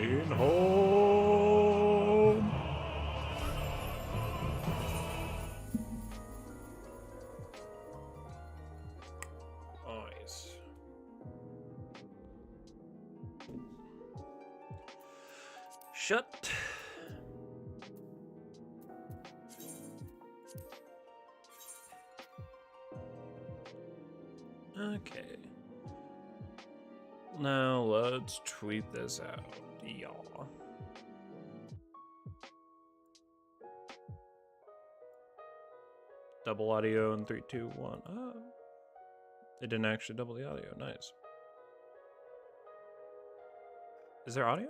Heading home. Nice. Shut. Okay. Now let's tweet this out, y'all. Double audio in 3, 2, 1. Oh. It didn't actually double the audio. Nice. Is there audio?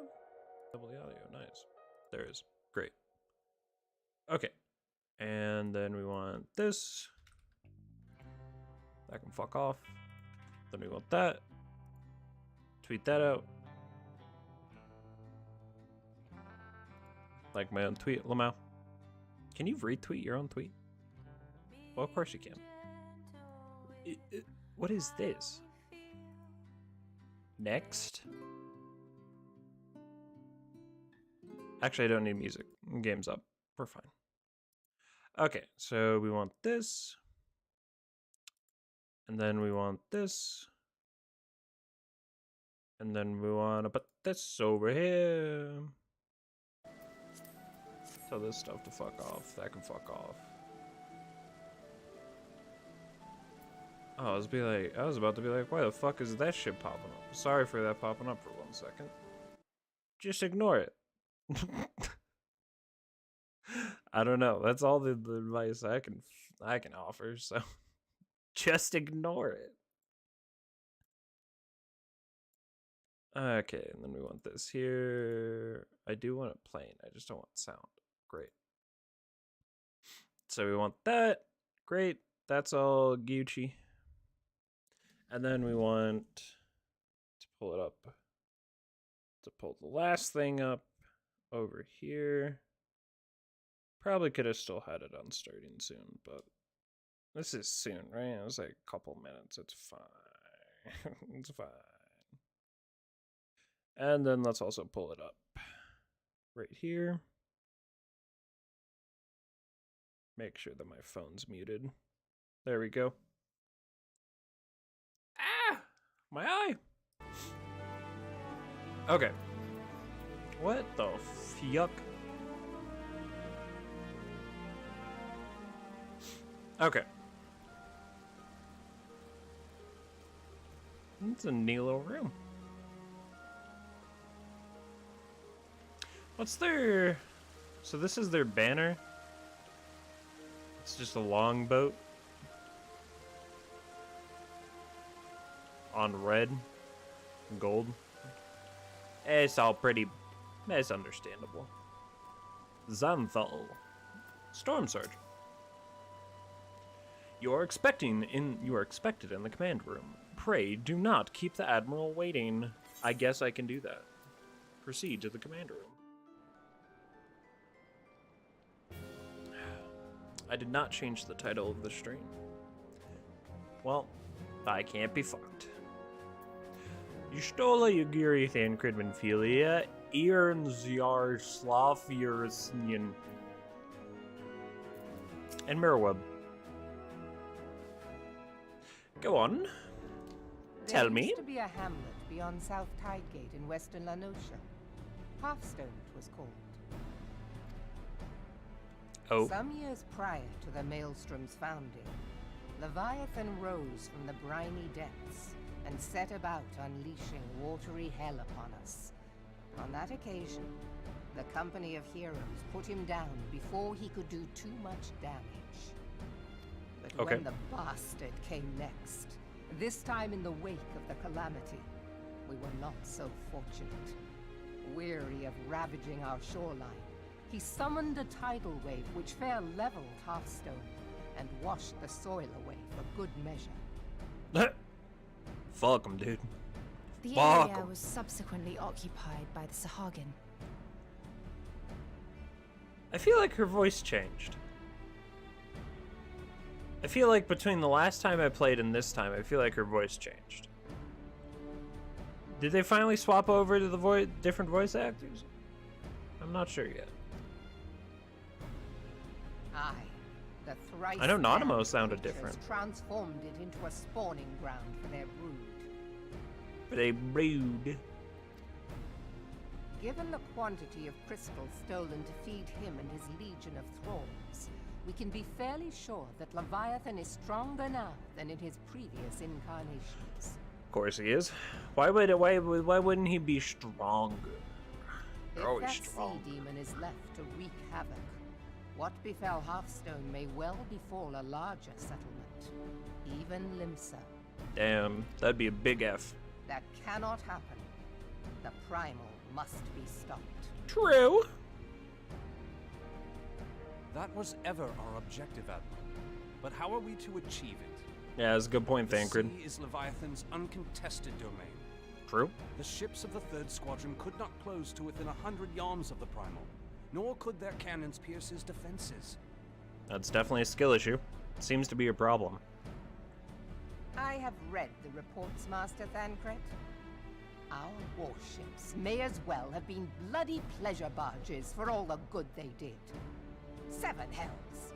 Double the audio. Nice. There is. Great. Okay. And then we want this. That can fuck off. Then we want that. Tweet that out. Like my own tweet, Lamau. Can you retweet your own tweet? Well, of course you can. What is this? Next? Actually, I don't need music. Game's up. We're fine. Okay, so we want this. And then we want this. And then we want to put this over here. Tell this stuff to fuck off. That can fuck off. Oh, I was about to be like, why the fuck is that shit popping up? Sorry for that popping up for 1 second. Just ignore it. I don't know. That's all the advice I can offer, so just ignore it. Okay, and then we want this here. I do want it plain. I just don't want sound. Great. So we want that. Great. That's all Gucci. And then we want to pull it up. To pull the last thing up over here. Probably could have still had it on starting soon, but this is soon, right? It was like a couple minutes. It's fine. It's fine. And then let's also pull it up right here. Make sure that my phone's muted. There we go. Ah! My eye! Okay. What the fuck? Okay. It's a neat little room. What's their... So this is their banner? It's just a longboat. On red. And gold. It's all pretty... It's understandable. Xanthal. Storm Sergeant. You are expected in the command room. Pray do not keep the Admiral waiting. I guess I can do that. Proceed to the command room. I did not change the title of the stream. Well, I can't be fucked. Justola Yugiri Than Kridmanfilia, Irnzyar Slavjursnyan, and Mirrorweb. Go on. Tell me. There used to be a hamlet beyond South Tidegate in western Lanosha. Halfstone it was called. Oh. Some years prior to the Maelstrom's founding, Leviathan rose from the briny depths and set about unleashing watery hell upon us. On that occasion, the company of heroes put him down before he could do too much damage. But when the bastard came next, this time in the wake of the calamity, we were not so fortunate. Weary of ravaging our shoreline, he summoned a tidal wave which fair leveled Hearthstone and washed the soil away for good measure. Fuck him, dude. The Fuck area 'em. was subsequently occupied by the Sahagin. I feel like her voice changed. I feel like between the last time I played and this time, I feel like her voice changed. Did they finally swap over to the different voice actors? I'm not sure yet. Aye, the thrice I know Nanamo damned sounded creatures different. transformed it into a spawning ground for their brood. But they brood. Given the quantity of crystals stolen to feed him and his legion of thralls, we can be fairly sure that Leviathan is stronger now than in his previous incarnations. Of course he is. Why wouldn't he be stronger? They're If always that strong. sea demon is left to wreak havoc, what befell Hearthstone may well befall a larger settlement, even Limsa. Damn, that'd be a big F. That cannot happen. The primal must be stopped. True. That was ever our objective, Admiral. But how are we to achieve it? Yeah, that's a good point, The Thancred. sea is Leviathan's uncontested domain. True. The ships of the 3rd Squadron could not close to within 100 yards of the Primal, nor could their cannons pierce his defenses. That's definitely a skill issue. Seems to be a problem. I have read the reports, Master Thancred. Our warships may as well have been bloody pleasure barges for all the good they did. 7 hells.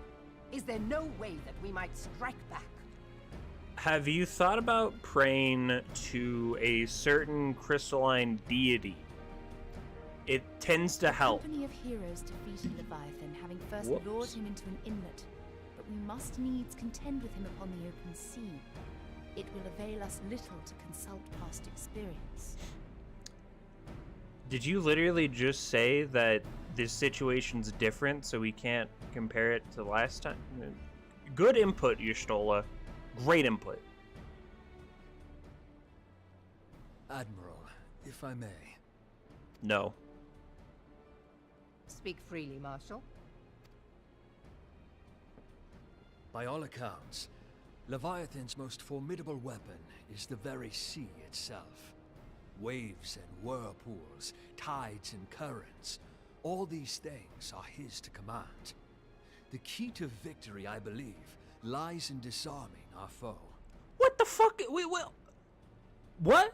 Is there no way that we might strike back? Have you thought about praying to a certain crystalline deity? It tends to A help. company of heroes defeated Leviathan, having first Whoops. lured him into an inlet. But we must needs contend with him upon the open sea. It will avail us little to consult past experience. Did you literally just say that this situation's different, so we can't compare it to last time? Good input, Y'shtola. Great input. Admiral, if I may. No. Speak freely, Marshal. By all accounts, Leviathan's most formidable weapon is the very sea itself. Waves and whirlpools, tides and currents, all these things are his to command. The key to victory, I believe, lies in disarming our foe. What the fuck? Wait, what?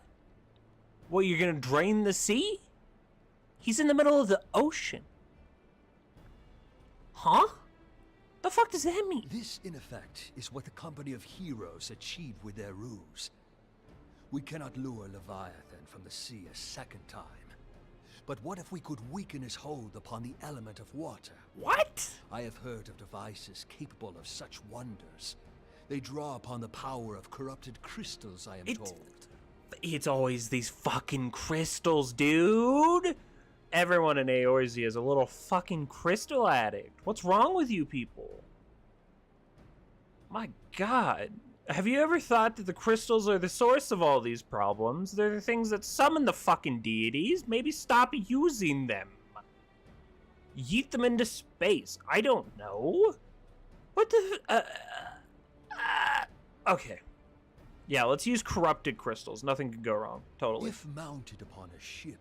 What, you're gonna drain the sea? He's in the middle of the ocean. Huh? The fuck does that mean? This, in effect, is what the company of heroes achieved with their ruse. We cannot lure Leviathan from the sea a second time. But what if we could weaken his hold upon the element of water? What? I have heard of devices capable of such wonders. They draw upon the power of corrupted crystals, I am told. It's always these fucking crystals, dude. Everyone in Eorzea is a little fucking crystal addict. What's wrong with you people? My god. Have you ever thought that the crystals are the source of all these problems? They're the things that summon the fucking deities. Maybe stop using them. Yeet them into space. I don't know. What the... okay. Yeah, let's use corrupted crystals. Nothing could go wrong. Totally. If mounted upon a ship,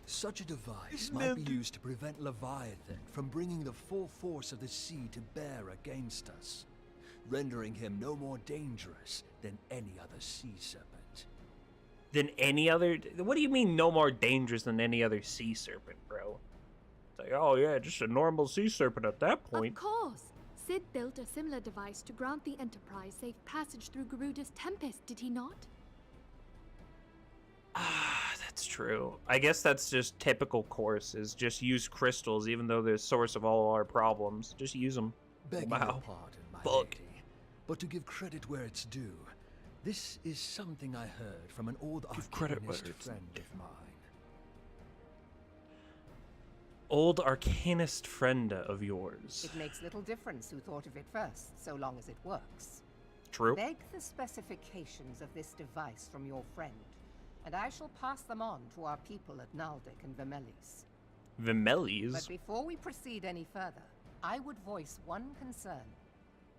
such a device might be used to prevent Leviathan from bringing the full force of the sea to bear against us, rendering him no more dangerous than any other sea serpent. Than any other... What do you mean no more dangerous than any other sea serpent, bro? It's like, oh yeah, just a normal sea serpent at that point. Of course! Sid built a similar device to grant the Enterprise safe passage through Garuda's Tempest, did he not? Ah, that's true. I guess that's just typical course, is just use crystals, even though they're the source of all our problems. Just use them. Begging Wow. your pardon, my Fuck. lady, but to give credit where it's due, this is something I heard from an old Give credit where arcanist it's friend due. of mine. Old arcanist friend of yours. It makes little difference who thought of it first, so long as it works. True. Beg the specifications of this device from your friend, and I shall pass them on to our people at Naldic and Vermelis. But Vimelis? before we proceed any further, I would voice one concern.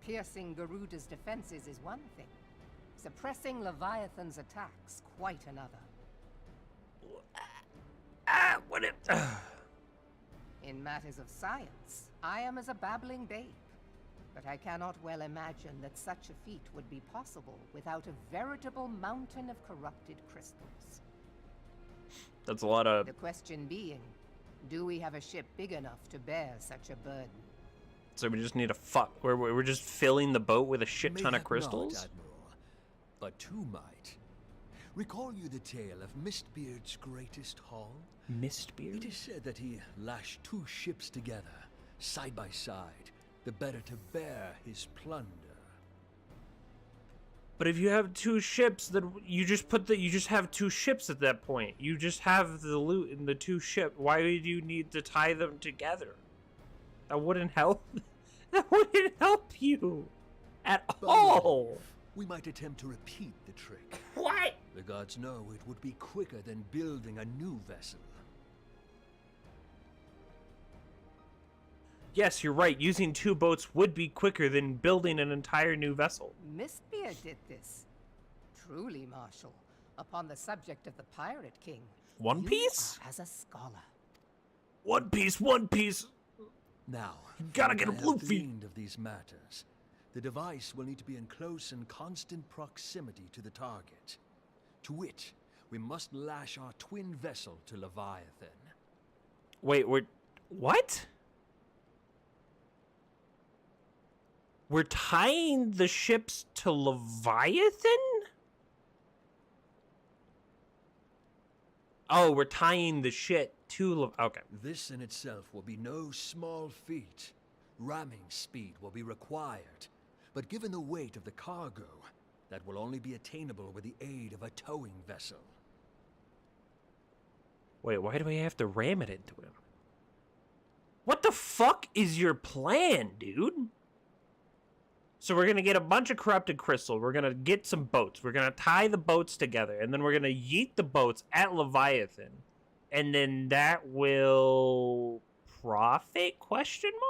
Piercing Garuda's defenses is one thing. Suppressing Leviathan's attacks, quite another. What if... In matters of science, I am as a babbling babe. But I cannot well imagine that such a feat would be possible without a veritable mountain of corrupted crystals. That's a lot of... The question being, do we have a ship big enough to bear such a burden? So we just need a fuck. We're just filling the boat with a shit May ton of have crystals? Not, Admiral, but two might. Recall you the tale of Mistbeard's greatest haul? Mistbeard? It is said that he lashed two ships together, side by side, the better to bear his plunder. But if you have two ships, then you just have two ships at that point. You just have the loot in the two ships. Why would you need to tie them together? That wouldn't help. That wouldn't help you at all. We might attempt to repeat the trick. What? The gods know it would be quicker than building a new vessel. Yes, you're right. Using two boats would be quicker than building an entire new vessel. Mistbeard did this. Truly, Marshal, upon the subject of the Pirate King, One you Piece? are as a scholar. One Piece, One Piece. Now, Gotta get a I have Luffy. gleaned of these matters. The device will need to be in close and constant proximity to the target. To wit, we must lash our twin vessel to Leviathan. Wait, what? We're tying the ships to Leviathan? Oh, we're tying the shit to okay. This in itself will be no small feat. Ramming speed will be required, but given the weight of the cargo, that will only be attainable with the aid of a towing vessel. Wait, why do we have to ram it into him? What the fuck is your plan, dude? So we're gonna get a bunch of corrupted crystal, we're gonna get some boats, we're gonna tie the boats together, and then we're gonna yeet the boats at Leviathan. And then that will profit, question mark?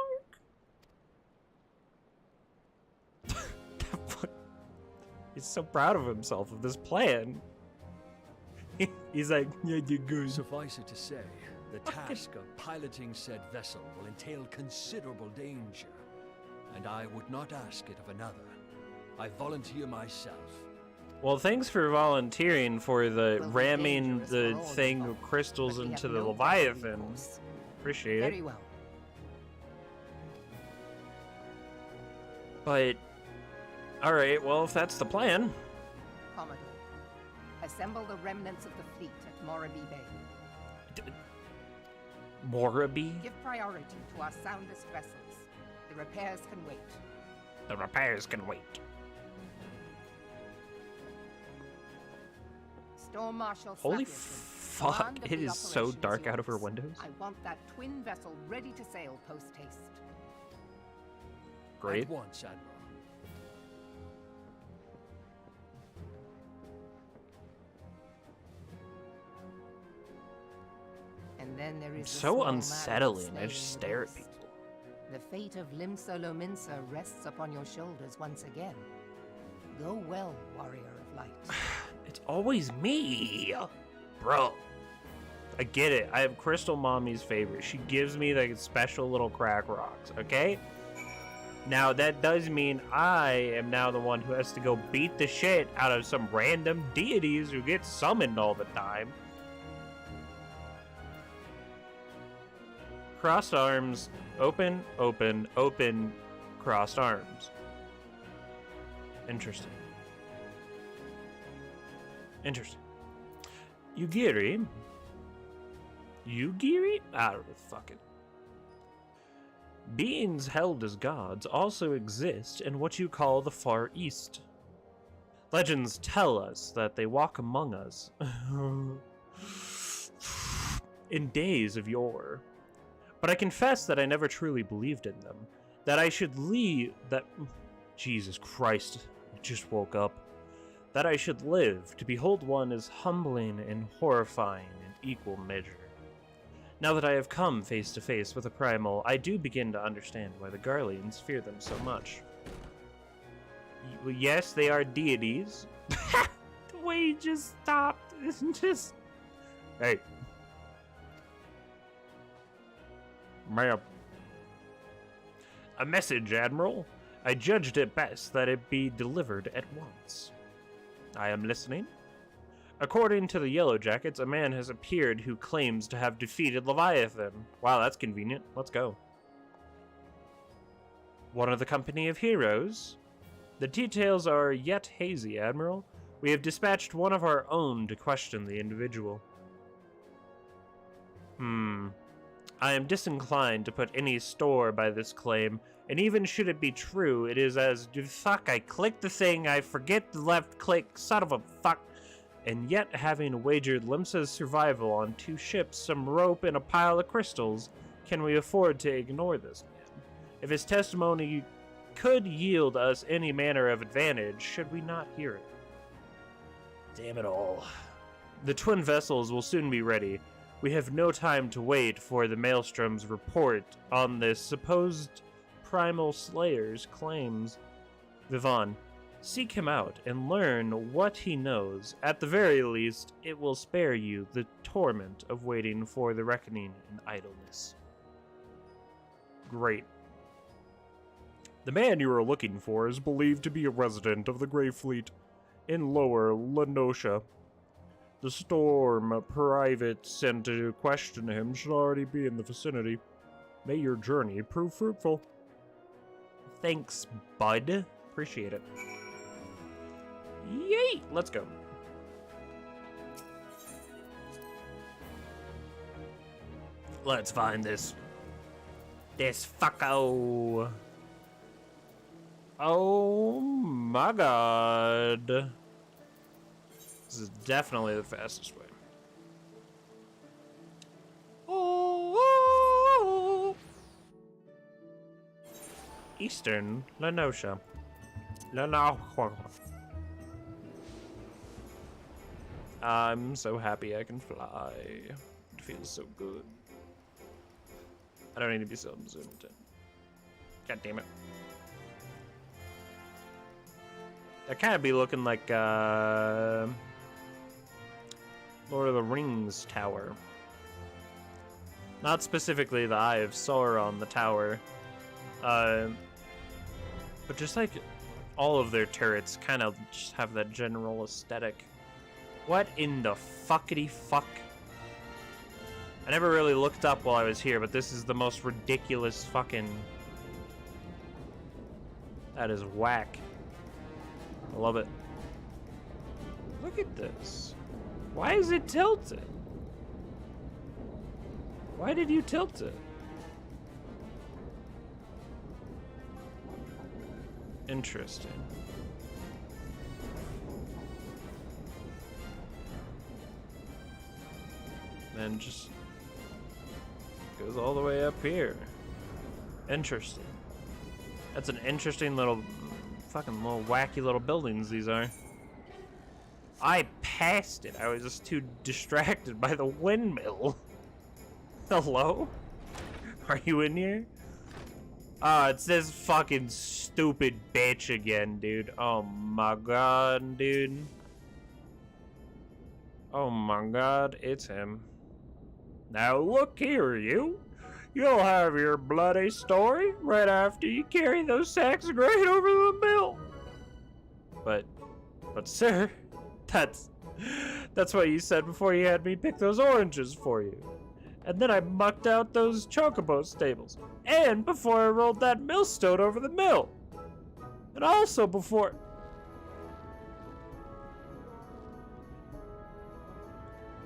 He's so proud of himself, of this plan. He's like, yeah, you're good. Suffice it to say, the task of piloting said vessel will entail considerable danger, and I would not ask it of another. I volunteer myself. Well, thanks for volunteering for the Will be ramming dangerous the for all thing of involved, crystals but we into have the no Leviathan. recourse. Appreciate it. Very well. But, alright, well, if that's the plan. Commodore, assemble the remnants of the fleet at Morabee Bay. Morabee? Give priority to our soundest vessels. The repairs can wait. The repairs can wait. Storm Marshal Holy Slapierton, fuck, command of it the is so operation dark out of her yours. windows. I want that twin vessel ready to sail post-haste. Great. At once, Admiral. And then there is It's the so small unsettling. matter I of just slaying stare the at ghost. people. The fate of Limsa Lominsa rests upon your shoulders once again. Go well, warrior of light. It's always me. Bro. I get it. I have Crystal Mommy's favorite. She gives me the special little crack rocks, okay? Now, that does mean I am now the one who has to go beat the shit out of some random deities who get summoned all the time. Crossed arms. Open, open, open. Crossed arms. Interesting. Interesting. Yugiri? Yugiri? I don't know, fuck it. Beings held as gods also exist in what you call the Far East. Legends tell us that they walk among us in days of yore. But I confess that I never truly believed in them. That I should leave that... Jesus Christ, I just woke up. That I should live to behold one is humbling and horrifying in equal measure. Now that I have come face to face with a primal, I do begin to understand why the Garleans fear them so much. Yes, they are deities. The way he just stopped is just... Hey. Ma'am. A message, Admiral. I judged it best that it be delivered at once. I am listening. According to the Yellow Jackets, a man has appeared who claims to have defeated Leviathan. Wow, that's convenient. Let's go. One of the company of heroes? The details are yet hazy, Admiral. We have dispatched one of our own to question the individual. I am disinclined to put any store by this claim, and even should it be true, it is as fuck, I clicked the thing, I forget the left click, son of a fuck. And yet, having wagered Limsa's survival on 2 ships, some rope, and a pile of crystals, can we afford to ignore this man? If his testimony could yield us any manner of advantage, should we not hear it? Damn it all. The twin vessels will soon be ready. We have no time to wait for the Maelstrom's report on the supposed primal slayer's claims. Viv-Von, seek him out and learn what he knows. At the very least, it will spare you the torment of waiting for the reckoning in idleness. Great. The man you are looking for is believed to be a resident of the Grey Fleet in Lower Lenosha. The Storm private sent to question him should already be in the vicinity. May your journey prove fruitful. Thanks, bud. Appreciate it. Yay! Let's go. Let's find this fucko. Oh my god. This is definitely the fastest way. Oh! Eastern Lenosha. I'm so happy I can fly. It feels so good. I don't need to be so zoomed in. God damn it. That kind of be looking like Lord of the Rings tower. Not specifically the Eye of Sauron, the tower. But just like all of their turrets kind of just have that general aesthetic. What in the fuckity fuck? I never really looked up while I was here, but this is the most ridiculous fucking... That is whack. I love it. Look at this. Why is it tilted? Why did you tilt it? Interesting. And just goes all the way up here. Interesting. That's an interesting little, fucking little wacky little buildings these are. I passed it. I was just too distracted by the windmill. Hello? Are you in here? It's this fucking stupid bitch again, dude. Oh my god, dude. Oh my god, it's him. Now look here, you. You'll have your bloody story right after you carry those sacks of grain over the mill. But sir, that's what you said before you had me pick those oranges for you. And then I mucked out those chocobo stables. And before I rolled that millstone over the mill. And also before...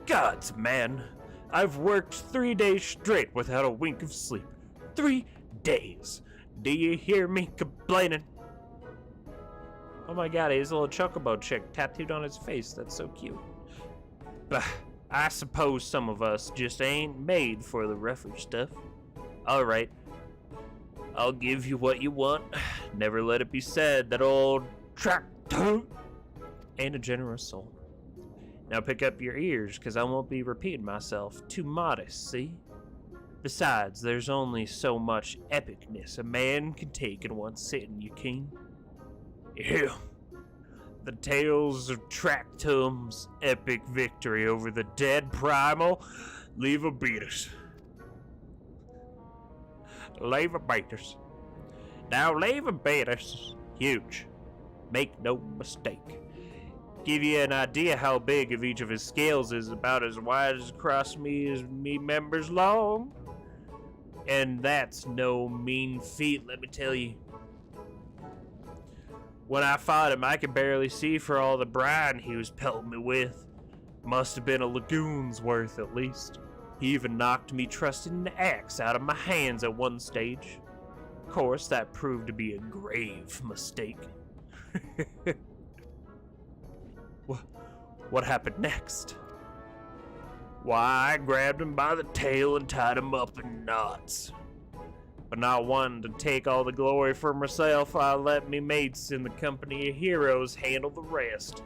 Gods, man. I've worked 3 days straight without a wink of sleep. 3 days. Do you hear me complaining? Oh my god, he has a little chocobo chick tattooed on his face. That's so cute. Bah, I suppose some of us just ain't made for the rougher stuff. Alright. I'll give you what you want. Never let it be said that old tractor ain't a generous soul. Now pick up your ears, because I won't be repeating myself. Too modest, see? Besides, there's only so much epicness a man can take in one sitting, you king. Yeah. The tales of Tractum's epic victory over the dead primal Leva Beaters. Leva Beaters. Now, Leva Beaters, huge. Make no mistake. Give you an idea how big of each of his scales is, about as wide as across me as me members long. And that's no mean feat, let me tell you. When I fought him, I could barely see for all the brine he was pelting me with. Must have been a lagoon's worth at least. He even knocked me trusting an axe out of my hands at one stage. Of course, that proved to be a grave mistake. What happened next? Why, I grabbed him by the tail and tied him up in knots. But not wanting to take all the glory for myself, I let me mates in the company of heroes handle the rest.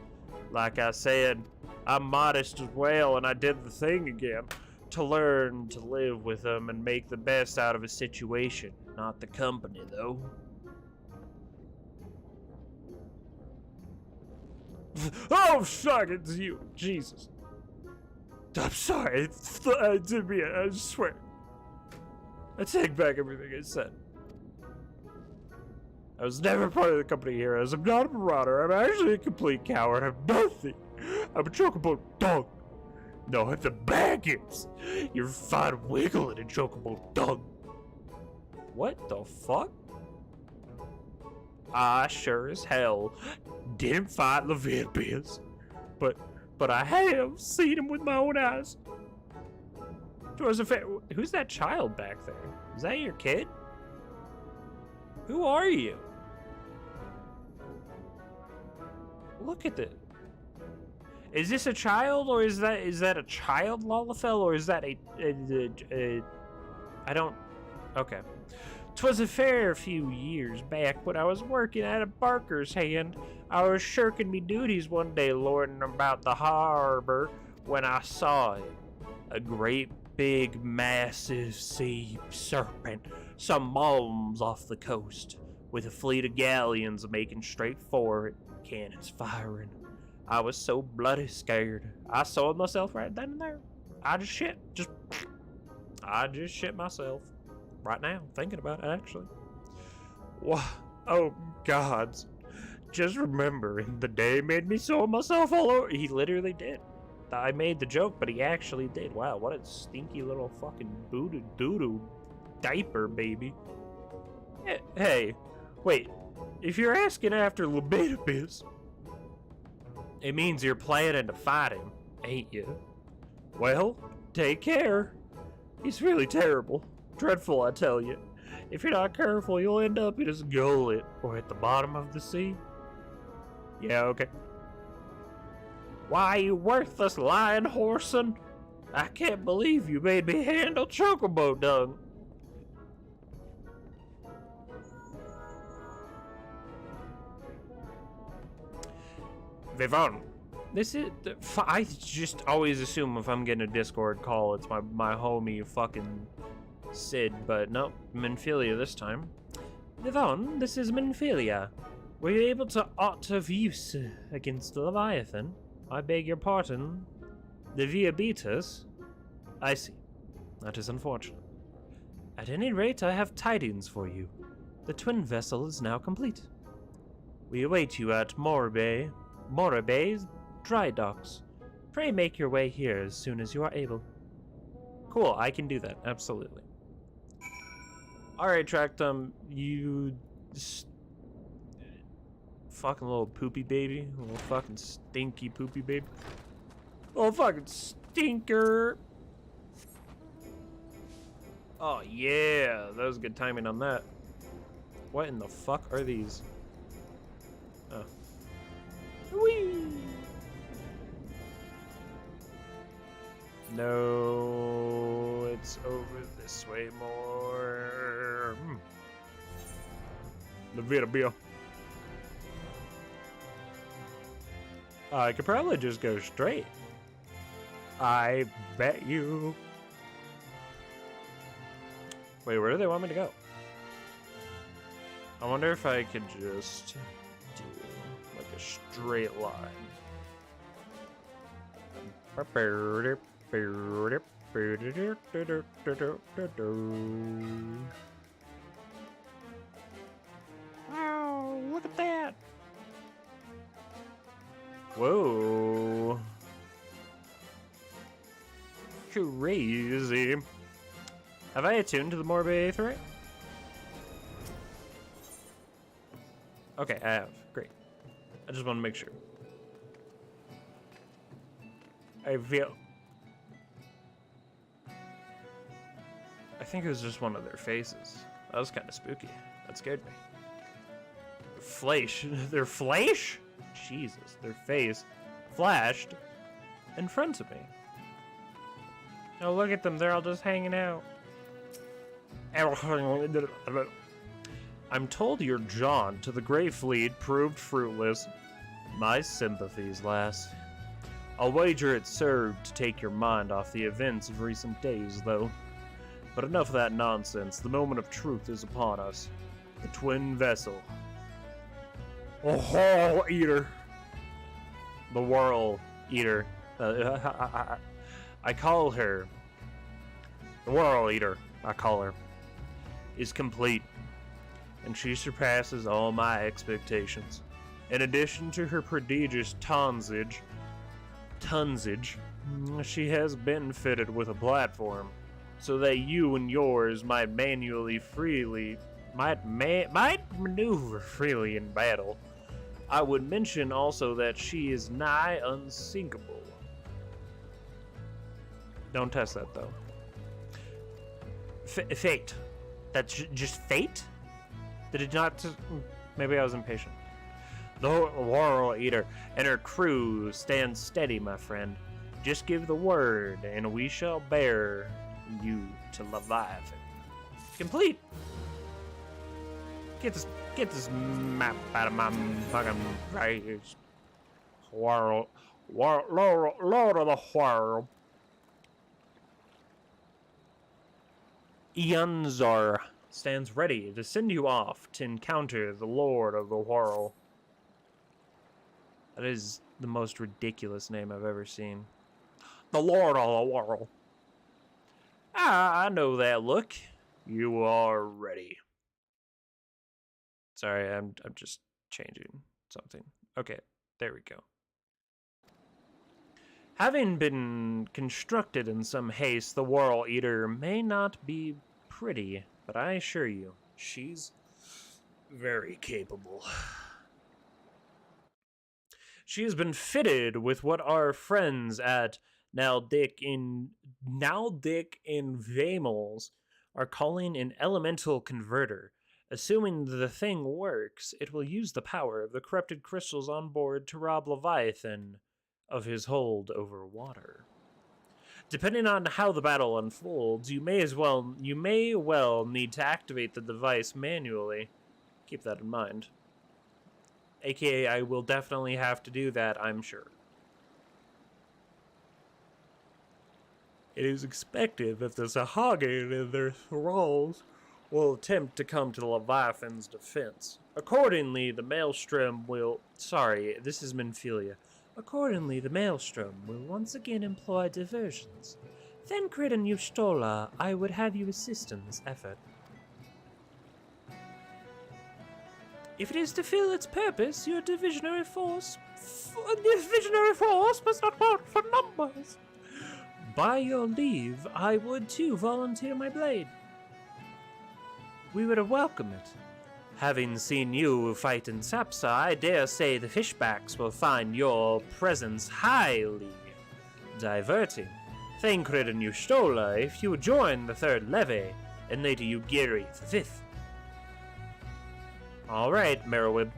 Like I said, I'm modest as well, and I did the thing again. To learn to live with them and make the best out of a situation. Not the company, though. Oh, fuck, it's you. Jesus. I'm sorry. It did me. I swear. I take back everything I said. I was never part of the company heroes. I'm not a marauder. I'm actually a complete coward. I'm nothing. I'm a chocobo dog. No, the baggins. You're fine wiggling a chocobo dog. What the fuck? I sure as hell didn't fight Leviathan, but I have seen him with my own eyes. Who's that child back there? Is that your kid? Who are you? Look at it. Is this a child, or is that a child Lalafell, or is that a I don't. Okay. 'Twas a fair few years back when I was working at a barker's hand. I was shirking me duties one day lording about the harbor when I saw it. A great big massive sea serpent some miles off the coast, with a fleet of galleons making straight for it, cannons firing. I was so bloody scared. I sold myself right then and there. I just shit myself. Right now, thinking about it, actually. Wow. Oh, gods. Just remembering the day made me sow myself all over. He literally did. I made the joke, but he actually did. Wow, what a stinky little fucking doo-doo diaper, baby. Hey, wait. If you're asking after Leviathan, it means you're planning to fight him, ain't you? Well, take care. He's really terrible. Dreadful, I tell you. If you're not careful, you'll end up in his gullet or at the bottom of the sea. Yeah, okay. Why, you worthless lying whoreson! I can't believe you made me handle chocobo dung. Viv-Von, this is. I just always assume if I'm getting a Discord call, it's my homie fucking Sid, but nope, Menphilia this time. Viv-Von, this is Menphilia. Were you able to aught of use against the Leviathan? I beg your pardon. The Via Beatus? I see. That is unfortunate. At any rate, I have tidings for you. The twin vessel is now complete. We await you at Morabey's dry docks. Pray make your way here as soon as you are able. Cool, I can do that, absolutely. Alright, Tractum, you fucking little poopy baby. Little fucking stinky poopy baby. Little fucking stinker. Oh yeah, that was good timing on that. What in the fuck are these? Oh. Whee! No, it's over this way more. Leviathan. I could probably just go straight. I bet you. Wait, where do they want me to go? I wonder if I could just do like a straight line. Wow, look at that. Whoa. Crazy. Have I attuned to the Morbid Aetheryte? Okay, I have. Great. I just want to make sure. I think it was just one of their faces. That was kind of spooky. That scared me. Flash. Their flash? Jesus. Their face flashed in front of me. Oh, look at them. They're all just hanging out. I'm told your jaunt to the Grey Fleet proved fruitless. My sympathies, lass. I'll wager it served to take your mind off the events of recent days, though. But enough of that nonsense. The moment of truth is upon us. The twin vessel. The Whirl Eater. The Whirl Eater. I call her. The Whirl Eater, I call her. Is complete. And she surpasses all my expectations. In addition to her prodigious tonnage, she has been fitted with a platform, so that you and yours might maneuver freely in battle. I would mention also that she is nigh unsinkable. Don't test that though. Fate. That's just fate? Did it not? Maybe I was impatient. The Whirl Eater and her crew stand steady, my friend. Just give the word, and we shall bear you to Leviathan. Complete. Get this map out of my fucking face. Lord of the Whirl. Ianzar stands ready to send you off to encounter the Lord of the Whirl. That is the most ridiculous name I've ever seen. The Lord of the Whirl. I know that look. You are ready. Sorry, I'm just changing something. Okay, there we go. Having been constructed in some haste, the Whirl Eater may not be pretty, but I assure you, she's very capable. She has been fitted with what our friends at Naldic in Vamels are calling an elemental converter. Assuming the thing works, it will use the power of the corrupted crystals on board to rob Leviathan of his hold over water. Depending on how the battle unfolds, you may well need to activate the device manually. Keep that in mind. AKA, I will definitely have to do that, I'm sure. It is expected that the Sahagin and their thralls will attempt to come to Leviathan's defense. Accordingly, the Maelstrom will... Sorry, this is Menphilia. Accordingly, the Maelstrom will once again employ diversions. Thencred and Yustola, I would have you assist in this effort. If it is to fill its purpose, your divisionary force must not want for numbers. By your leave, I would too volunteer my blade. We would welcome it. Having seen you fight in Sapsa, I dare say the fishbacks will find your presence highly diverting. Thencred and Yustola, if you join the Third Levy, and later Ugiri the Fifth. All right, Merowib.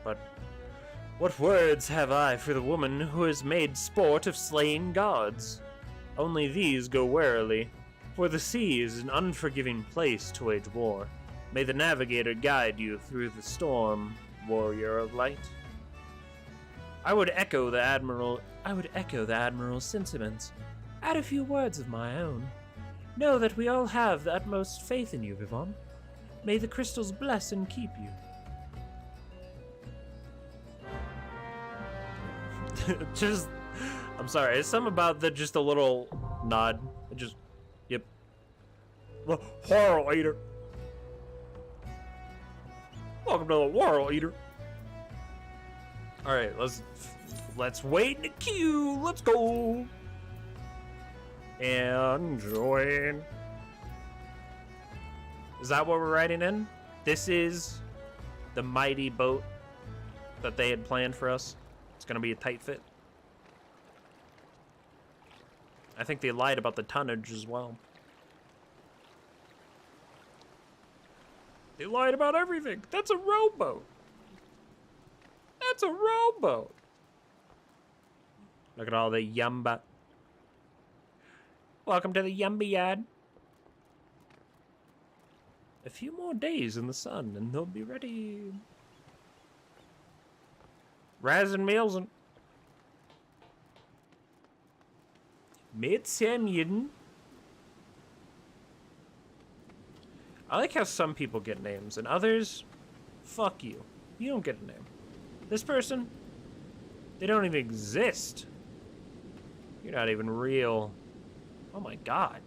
But what words have I for the woman who has made sport of slaying gods? Only these go warily, for the sea is an unforgiving place to wage war. May the navigator guide you through the storm, warrior of light. I would echo the Admiral's sentiments. Add a few words of my own. Know that we all have the utmost faith in you, Viv-Von. May the crystals bless and keep you. I'm sorry, it's something about just a little nod. Yep. The Whirl Eater. Welcome to the World Eater. All right, let's wait in the queue. Let's go. And join. Is that what we're riding in? This is the mighty boat that they had planned for us. It's gonna be a tight fit. I think they lied about the tonnage as well. They lied about everything. That's a rowboat. That's a rowboat. Look at all the yumba. Welcome to the yumba yard. A few more days in the sun and they'll be ready. Raz and Mealsen. Mit Samyuden. I like how some people get names and others, fuck you. You don't get a name. This person, they don't even exist. You're not even real. Oh my god.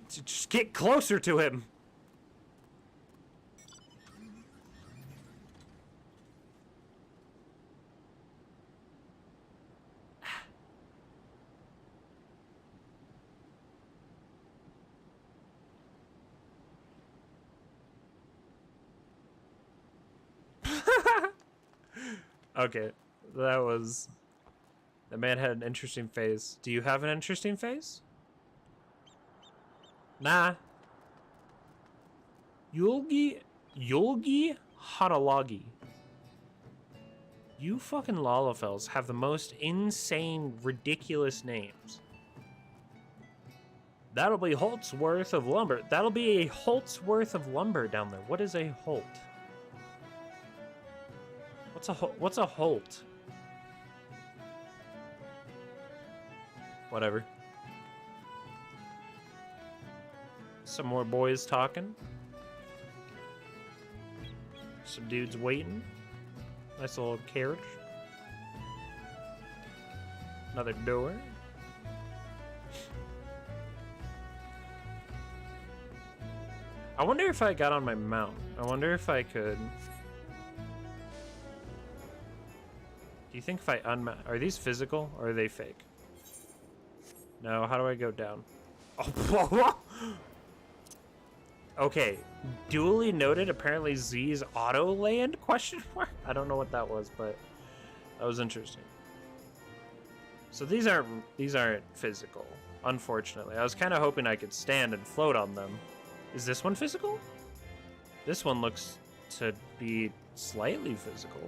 Just get closer to him. Okay, that man had an interesting face. Do you have an interesting face? Nah. Yulgi Haralagi. You fucking Lalafels have the most insane, ridiculous names. That'll be Holt's worth of lumber. That'll be a Holt's worth of lumber down there. What is a Holt? What's a Holt? Whatever. Some more boys talking. Some dudes waiting. Nice little carriage. Another door. I wonder if I got on my mount. I wonder if I could... Do you think if I unmount... Are these physical or are they fake? No, how do I go down? Oh, okay. Duly noted, apparently Z's auto land, question mark? I don't know what that was, but that was interesting. So these aren't physical, unfortunately. I was kind of hoping I could stand and float on them. Is this one physical? This one looks to be slightly physical.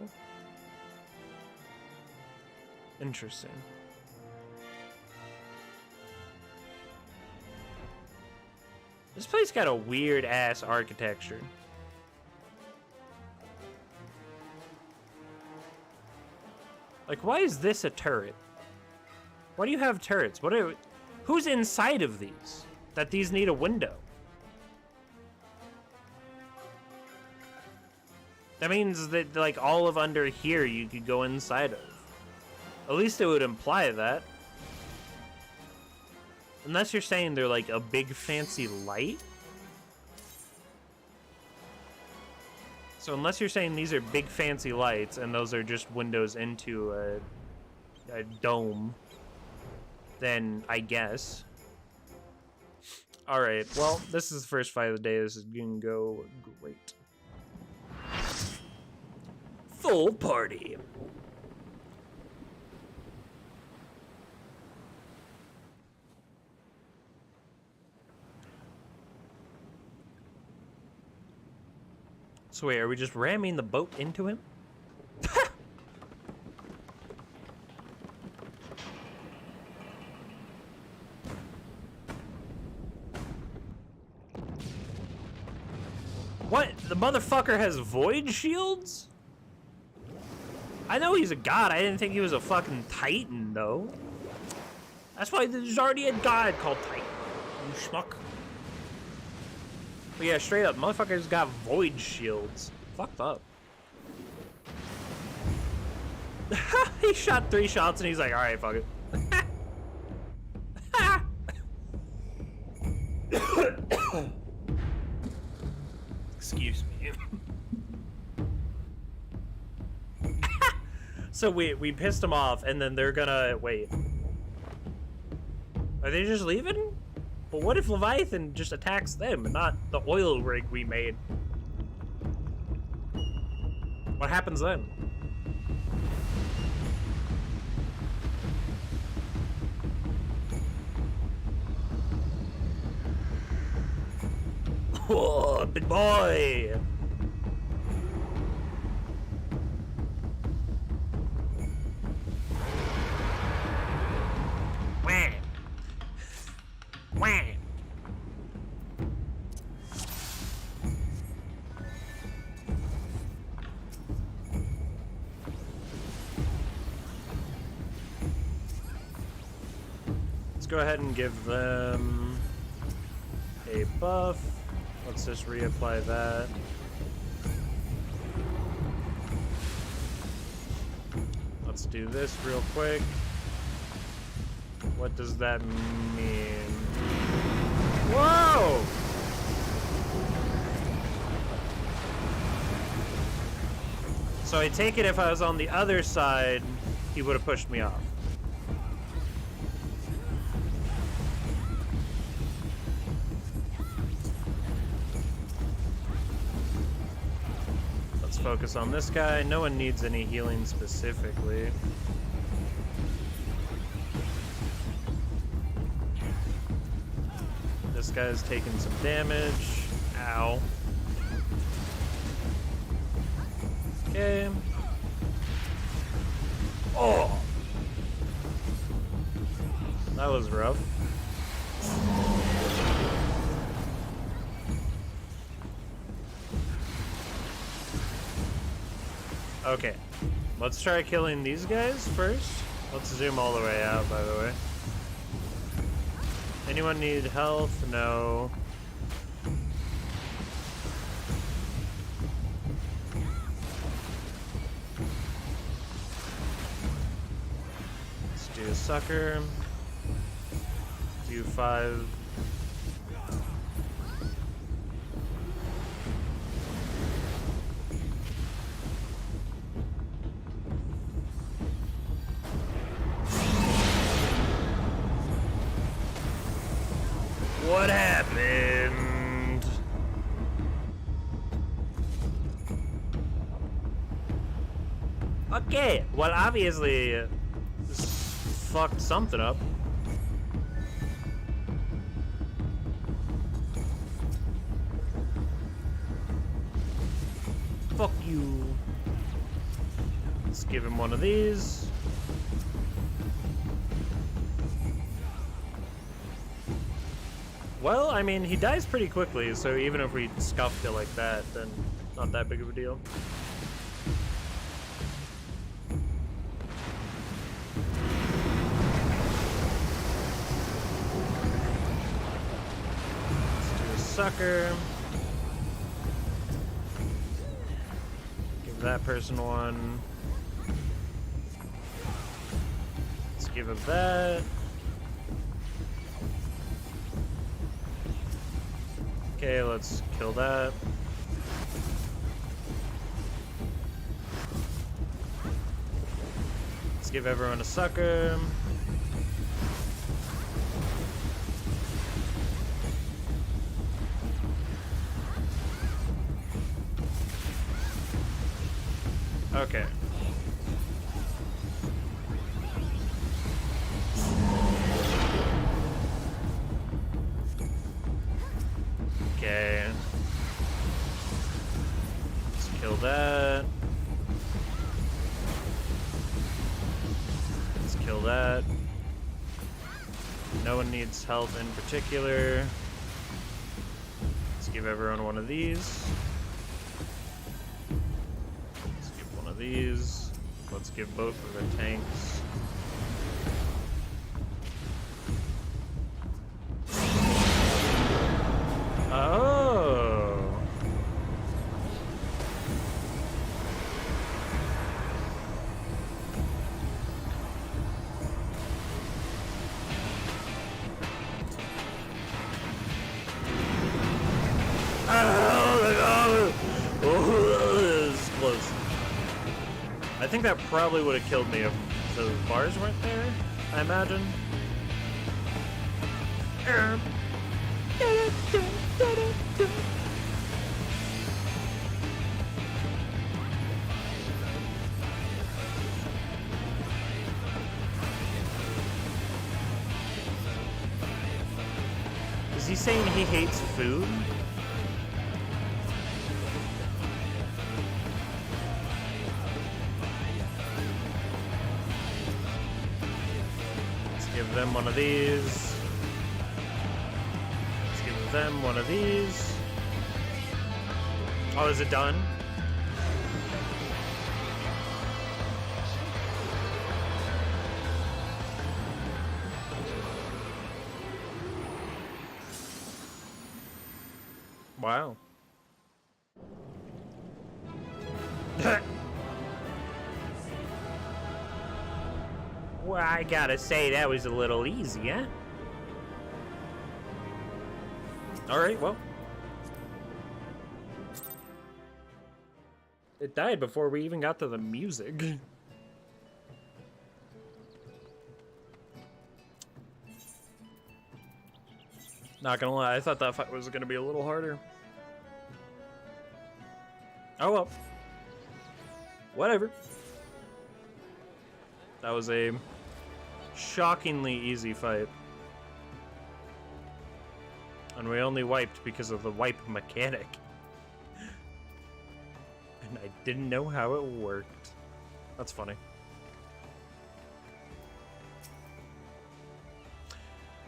Interesting. This place got a weird ass architecture. Like, why is this a turret? Why do you have turrets? Who's inside of these? That these need a window? That means that, like, all of under here you could go inside of. At least it would imply that. Unless you're saying they're like a big fancy light. So unless you're saying these are big fancy lights and those are just windows into a dome, then I guess. Alright, well, this is the first fight of the day. This is gonna go great. Full party. So wait, are we just ramming the boat into him? What? The motherfucker has void shields? I know he's a god. I didn't think he was a fucking titan, though. That's why there's already a god called Titan. You schmuck. But yeah, straight up, motherfuckers got void shields. Fucked up. He shot 3 shots and he's like, alright, fuck it. So we pissed them off, and then they're gonna wait. Are they just leaving? But what if Leviathan just attacks them, not the oil rig we made? What happens then? Oh, big boy! Wah. Wah. Let's go ahead and give them a buff. Let's just reapply that. Let's do this real quick. What does that mean? Whoa! So I take it if I was on the other side, he would have pushed me off. Let's focus on this guy. No one needs any healing specifically. This guy's taking some damage. Ow. Okay. Oh! That was rough. Okay. Let's try killing these guys first. Let's zoom all the way out, by the way. Anyone need health? No. Let's do a sucker. Do 5. What happened? Okay, well obviously this fucked something up. Fuck you. Let's give him one of these. Well, I mean, he dies pretty quickly, so even if we scuffed it like that, then not that big of a deal. Let's do a sucker. Give that person one. Let's give him that. Okay, let's kill that. Let's give everyone a sucker. Okay. Okay. Let's kill that. Let's kill that. No one needs health in particular. Let's give everyone one of these. Let's give one of these. Let's give both of the tanks. Oh. Oh, this is close. I think that probably would have killed me if those bars weren't there, I imagine. Is he saying he hates food? Let's give them one of these. Let's give them one of these. Oh, is it done? Wow. Well, I gotta say, that was a little easy, huh? Alright, well. It died before we even got to the music. Not gonna lie, I thought that fight was gonna be a little harder. Oh well. Whatever. That was a shockingly easy fight. And we only wiped because of the wipe mechanic. And I didn't know how it worked. That's funny.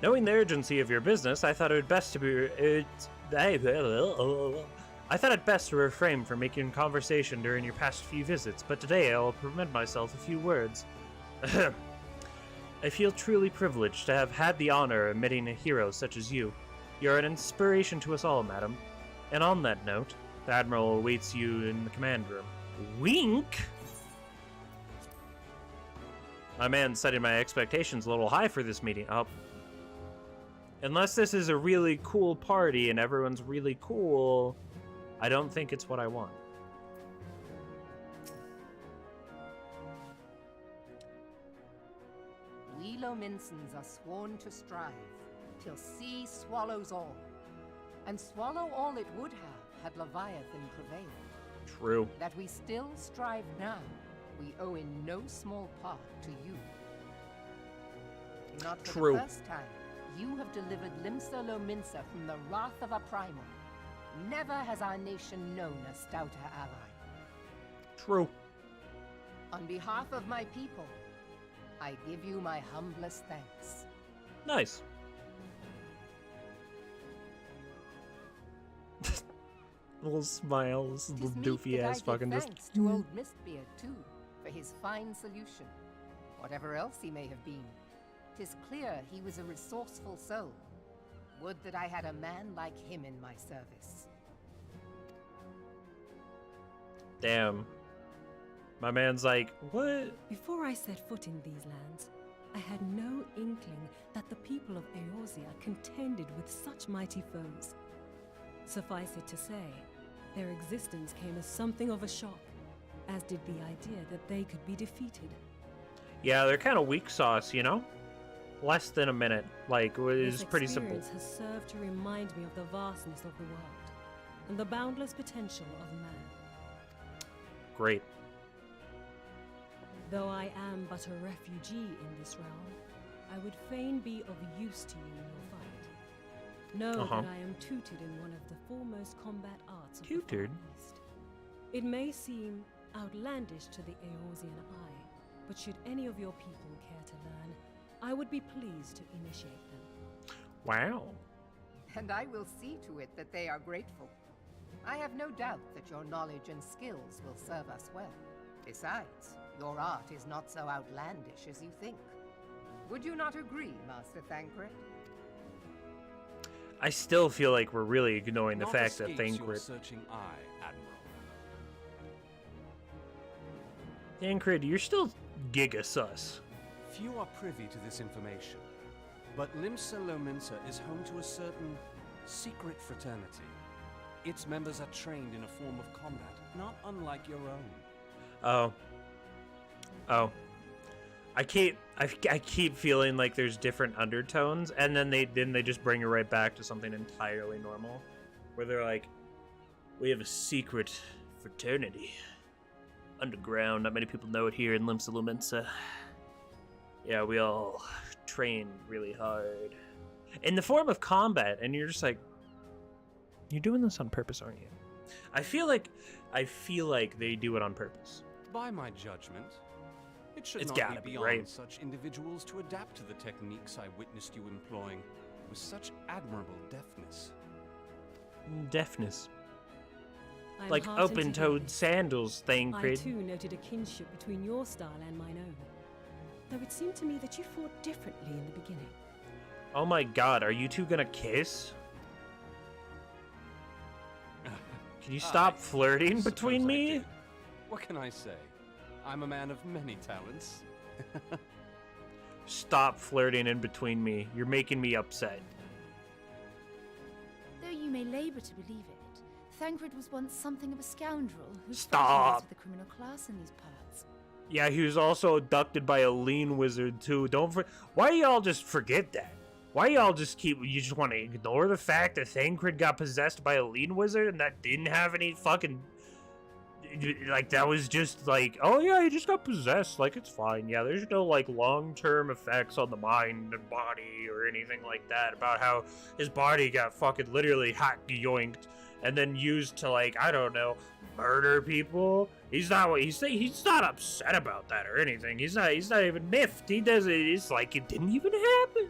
Knowing the urgency of your business, I thought it best to be I thought it best to refrain from making conversation during your past few visits, but today I will permit myself a few words. I feel truly privileged to have had the honor of meeting a hero such as you. You're an inspiration to us all, madam. And on that note, the Admiral awaits you in the command room. Wink! My man's setting my expectations a little high for this meeting. Unless this is a really cool party and everyone's really cool, I don't think it's what I want. We Lominsons are sworn to strive, till sea swallows all. And swallow all it would have had Leviathan prevailed. True. That we still strive now, we owe in no small part to you. Not for True. the first time, you have delivered Limsa Lominsa from the wrath of a primal. Never has our nation known a stouter ally. True. On behalf of my people, I give you my humblest thanks. Nice. Little smiles, little doofy ass fucking just. Thanks to old Mistbeard too, for his fine solution. Whatever else he may have been, 'tis clear he was a resourceful soul. Would that I had a man like him in my service. Damn. My man's like, what? Before I set foot in these lands, I had no inkling that the people of Eorzea contended with such mighty foes. Suffice it to say, their existence came as something of a shock, as did the idea that they could be defeated. Yeah, they're kind of weak sauce, you know? Less than a minute. Like, it's pretty simple. This experience has served to remind me of the vastness of the world, and the boundless potential of man. Great. Though I am but a refugee in this realm, I would fain be of use to you in your fight. Know that I am tutored in one of the foremost combat arts of the Far East. It may seem outlandish to the Eorzean eye, but should any of your people care to learn, I would be pleased to initiate them. Wow. And I will see to it that they are grateful. I have no doubt that your knowledge and skills will serve us well. Besides, your art is not so outlandish as you think. Would you not agree, Master Thancred? I still feel like we're really ignoring the Not fact that escapes your Thancred... searching eye, Admiral. Thancred, you're still giga sus. Few are privy to this information, but Limsa Lominsa is home to a certain secret fraternity. Its members are trained in a form of combat not unlike your own. Oh. Oh. I keep feeling like there's different undertones, and then they just bring it right back to something entirely normal, where they're like, we have a secret fraternity underground. Not many people know it here in Limsa Lumensa. Yeah, we all train really hard in the form of combat, and you're just like, you're doing this on purpose, aren't you? I feel like they do it on purpose. By my judgment, it should It's not gotta be be, beyond right? such individuals to adapt to the techniques I witnessed you employing with such admirable deftness. Deafness. I'm Like heartened to hear open-toed this. sandals thing, I Crid. too noted a kinship between your style and mine own. Though it seemed to me that you fought differently in the beginning. Oh my god, are you two gonna kiss? Can you stop flirting Suppose between I me? did. What can I say? I'm a man of many talents. Stop flirting in between me. You're making me upset. Though you may labor to believe it, Thancred was once something of a scoundrel who Stop. fraternised with the criminal class in these parts. Yeah, he was also abducted by a lean wizard too. Why do y'all just forget that? Why y'all just you just want to ignore the fact that Thancred got possessed by a lean wizard and that didn't have any fucking, like, that was just like, oh yeah, he just got possessed, like, it's fine. Yeah, there's no like long-term effects on the mind and body or anything like that about how his body got fucking literally hot yoinked and then used to, like, I don't know, murder people. He's not upset about that or anything. He's not even miffed. He does it. It's like it didn't even happen.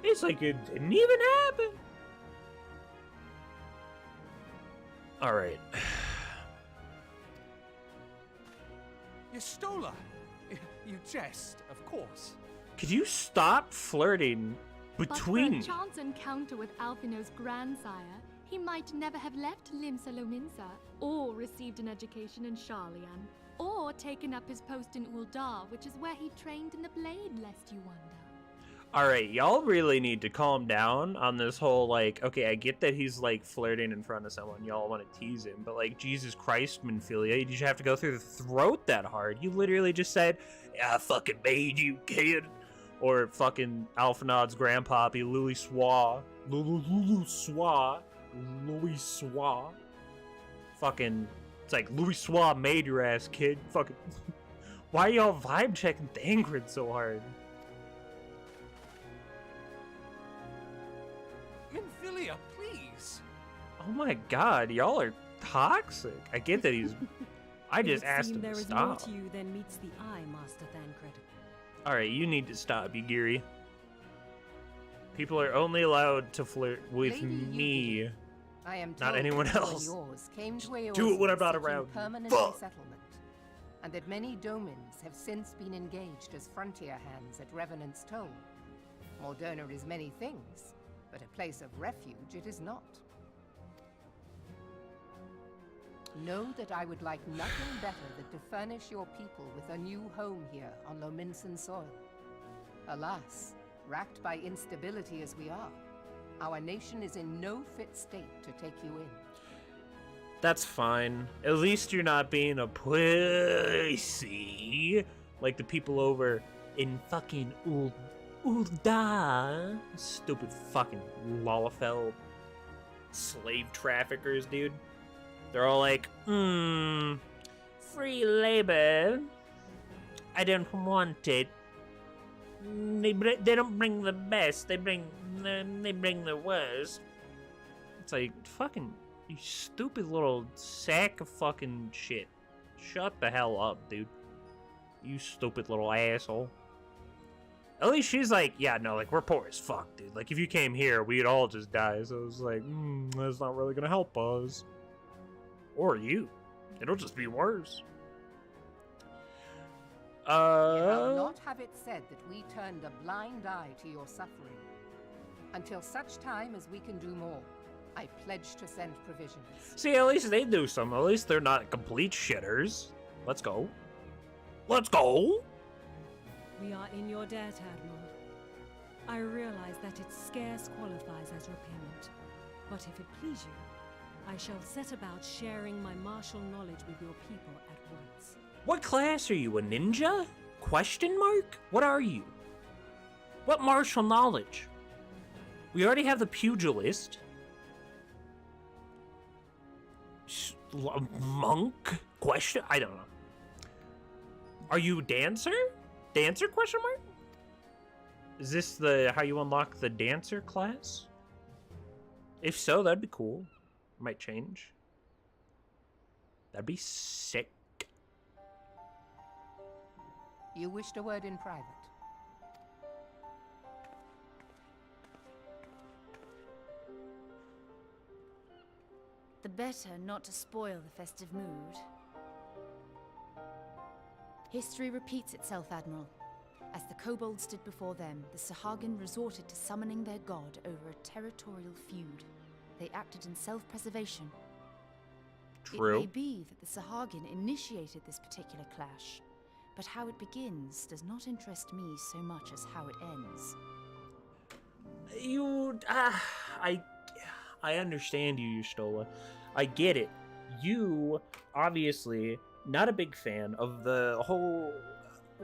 It's like it didn't even happen. All right. Yestola! You jest, of course. Could you stop flirting But for between a chance encounter with Alphino's grandsire, he might never have left Limsa Lominsa, or received an education in Sharlayan, or taken up his post in Uldar, which is where he trained in the blade, lest you wonder. Alright, y'all really need to calm down on this whole, like, okay, I get that he's, like, flirting in front of someone, y'all want to tease him, but, like, Jesus Christ, Minfilia, you just have to go through the throat that hard. You literally just said, yeah, I fucking made you, kid. Or fucking Alphanod's grandpappy, Louis Swa. Fucking, it's like, Louis Swa made your ass, kid. Fucking, why y'all vibe checking Thancred so hard? Minfilia, please! Oh my god, y'all are toxic. I get that he's... I just asked him there to is more stop. to you than meets the eye, Master Thancred. Alright, you need to stop, Yugiri. People are only allowed to flirt with Lady me. Yugi, I am Not told anyone that you else. and yours came to Eorzea Do it when I'm not seeking around. permanent Fuck. resettlement, and that many domins have since been engaged as frontier hands at Revenant's Toll. Morderna is many things, but a place of refuge it is not. Know that I would like nothing better than to furnish your people with a new home here on Lominsan soil. Alas, racked by instability as we are, our nation is in no fit state to take you in. That's fine. At least you're not being a pussy like the people over in fucking Ulda. Stupid fucking Lalafell slave traffickers, dude. They're all like, free labor. I don't want it. They don't bring the best. They bring the worst. It's like, fucking, you stupid little sack of fucking shit. Shut the hell up, dude. You stupid little asshole. At least she's like, yeah, no, like, we're poor as fuck, dude. Like, if you came here, we'd all just die. So it was like, that's not really gonna help us. Or you. It'll just be worse. You shall not have it said that we turned a blind eye to your suffering. Until such time as we can do more, I pledge to send provisions. See, at least they do some. At least they're not complete shitters. Let's go. Let's go! We are in your debt, Admiral. I realize that it scarce qualifies as repayment, but if it please you, I shall set about sharing my martial knowledge with your people at once. What class are you, a ninja? Question mark? What are you? What martial knowledge? We already have the pugilist. Monk? Question? I don't know. Are you dancer? Dancer question mark? Is this the how you unlock the dancer class? If so, that'd be cool. Might change. That'd be sick. You wished a word in private. The better not to spoil the festive mood. History repeats itself, Admiral. As the kobolds stood before them, the Sahagin resorted to summoning their god over a territorial feud. They acted in self-preservation. True. It may be that the Sahagin initiated this particular clash, but how it begins does not interest me so much as how it ends. I understand you, Yustola. I get it. You, obviously, not a big fan of the whole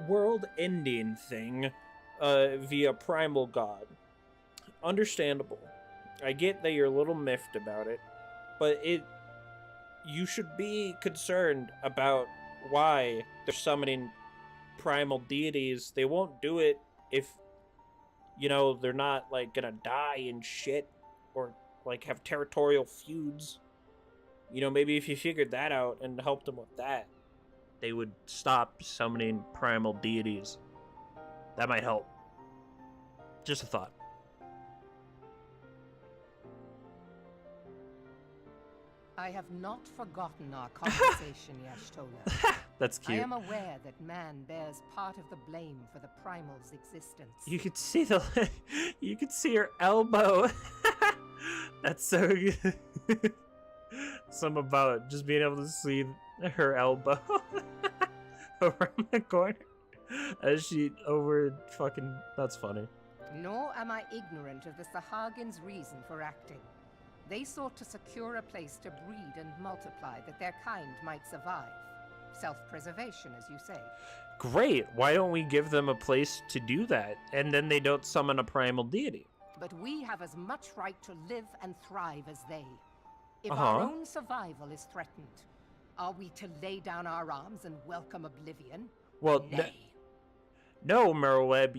world-ending thing via Primal God. Understandable. I get that you're a little miffed about it, but you should be concerned about why they're summoning primal deities. They won't do it if, you know, they're not, like, gonna die and shit, or, like, have territorial feuds. You know, maybe if you figured that out and helped them with that, they would stop summoning primal deities. That might help. Just a thought. I have not forgotten our conversation, Y'shtola. That's cute. I am aware that man bears part of the blame for the primal's existence. You could see you could see her elbow. That's so good. Something about just being able to see her elbow around the corner as she that's funny. Nor am I ignorant of the Sahagin's reason for acting. They sought to secure a place to breed and multiply that their kind might survive. Self-preservation, as you say. Great. Why don't we give them a place to do that, and then they don't summon a primal deity? But we have as much right to live and thrive as they. If our own survival is threatened, are we to lay down our arms and welcome oblivion? Well, nay. No, Merweb.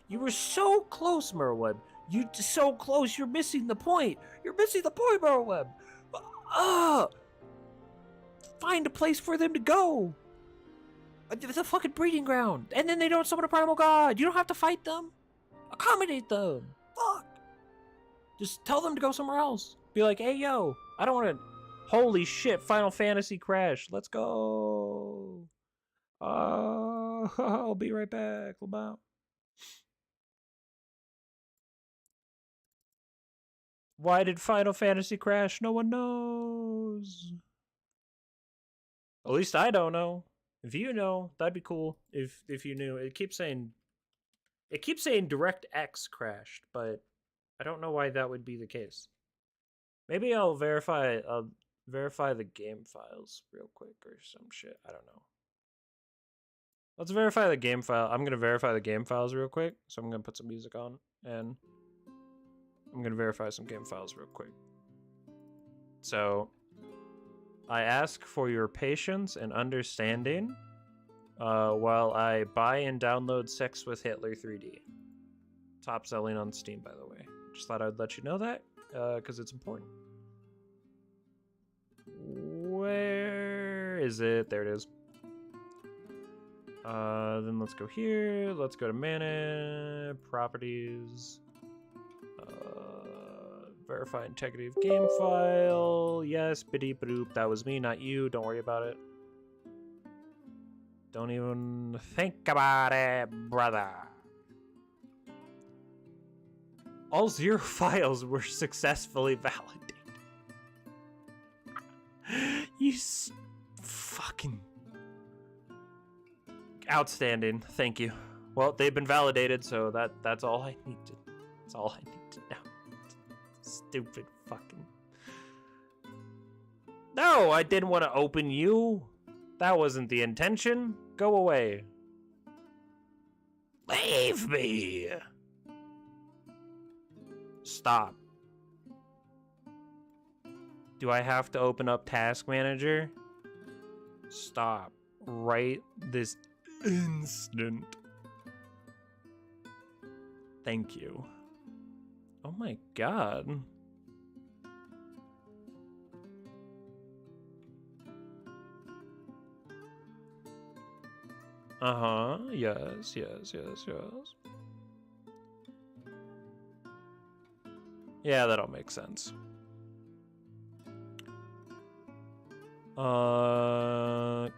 You were so close, Merweb. You so close. You're missing the point. You're missing the point, Merweb. Find a place for them to go. The fucking breeding ground. And then they don't summon a primal god. You don't have to fight them. Accommodate them. Fuck. Just tell them to go somewhere else. Be like, hey, yo, I don't want to... Holy shit, Final Fantasy crash. Let's go. I'll be right back. Lamau. Why did Final Fantasy crash? No one knows. At least I don't know. If you know, that'd be cool. If you knew. It keeps saying DirectX crashed, but I don't know why that would be the case. Maybe I'll verify the game files real quick or some shit. I don't know. Let's verify the game file. I'm gonna verify the game files real quick. So I'm gonna put some music on and I'm gonna verify some game files real quick. So I ask for your patience and understanding while I buy and download Sex with Hitler 3D. Top selling on Steam, by the way. Just thought I'd let you know that because it's important. Where is it? There it is. Then let's go here. Let's go to mana, properties. Verify integrity of game file. Yes, biddy boop. That was me, not you. Don't worry about it. Don't even think about it, brother. All 0 files were successfully validated. You fucking outstanding. Thank you. Well, they've been validated, so that's all I need to. That's all I need to know. Stupid fucking. No, I didn't want to open you. That wasn't the intention. Go away. Leave me. Stop. Do I have to open up Task Manager? Stop. Right this instant. Thank you. Oh my god. Uh-huh. Yes. Yeah, that'll make sense.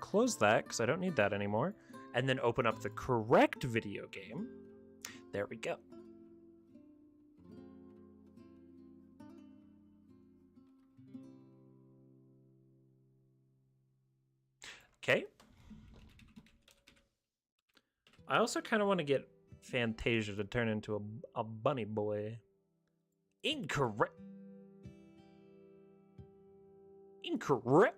Close that, because I don't need that anymore. And then open up the correct video game. There we go. Okay. I also kind of want to get Fantasia to turn into a bunny boy. Incorrect. Incorrect.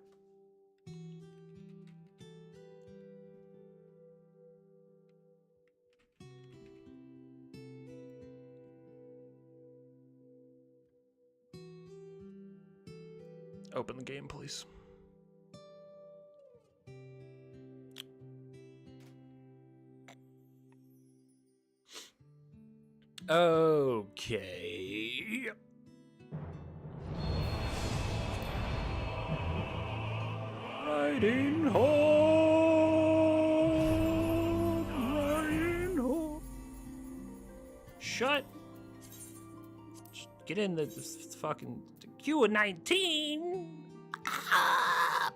Open the game, please. Okay. Riding home, riding home. Shut. Just get in the fucking Q19. Ah!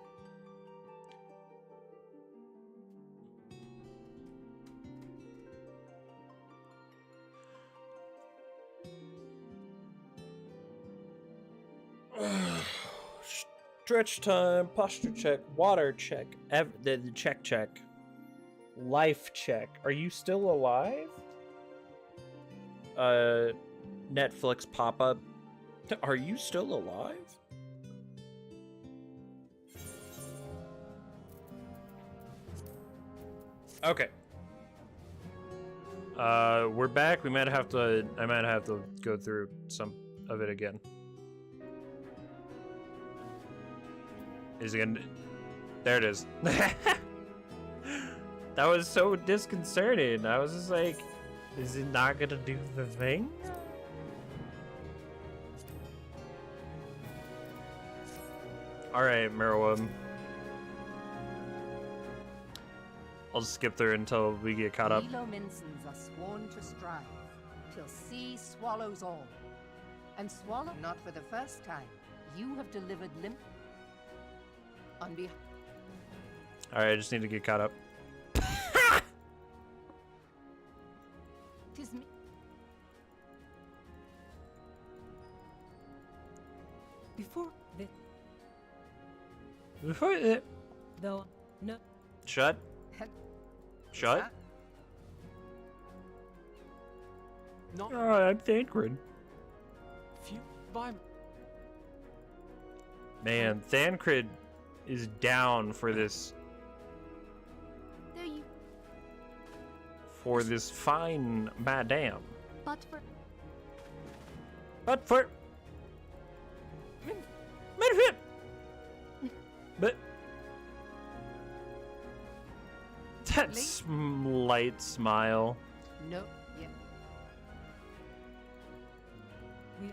Stretch time, posture check, water check, the check, life check. Are you still alive? Netflix pop-up. Are you still alive? Okay. We're back. I might have to go through some of it again. Is it gonna... There it is. That was so disconcerting. I was just like, is it not gonna do the thing? Alright, Merwin. I'll just skip through until we get caught up. Minsons are sworn to strive, till sea swallows all. And swallow not for the first time. You have delivered limp on behalf. Alright, I just need to get caught up. Tis me. Before the though no Shut. Shut. Not I'm Thancred. few by Man, Thancred is down for this. There you. For this fine madame. But for. But for. But. That light smile. No, yeah. we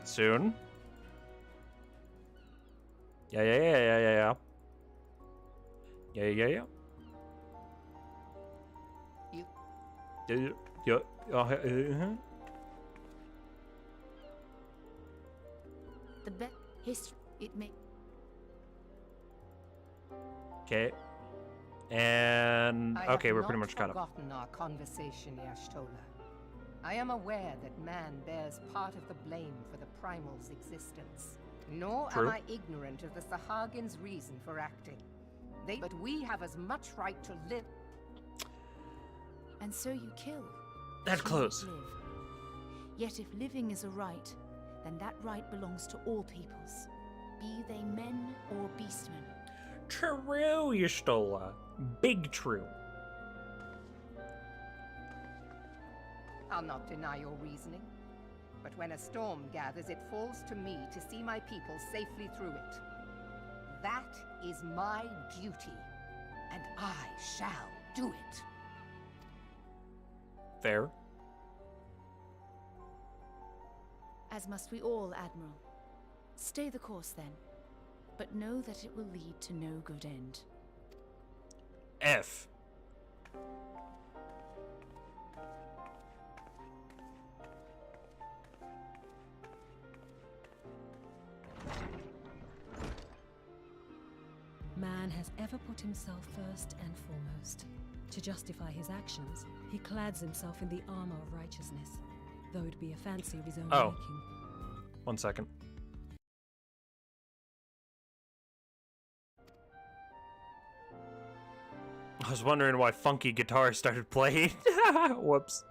Soon. Yeah. You. Yeah. The best history it may. Okay. And okay, we're pretty much caught up. I have not forgotten our conversation, Yashtola. I am aware that man bears part of the blame for the primal's existence. Nor True. am I ignorant of the Sahagins' reason for acting. But we have as much right to live. And so you kill. That's to close. Live. Yet if living is a right, then that right belongs to all peoples. be they men or beastmen. True, Yestola. Big true. I'll not deny your reasoning. But when a storm gathers, it falls to me to see my people safely through it. That is my duty, and I shall do it. Fair. As must we all, Admiral. Stay the course then, but know that it will lead to no good end. F. Man has ever put himself first and foremost. To justify his actions, he clads himself in the armor of righteousness, though it be a fancy of his own Oh. making. 1 second. I was wondering why funky guitar started playing. Whoops.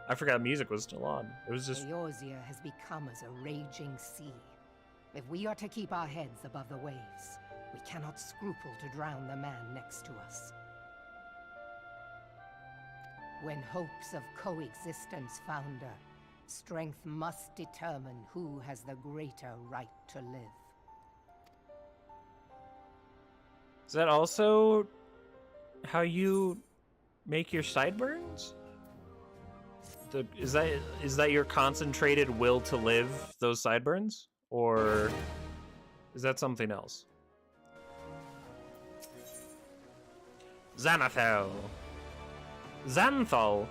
I forgot music was still on. It was just... Eorzea has become as a raging sea. If we are to keep our heads above the waves, we cannot scruple to drown the man next to us. When hopes of coexistence founder, strength must determine who has the greater right to live. Is that also how you make your sideburns? Is that your concentrated will to live, those sideburns? Or is that something else? Xanathal. Xanthal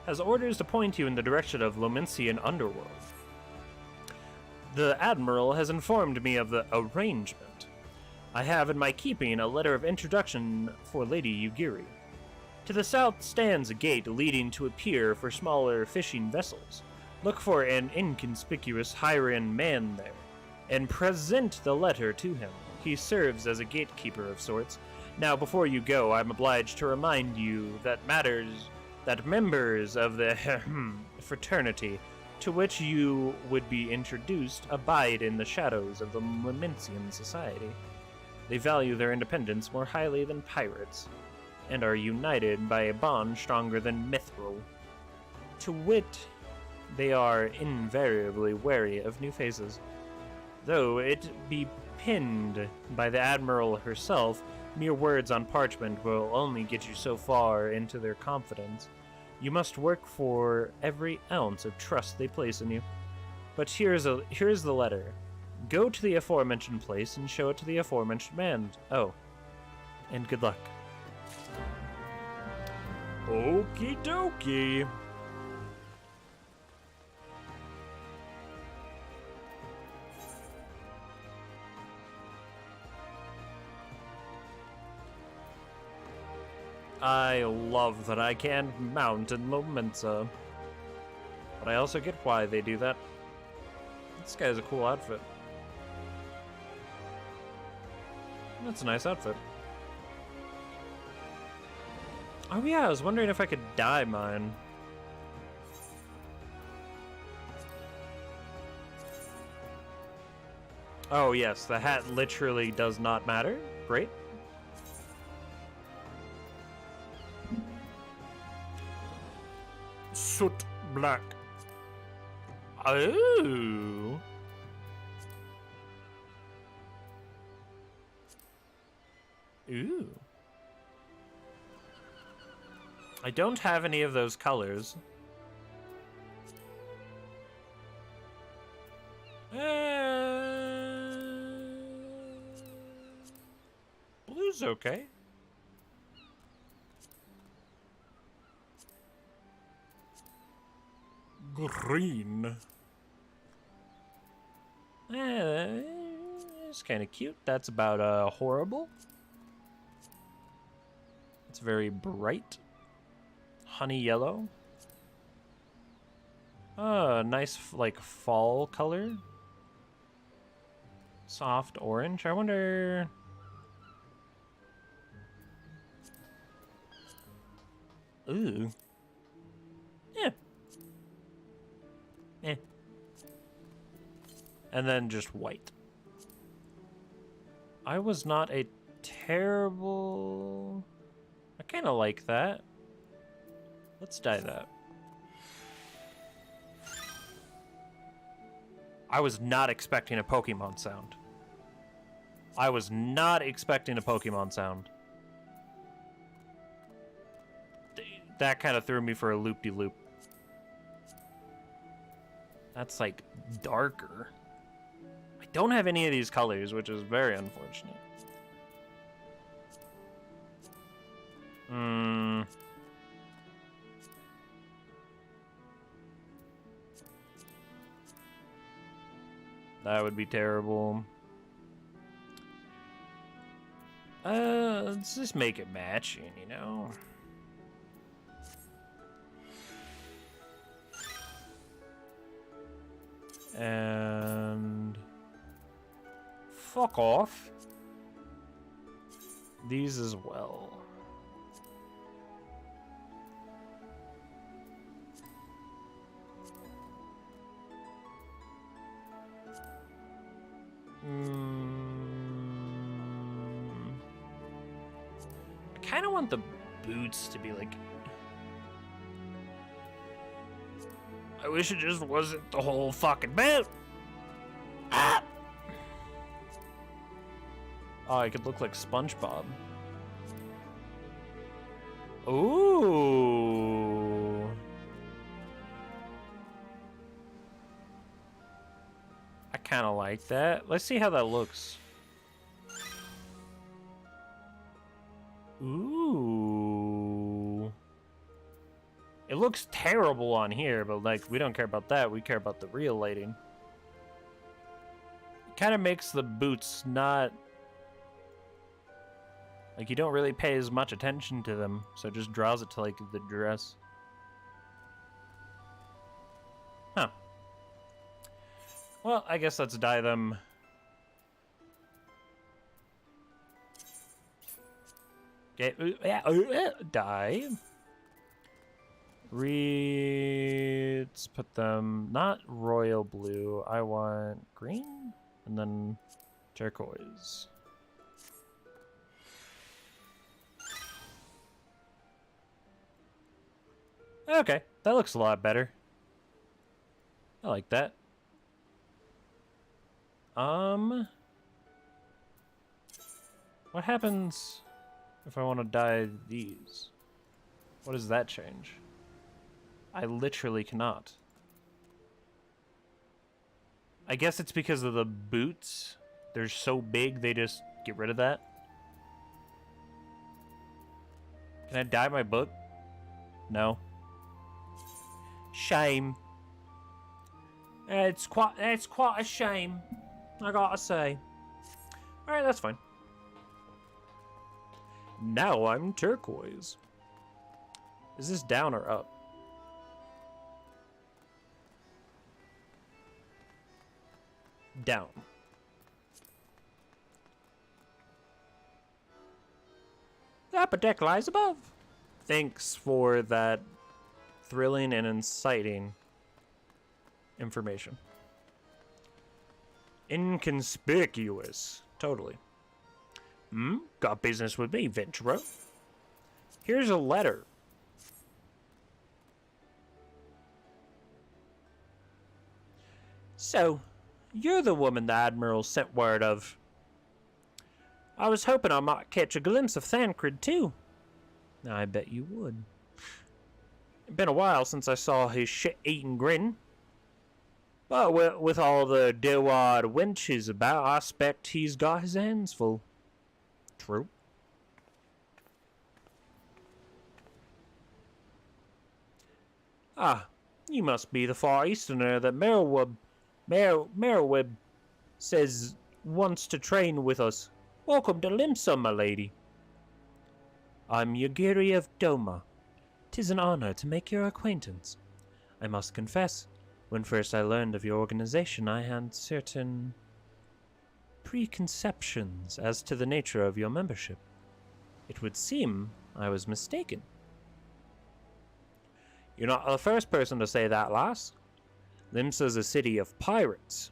has orders to point you in the direction of Lomensian underworld. The Admiral has informed me of the arrangement. I have in my keeping a letter of introduction for Lady Yugiri. To the south stands a gate leading to a pier for smaller fishing vessels. Look for an inconspicuous Hyrian man there, and present the letter to him. He serves as a gatekeeper of sorts. Now, before you go, I'm obliged to remind you that members of the fraternity to which you would be introduced abide in the shadows of the Lomensian society. They value their independence more highly than pirates, and are united by a bond stronger than mithril. To wit, they are invariably wary of new faces. Though it be pinned by the Admiral herself, mere words on parchment will only get you so far into their confidence. You must work for every ounce of trust they place in you. But here's the letter. Go to the aforementioned place and show it to the aforementioned man. Oh. And good luck. Okie dokie. I love that I can mount in Lomensa. But I also get why they do that. This guy has a cool outfit. That's a nice outfit. Oh yeah, I was wondering if I could dye mine. Oh yes, the hat literally does not matter. Great. Soot black. Oh. Ooh. I don't have any of those colors. Blue's okay. Green. It's kind of cute. That's about horrible. It's very bright. Honey yellow. Nice like fall color. Soft orange. I wonder. Ooh. Yeah. Eh. And then just white. I was not a terrible... I kind of like that. Let's dye that. I was not expecting a Pokemon sound. I was not expecting a Pokemon sound. That kind of threw me for a loop-de-loop. That's like darker. I don't have any of these colors, which is very unfortunate. That would be terrible. Let's just make it matching, you know? And... fuck off. These as well. I kind of want the boots to be like... I wish it just wasn't the whole fucking boot! Ah! Oh, I could look like SpongeBob. Ooh. I kind of like that. Let's see how that looks. Ooh. It looks terrible on here, but like, we don't care about that. We care about the real lighting. It kind of makes the boots not... like, you don't really pay as much attention to them, so it just draws it to, like, the dress. Huh. Well, I guess let's dye them. Okay, dye. Let's put them, not royal blue, I want green, and then turquoise. Okay, that looks a lot better. I like that. What happens if I want to dye these? What does that change? I literally cannot. I guess it's because of the boots. They're so big, they just get rid of that. Can I dye my book? No. Shame. It's quite a shame, I gotta say. Alright, that's fine. Now I'm turquoise. Is this down or up? Down. The upper deck lies above. Thanks for that thrilling and inciting information. Inconspicuous. Totally. Got business with me, Ventura. Here's a letter. So, you're the woman the Admiral sent word of. I was hoping I might catch a glimpse of Thancred, too. I bet you would. It's been a while since I saw his shit-eating grin. But with all the doe-eyed wenches about, I expect he's got his hands full. True. Ah, you must be the Far Easterner that Meroweb says wants to train with us. Welcome to Limsa, my lady. I'm Yagiri of Doma. 'Tis an honor to make your acquaintance. I must confess, when first I learned of your organization, I had certain preconceptions as to the nature of your membership. It would seem I was mistaken. You're not the first person to say that, lass. Limsa's a city of pirates,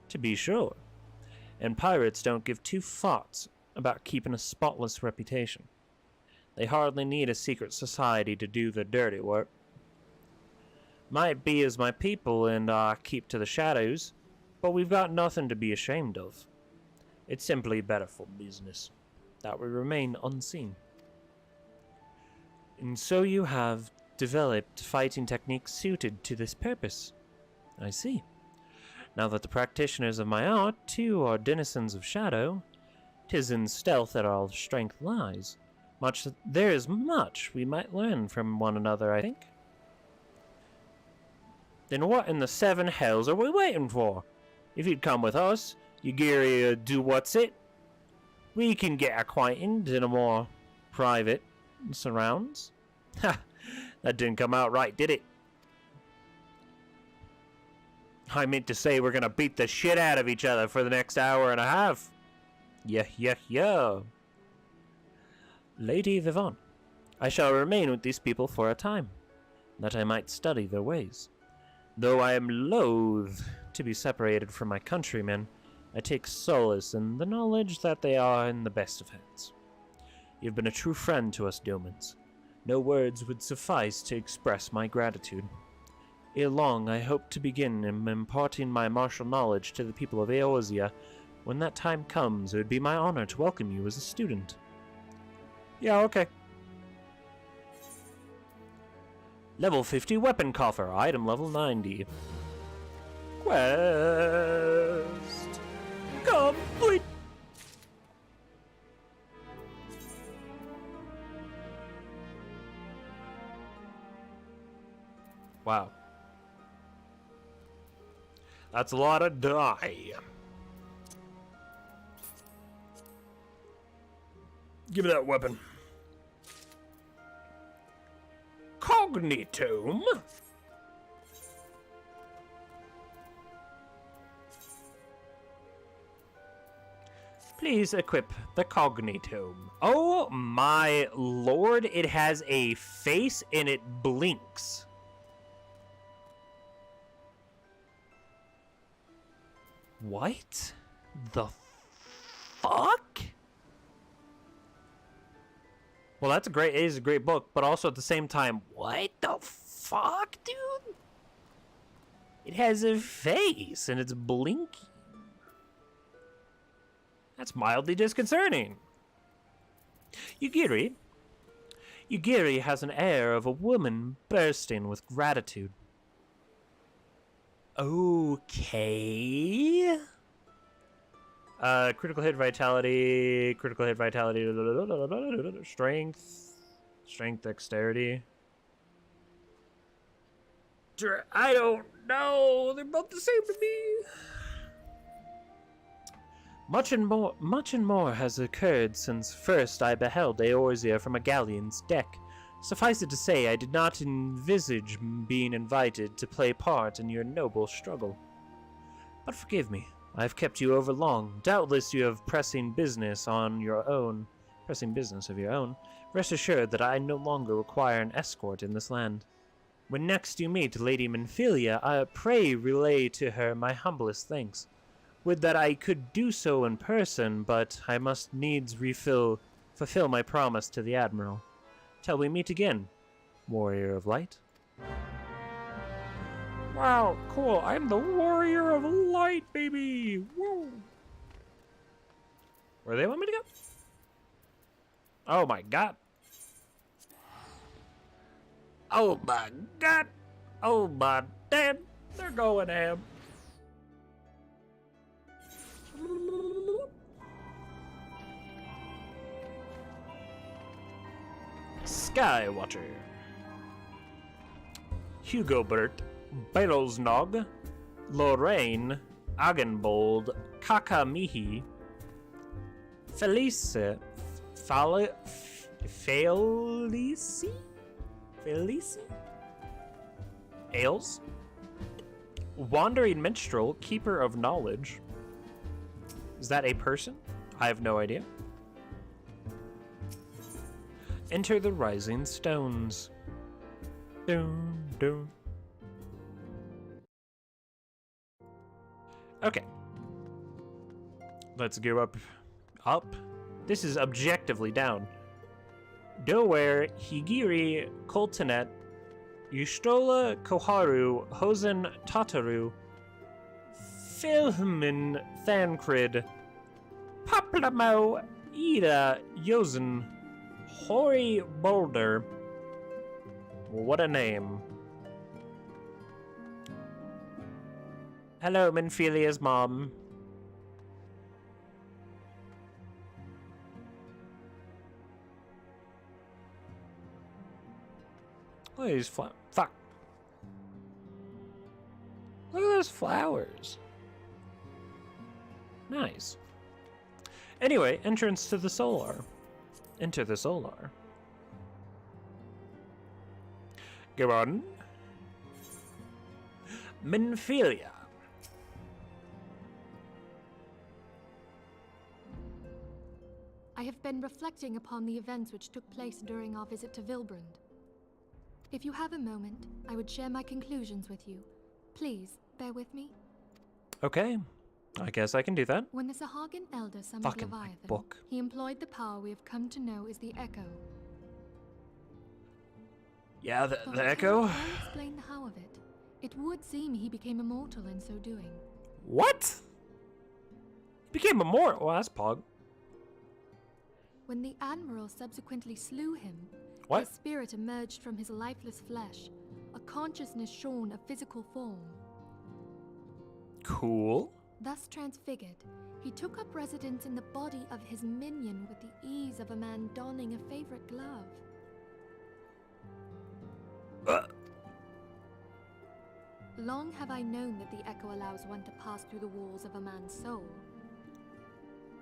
to be sure, and pirates don't give two thoughts about keeping a spotless reputation. They hardly need a secret society to do the dirty work. Might be as my people and keep to the shadows, but we've got nothing to be ashamed of. It's simply better for business that we remain unseen. And so you have developed fighting techniques suited to this purpose. I see. Now that the practitioners of my art, too, are denizens of shadow, 'tis in stealth that our strength lies. There is much we might learn from one another, I think. Then what in the seven hells are we waiting for? If you'd come with us, you geary do what's it? We can get acquainted in a more private surrounds. Ha! That didn't come out right, did it? I meant to say we're gonna beat the shit out of each other for the next hour and a half. Yeah. Lady Viv-Von, I shall remain with these people for a time, that I might study their ways. Though I am loath to be separated from my countrymen, I take solace in the knowledge that they are in the best of hands. You've been a true friend to us Domans. No words would suffice to express my gratitude. Ere long, I hope to begin imparting my martial knowledge to the people of Eorzea. When that time comes, it would be my honor to welcome you as a student. Yeah, okay. Level 50 weapon coffer, item level 90. Quest complete. Wow. That's a lot of die. Give me that weapon. Cognitome? Please equip the Cognitome. Oh my lord, it has a face and it blinks. What the fuck? Well, that's a great, it is a great book, but also at the same time, what the fuck, dude? It has a face and it's blinking. That's mildly disconcerting. Yugiri has an air of a woman bursting with gratitude. Okay. Critical hit vitality, strength, dexterity. I don't know. They're both the same to me. Much and more has occurred since first I beheld Eorzea from a galleon's deck. Suffice it to say, I did not envisage being invited to play part in your noble struggle. But forgive me, I have kept you over long. Doubtless you have pressing business of your own. Rest assured that I no longer require an escort in this land. When next you meet Lady Minfilia, I pray relay to her my humblest thanks. Would that I could do so in person, but I must needs fulfill my promise to the Admiral. Till we meet again, Warrior of Light. Wow, cool. I'm the Warrior of Light, baby. Woo. Where do they want me to go? Oh my god. Oh my god. Oh my dad. They're going ham. Skywatcher. Hugobert, Belosnog, Lorraine, Agenbold, Kakamihi, Felice, Ailes, Wandering Minstrel, Keeper of Knowledge. Is that a person? I have no idea. Enter the Rising Stones. Dun, dun. Okay. Let's go up. Up? This is objectively down. Doware, Higiri, Koltanet, Yustola, Koharu, Hosen, Tataru, Filmin, Thancred, Paplamo, Ida, Yosen, Hori, Boulder. What a name. Hello, Minfilia's mom. Look at these flowers. Fuck. Look at those flowers. Nice. Anyway, entrance to the Solar. Enter the Solar. Go on. Minfilia. I have been reflecting upon the events which took place during our visit to Vilbrand. If you have a moment, I would share my conclusions with you. Please, bear with me. Okay. I guess I can do that. When the Sahagin Elder summoned Fucking my Leviathan, book. he employed the power we have come to know as the Echo. Yeah, the Though I Echo? cannot well explain the how of it. It would seem he became immortal in so doing. What? He became immortal. Well, that's Pog. When the Admiral subsequently slew him, What? his spirit emerged from his lifeless flesh, a consciousness shorn of physical form. Cool. Thus transfigured, he took up residence in the body of his minion with the ease of a man donning a favorite glove. Long have I known that the Echo allows one to pass through the walls of a man's soul.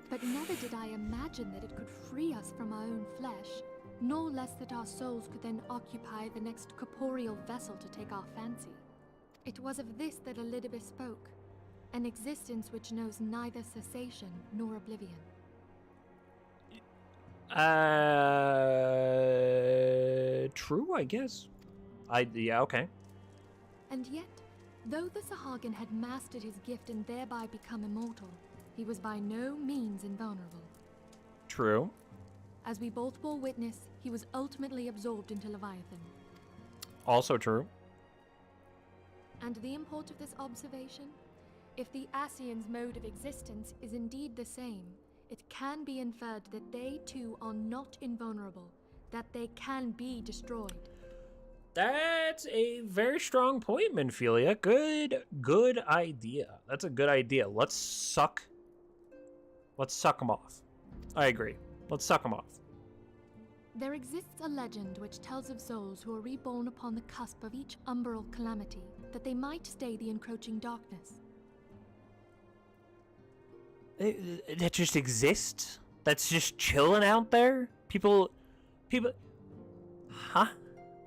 But never did I imagine that it could free us from our own flesh, nor less that our souls could then occupy the next corporeal vessel to take our fancy. It was of this that Elidibus spoke, an existence which knows neither cessation nor oblivion. True, I guess. Yeah, okay. And yet, though the Sahagin had mastered his gift and thereby become immortal, he was by no means invulnerable. True. As we both bore witness, he was ultimately absorbed into Leviathan. Also true. And the import of this observation? If the Ascians' mode of existence is indeed the same, it can be inferred that they too are not invulnerable, that they can be destroyed. That's a very strong point, Minfilia. Good idea. That's a good idea. Let's suck them off. I agree. Let's suck them off. There exists a legend which tells of souls who are reborn upon the cusp of each umbral calamity, that they might stay the encroaching darkness. That just exists? That's just chilling out there? People... Huh?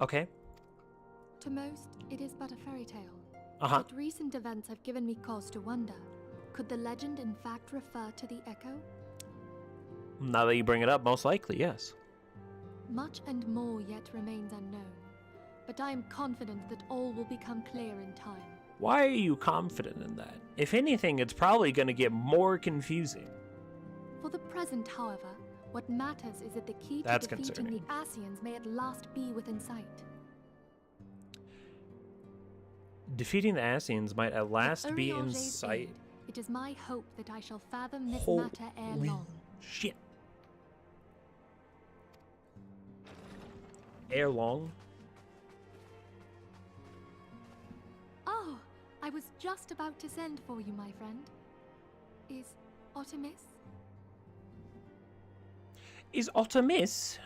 Okay. To most, it is but a fairy tale. Uh-huh. But recent events have given me cause to wonder. Could the legend in fact refer to the Echo? Now that you bring it up, most likely, yes. Much and more yet remains unknown, but I am confident that all will become clear in time. Why are you confident in that? If anything, it's probably going to get more confusing. For the present, however, what matters is that the key That's to defeating concerning. the Ascians may at last be within sight. Defeating the Ascians might at last With be in Urianger's sight. aid, it is my hope that I shall fathom this Holy matter ere long. shit. Ere long? Oh, I was just about to send for you, my friend. Is Artemis? Is Artemis?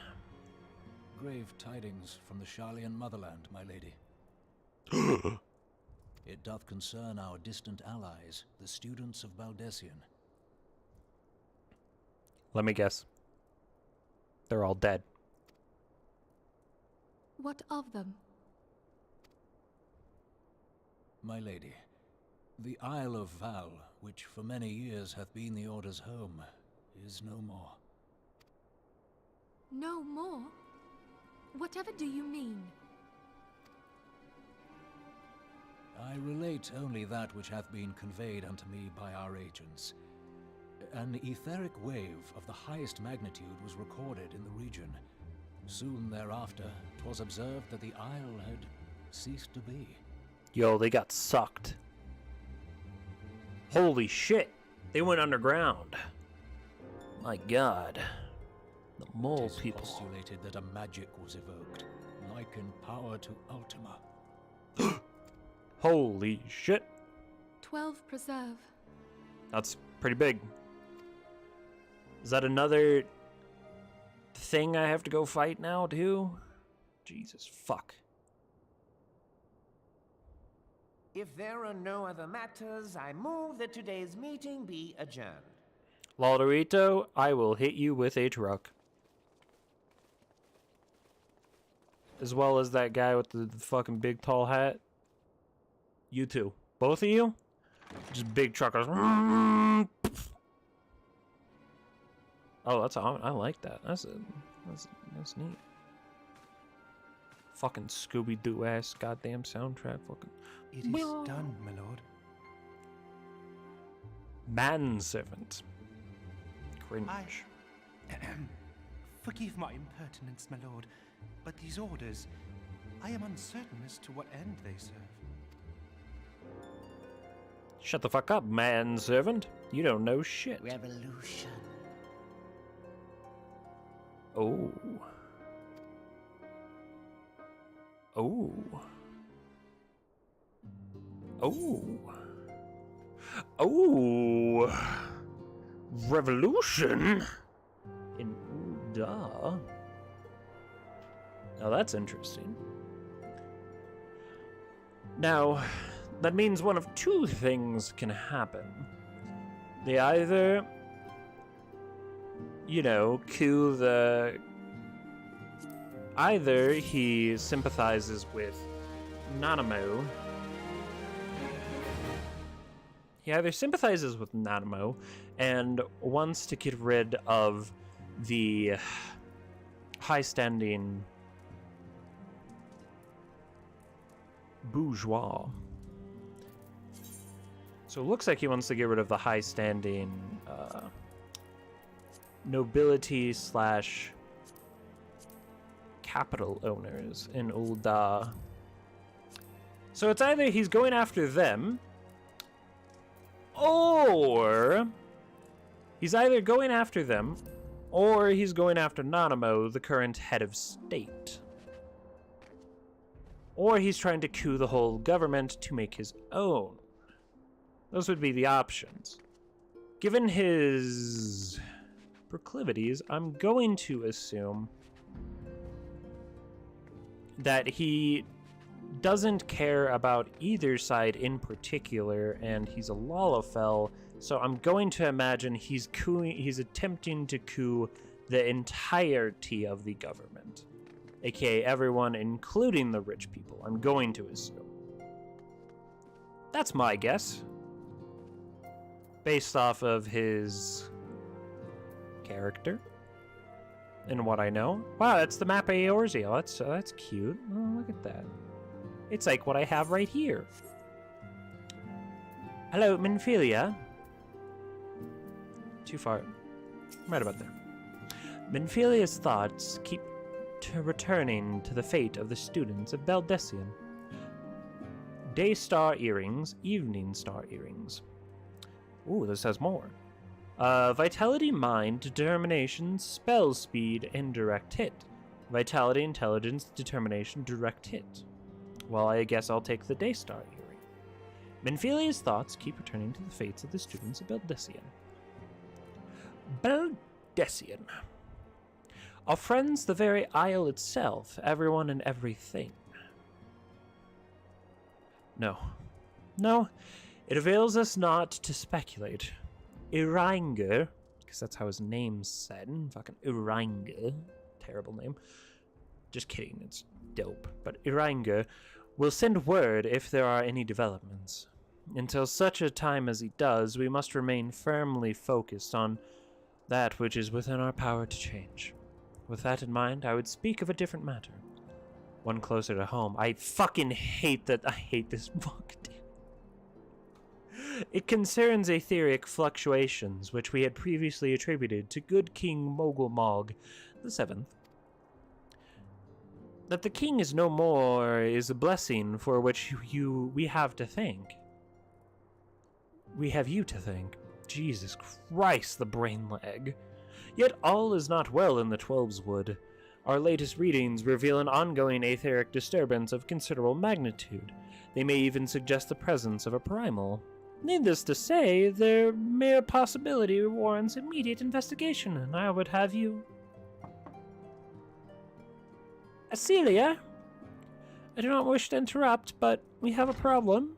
Grave tidings from the Sharlayan motherland, my lady. It doth concern our distant allies, the students of Baldessian. Let me guess. They're all dead. What of them? My lady, the Isle of Val, which for many years hath been the Order's home, is no more. No more? Whatever do you mean? I relate only that which hath been conveyed unto me by our agents. An etheric wave of the highest magnitude was recorded in the region. Soon thereafter, 'twas observed that the isle had ceased to be. Yo, they got sucked. Holy shit. They went underground. My god. The mole It is people. postulated that a magic was evoked, like in power to Ultima. Holy shit. 12 preserve. That's pretty big. Is that another thing I have to go fight now, too? Jesus, fuck. If there are no other matters, I move that today's meeting be adjourned. Laldorito, I will hit you with a truck. As well as that guy with the fucking big tall hat. You too. Both of you? Just big truckers. Oh, I like that. That's neat. Fucking Scooby-Doo ass goddamn soundtrack. Fucking. It is done, my lord. Manservant. Cringe. Forgive my impertinence, my lord, but these orders, I am uncertain as to what end they serve. Shut the fuck up, manservant. You don't know shit. Revolution. Oh. Oh. Oh. Oh. Revolution? In Ulda? Now that's interesting. Now, that means one of two things can happen. They either, you know, coup the... Either he sympathizes with Nanamo. He either sympathizes with Nanamo and wants to get rid of the high-standing bourgeois. So it looks like he wants to get rid of the high-standing nobility slash capital owners in Ulda. So it's either he's going after them, or he's either going after them, or he's going after Nanamo, the current head of state. Or he's trying to coup the whole government to make his own. Those would be the options. Given his proclivities, I'm going to assume that he doesn't care about either side in particular, and he's a Lalafell, so I'm going to imagine he's attempting to coup the entirety of the government, aka everyone, including the rich people. I'm going to assume. That's my guess, based off of his character and what I know. Wow, that's the map of Eorzea. That's cute. Oh, look at that. It's like what I have right here. Hello, Minfilia. Too far. Right about there. Minfilia's thoughts keep returning to the fate of the students of Beldesian. Day star earrings, evening star earrings. Ooh, this has more. Vitality, mind, determination, spell speed, and direct hit. Vitality, intelligence, determination, direct hit. Well, I guess I'll take the Daystar earring. Minfilia's thoughts keep returning to the fates of the students of Beldesian. Beldesian. Our friends, the very isle itself, everyone and everything. No. No, it avails us not to speculate. Iranger, because that's how his name's said. Fucking Iranger. Terrible name. Just kidding, it's dope. But Iranger will send word if there are any developments. Until such a time as he does, we must remain firmly focused on that which is within our power to change. With that in mind, I would speak of a different matter. One closer to home. I fucking hate that. I hate this book. It concerns etheric fluctuations, which we had previously attributed to good King Mogul Mog the Seventh. That the king is no more is a blessing for which we have to thank. We have you to thank. Jesus Christ, the brain lag. Yet all is not well in the Twelves Wood. Our latest readings reveal an ongoing etheric disturbance of considerable magnitude. They may even suggest the presence of a primal. Needless to say, their mere possibility warrants immediate investigation, and I would have you... Celia? I do not wish to interrupt, but we have a problem.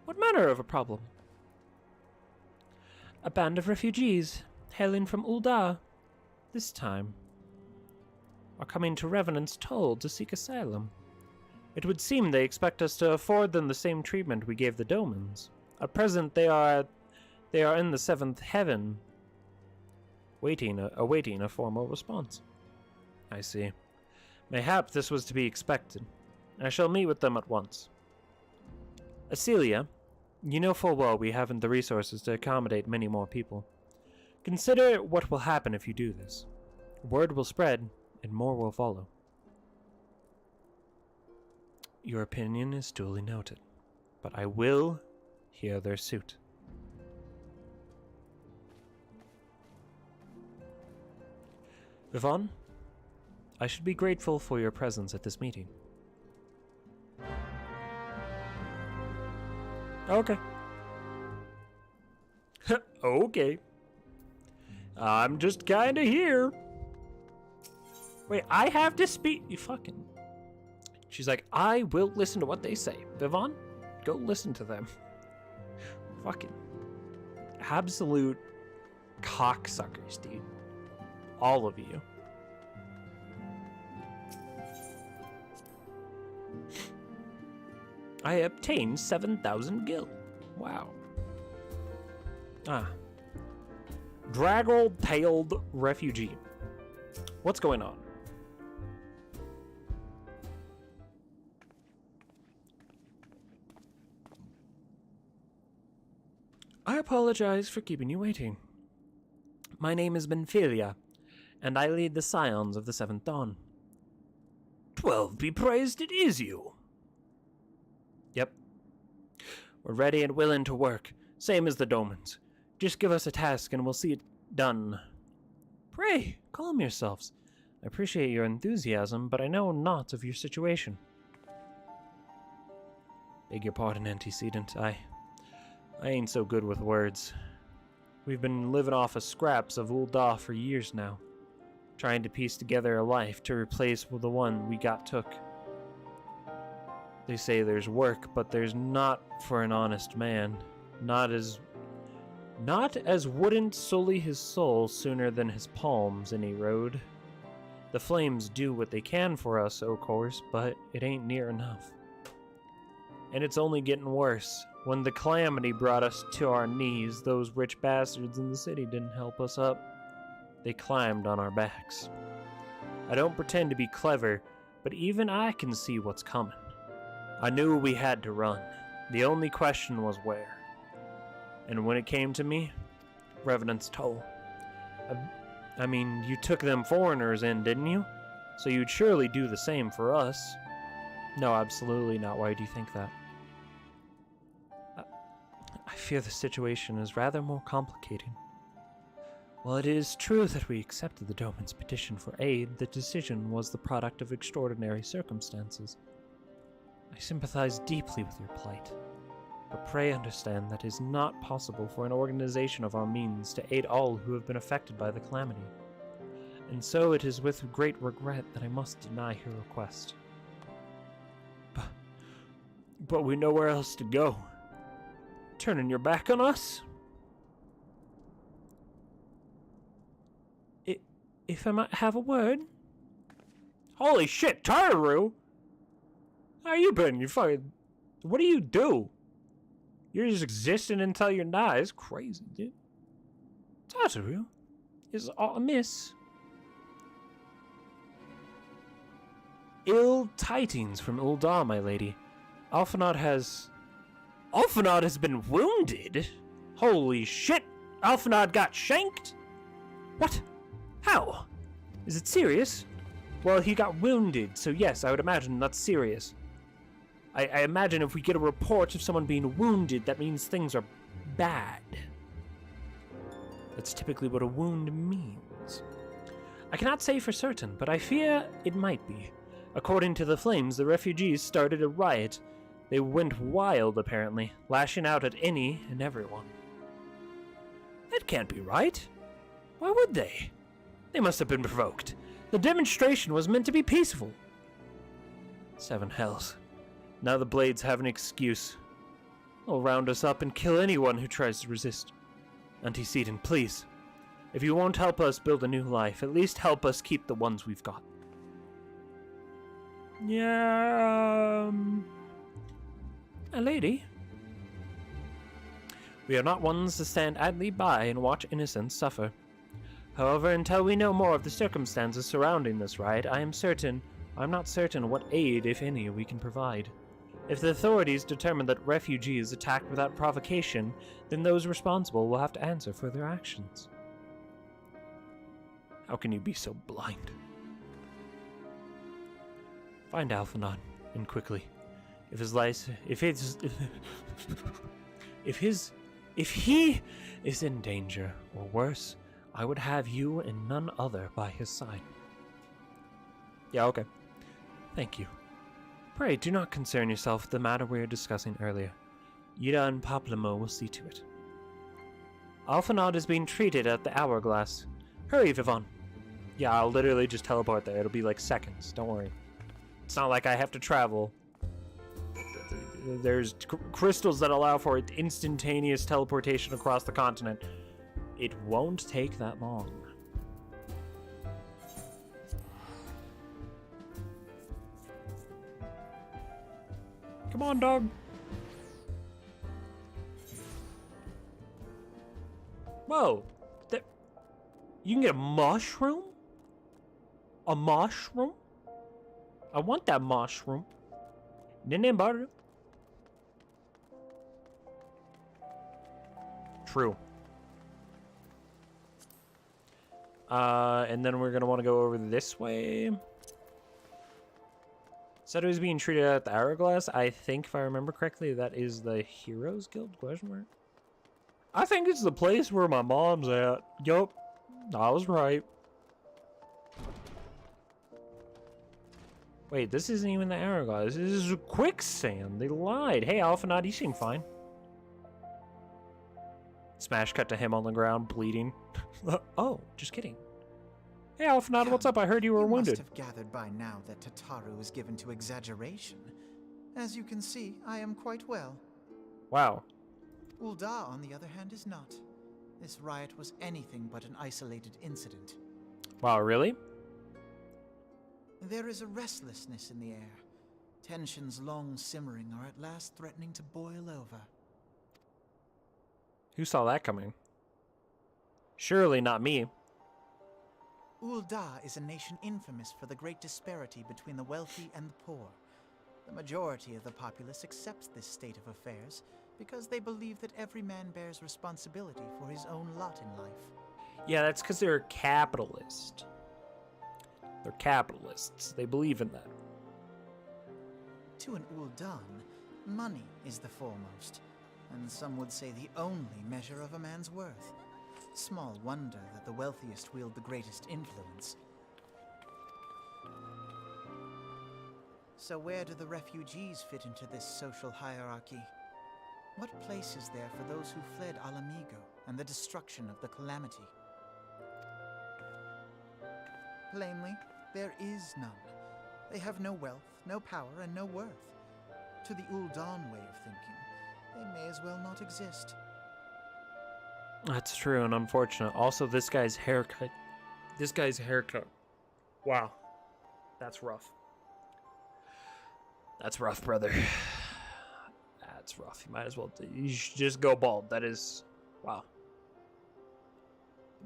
What manner of a problem? A band of refugees, hailing from Ul'dah, this time, are coming to Revenant's Toll to seek asylum. It would seem they expect us to afford them the same treatment we gave the Domans. At present, they are in the seventh heaven, awaiting a formal response. I see. Mayhap this was to be expected. I shall meet with them at once. Acelia, you know full well we haven't the resources to accommodate many more people. Consider what will happen if you do this. Word will spread, and more will follow. Your opinion is duly noted, but I will hear their suit. Viv-Von, I should be grateful for your presence at this meeting. Okay. Okay. I'm just kinda here. Wait, I have to speak. You fucking... She's like, I will listen to what they say. Viv-Von, go listen to them. Fucking absolute cocksuckers, dude. All of you. I obtained 7,000 gil. Wow. Draggle-tailed refugee. What's going on? I apologize for keeping you waiting. My name is Benfilia, and I lead the Scions of the Seventh Dawn. 12 be praised, it is you. Yep. We're ready and willing to work, same as the Domans. Just give us a task and we'll see it done. Pray, calm yourselves. I appreciate your enthusiasm, but I know naught of your situation. Beg your pardon, antecedent. I ain't so good with words. We've been living off of scraps of Ul'dah for years now, trying to piece together a life to replace the one we got took. They say there's work, but there's not for an honest man. Not as wouldn't sully his soul sooner than his palms any road. The flames do what they can for us, o' course, but it ain't near enough. And it's only getting worse. When the calamity brought us to our knees, those rich bastards in the city didn't help us up. They climbed on our backs. I don't pretend to be clever, but even I can see what's coming. I knew we had to run. The only question was where. And when it came to me, Revenant's Toll. I mean, you took them foreigners in, didn't you? So you'd surely do the same for us. No, absolutely not. Why do you think that? I fear the situation is rather more complicated. While it is true that we accepted the Doman's petition for aid, the decision was the product of extraordinary circumstances. I sympathize deeply with your plight, but pray understand that it is not possible for an organization of our means to aid all who have been affected by the calamity. And so it is with great regret that I must deny your request. But we know where else to go. Turning your back on us? If I might have a word? Holy shit, Taru! How you been? You fucking... What do you do? You're just existing until you're not. It's crazy, dude. Taru? Is all amiss? Ill tidings from Ul'dah, my lady. Alphanot has Alphanod has been wounded? Holy shit! Alphanod got shanked? What? How? Is it serious? Well, he got wounded, so yes, I would imagine that's serious. I imagine if we get a report of someone being wounded, that means things are bad. That's typically what a wound means. I cannot say for certain, but I fear it might be. According to the Flames, the refugees started a riot. They went wild, apparently, lashing out at any and everyone. That can't be right. Why would they? They must have been provoked. The demonstration was meant to be peaceful. 7 hells. Now the Blades have an excuse. They'll round us up and kill anyone who tries to resist. Antecedent, please. If you won't help us build a new life, at least help us keep the ones we've got. Yeah, a lady? We are not ones to stand idly by and watch innocents suffer. However, until we know more of the circumstances surrounding this riot, I'm not certain what aid, if any, we can provide. If the authorities determine that refugees attacked without provocation, then those responsible will have to answer for their actions. How can you be so blind? Find Alphanod, and quickly. If he is in danger, or worse, I would have you and none other by his side. Yeah, okay. Thank you. Pray, do not concern yourself with the matter we were discussing earlier. Yida and Paplamo will see to it. Alphanod is being treated at the Hourglass. Hurry, Viv-Von. Yeah, I'll literally just teleport there. It'll be like seconds. Don't worry. It's not like I have to travel. There's crystals that allow for instantaneous teleportation across the continent. It won't take that long. Come on, dog. Whoa. You can get a mushroom? A mushroom? I want that mushroom. Didn't butter? True. And then we're gonna want to go over this way. Said it was being treated at the Hourglass. I think, if I remember correctly, that is the Heroes Guild? Question mark. I think it's the place where my mom's at. Yup, I was right. Wait, this isn't even the Hourglass. This is quicksand. They lied. Hey, Alphanod, you seem fine. Smash cut to him on the ground, bleeding. Oh, just kidding. Hey, Alphanod, what's up? I heard you were wounded. You must have gathered by now that Tataru is given to exaggeration. As you can see, I am quite well. Wow. Ul'dah, on the other hand, is not. This riot was anything but an isolated incident. Wow, really? There is a restlessness in the air. Tensions long simmering are at last threatening to boil over. Who saw that coming? Surely not me. Ul'dah is a nation infamous for the great disparity between the wealthy and the poor. The majority of the populace accepts this state of affairs because they believe that every man bears responsibility for his own lot in life. Yeah, that's because they're capitalist. They're capitalists. They believe in that. To an Ul'dah, money is the foremost, and some would say the only measure of a man's worth. Small wonder that the wealthiest wield the greatest influence. So where do the refugees fit into this social hierarchy? What place is there for those who fled Alamigo and the destruction of the Calamity? Plainly, there is none. They have no wealth, no power, and no worth. To the Ul'dah way of thinking, they may as well not exist. That's true and unfortunate. Also, this guy's haircut. Wow. That's rough. That's rough, brother. That's rough. You might as well. You should just go bald. That is. Wow.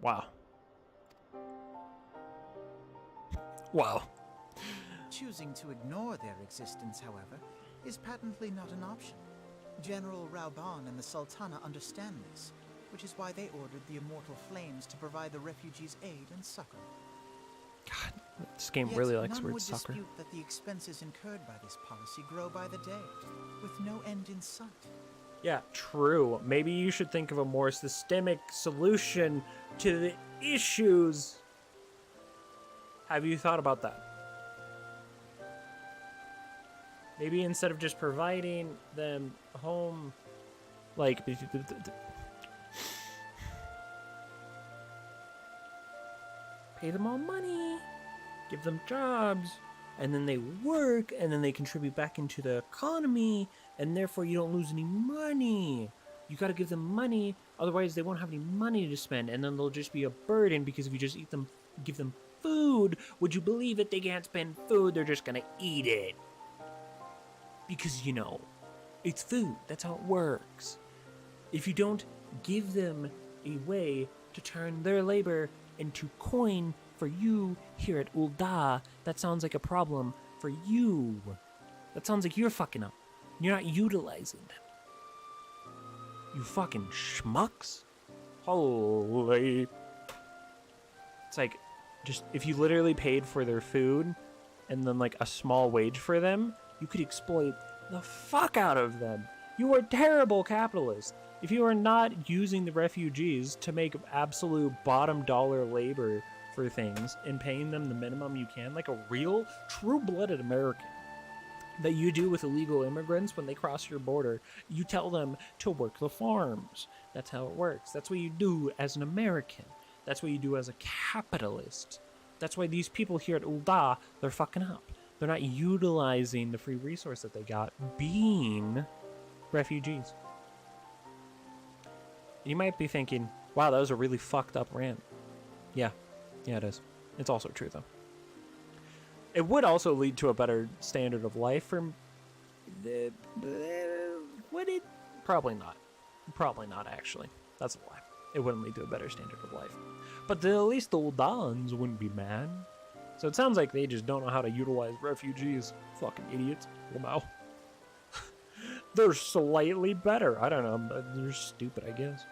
Wow. Wow. Choosing to ignore their existence, however, is patently not an option. General Rauban and the Sultana understand this, which is why they ordered the Immortal Flames to provide the refugees aid and succor. God, this game Yet really likes none weird would sucker. dispute that the expenses incurred by this policy grow by the day, with no end in sight. Yeah, true. Maybe you should think of a more systemic solution to the issues. Have you thought about that? Maybe instead of just providing them home, like, pay them all money, give them jobs, and then they work, and then they contribute back into the economy, and therefore you don't lose any money. You gotta give them money, otherwise they won't have any money to spend, and then they'll just be a burden, because if you just give them food, would you believe it? They can't spend food, they're just gonna eat it. Because, you know, it's food, that's how it works. If you don't give them a way to turn their labor into coin for you here at Ul'dah, that sounds like a problem for you. That sounds like you're fucking up. You're not utilizing them. You fucking schmucks. Holy. It's like, just, if you literally paid for their food and then like a small wage for them, you could exploit the fuck out of them. You are terrible capitalists. If you are not using the refugees to make absolute bottom dollar labor for things and paying them the minimum you can, like a real true-blooded American that you do with illegal immigrants when they cross your border, you tell them to work the farms. That's how it works. That's what you do as an American. That's what you do as a capitalist. That's why these people here at Ul'dah, they're fucking up. They're not utilizing the free resource that they got being refugees. You might be thinking, wow, that was a really fucked up rant. Yeah, it is. It's also true, though. It would also lead to a better standard of life for... would it? Probably not. Probably not, actually. That's a lie. It wouldn't lead to a better standard of life. But at least the Uldans wouldn't be mad. So it sounds like they just don't know how to utilize refugees. Fucking idiots. Well, no. They're slightly better. I don't know. But they're stupid, I guess.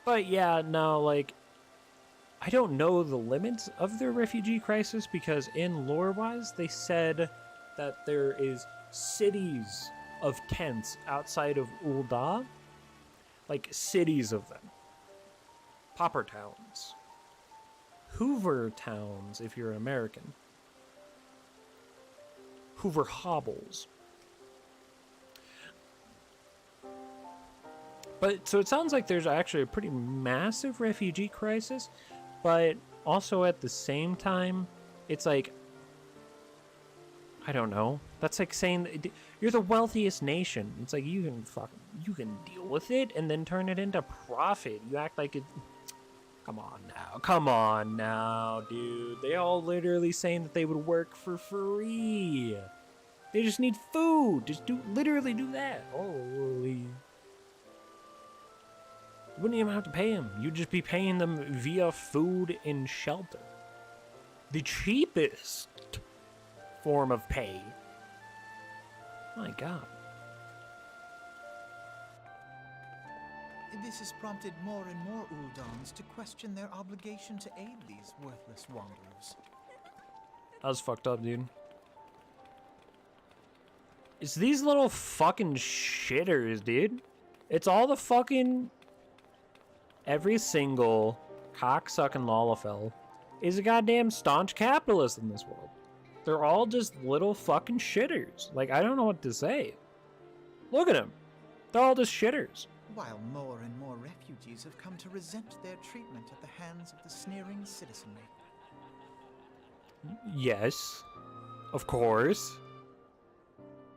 But yeah, no, like... I don't know the limits of their refugee crisis because in lore-wise, they said that there is cities of tents outside of Ul'dah. Like, cities of them. Pauper towns. Hoover towns, if you're an American. Hoover hobbles. But, so it sounds like there's actually a pretty massive refugee crisis, but also at the same time, it's like, I don't know. That's like saying you're the wealthiest nation. It's like you can deal with it and then turn it into profit. You act like it. Come on now, dude. They all literally saying that they would work for free. They just need food. Just literally do that. Holy. You wouldn't even have to pay them. You'd just be paying them via food and shelter. The cheapest form of pay. My God. This has prompted more and more Uldans to question their obligation to aid these worthless wanderers. That was fucked up, dude. It's these little fucking shitters, dude. It's all the fucking... Every single cocksucking Lalafell is a goddamn staunch capitalist in this world. They're all just little fucking shitters. Like, I don't know what to say. Look at them. They're all just shitters. While more and more refugees have come to resent their treatment at the hands of the sneering citizenry. Yes, of course.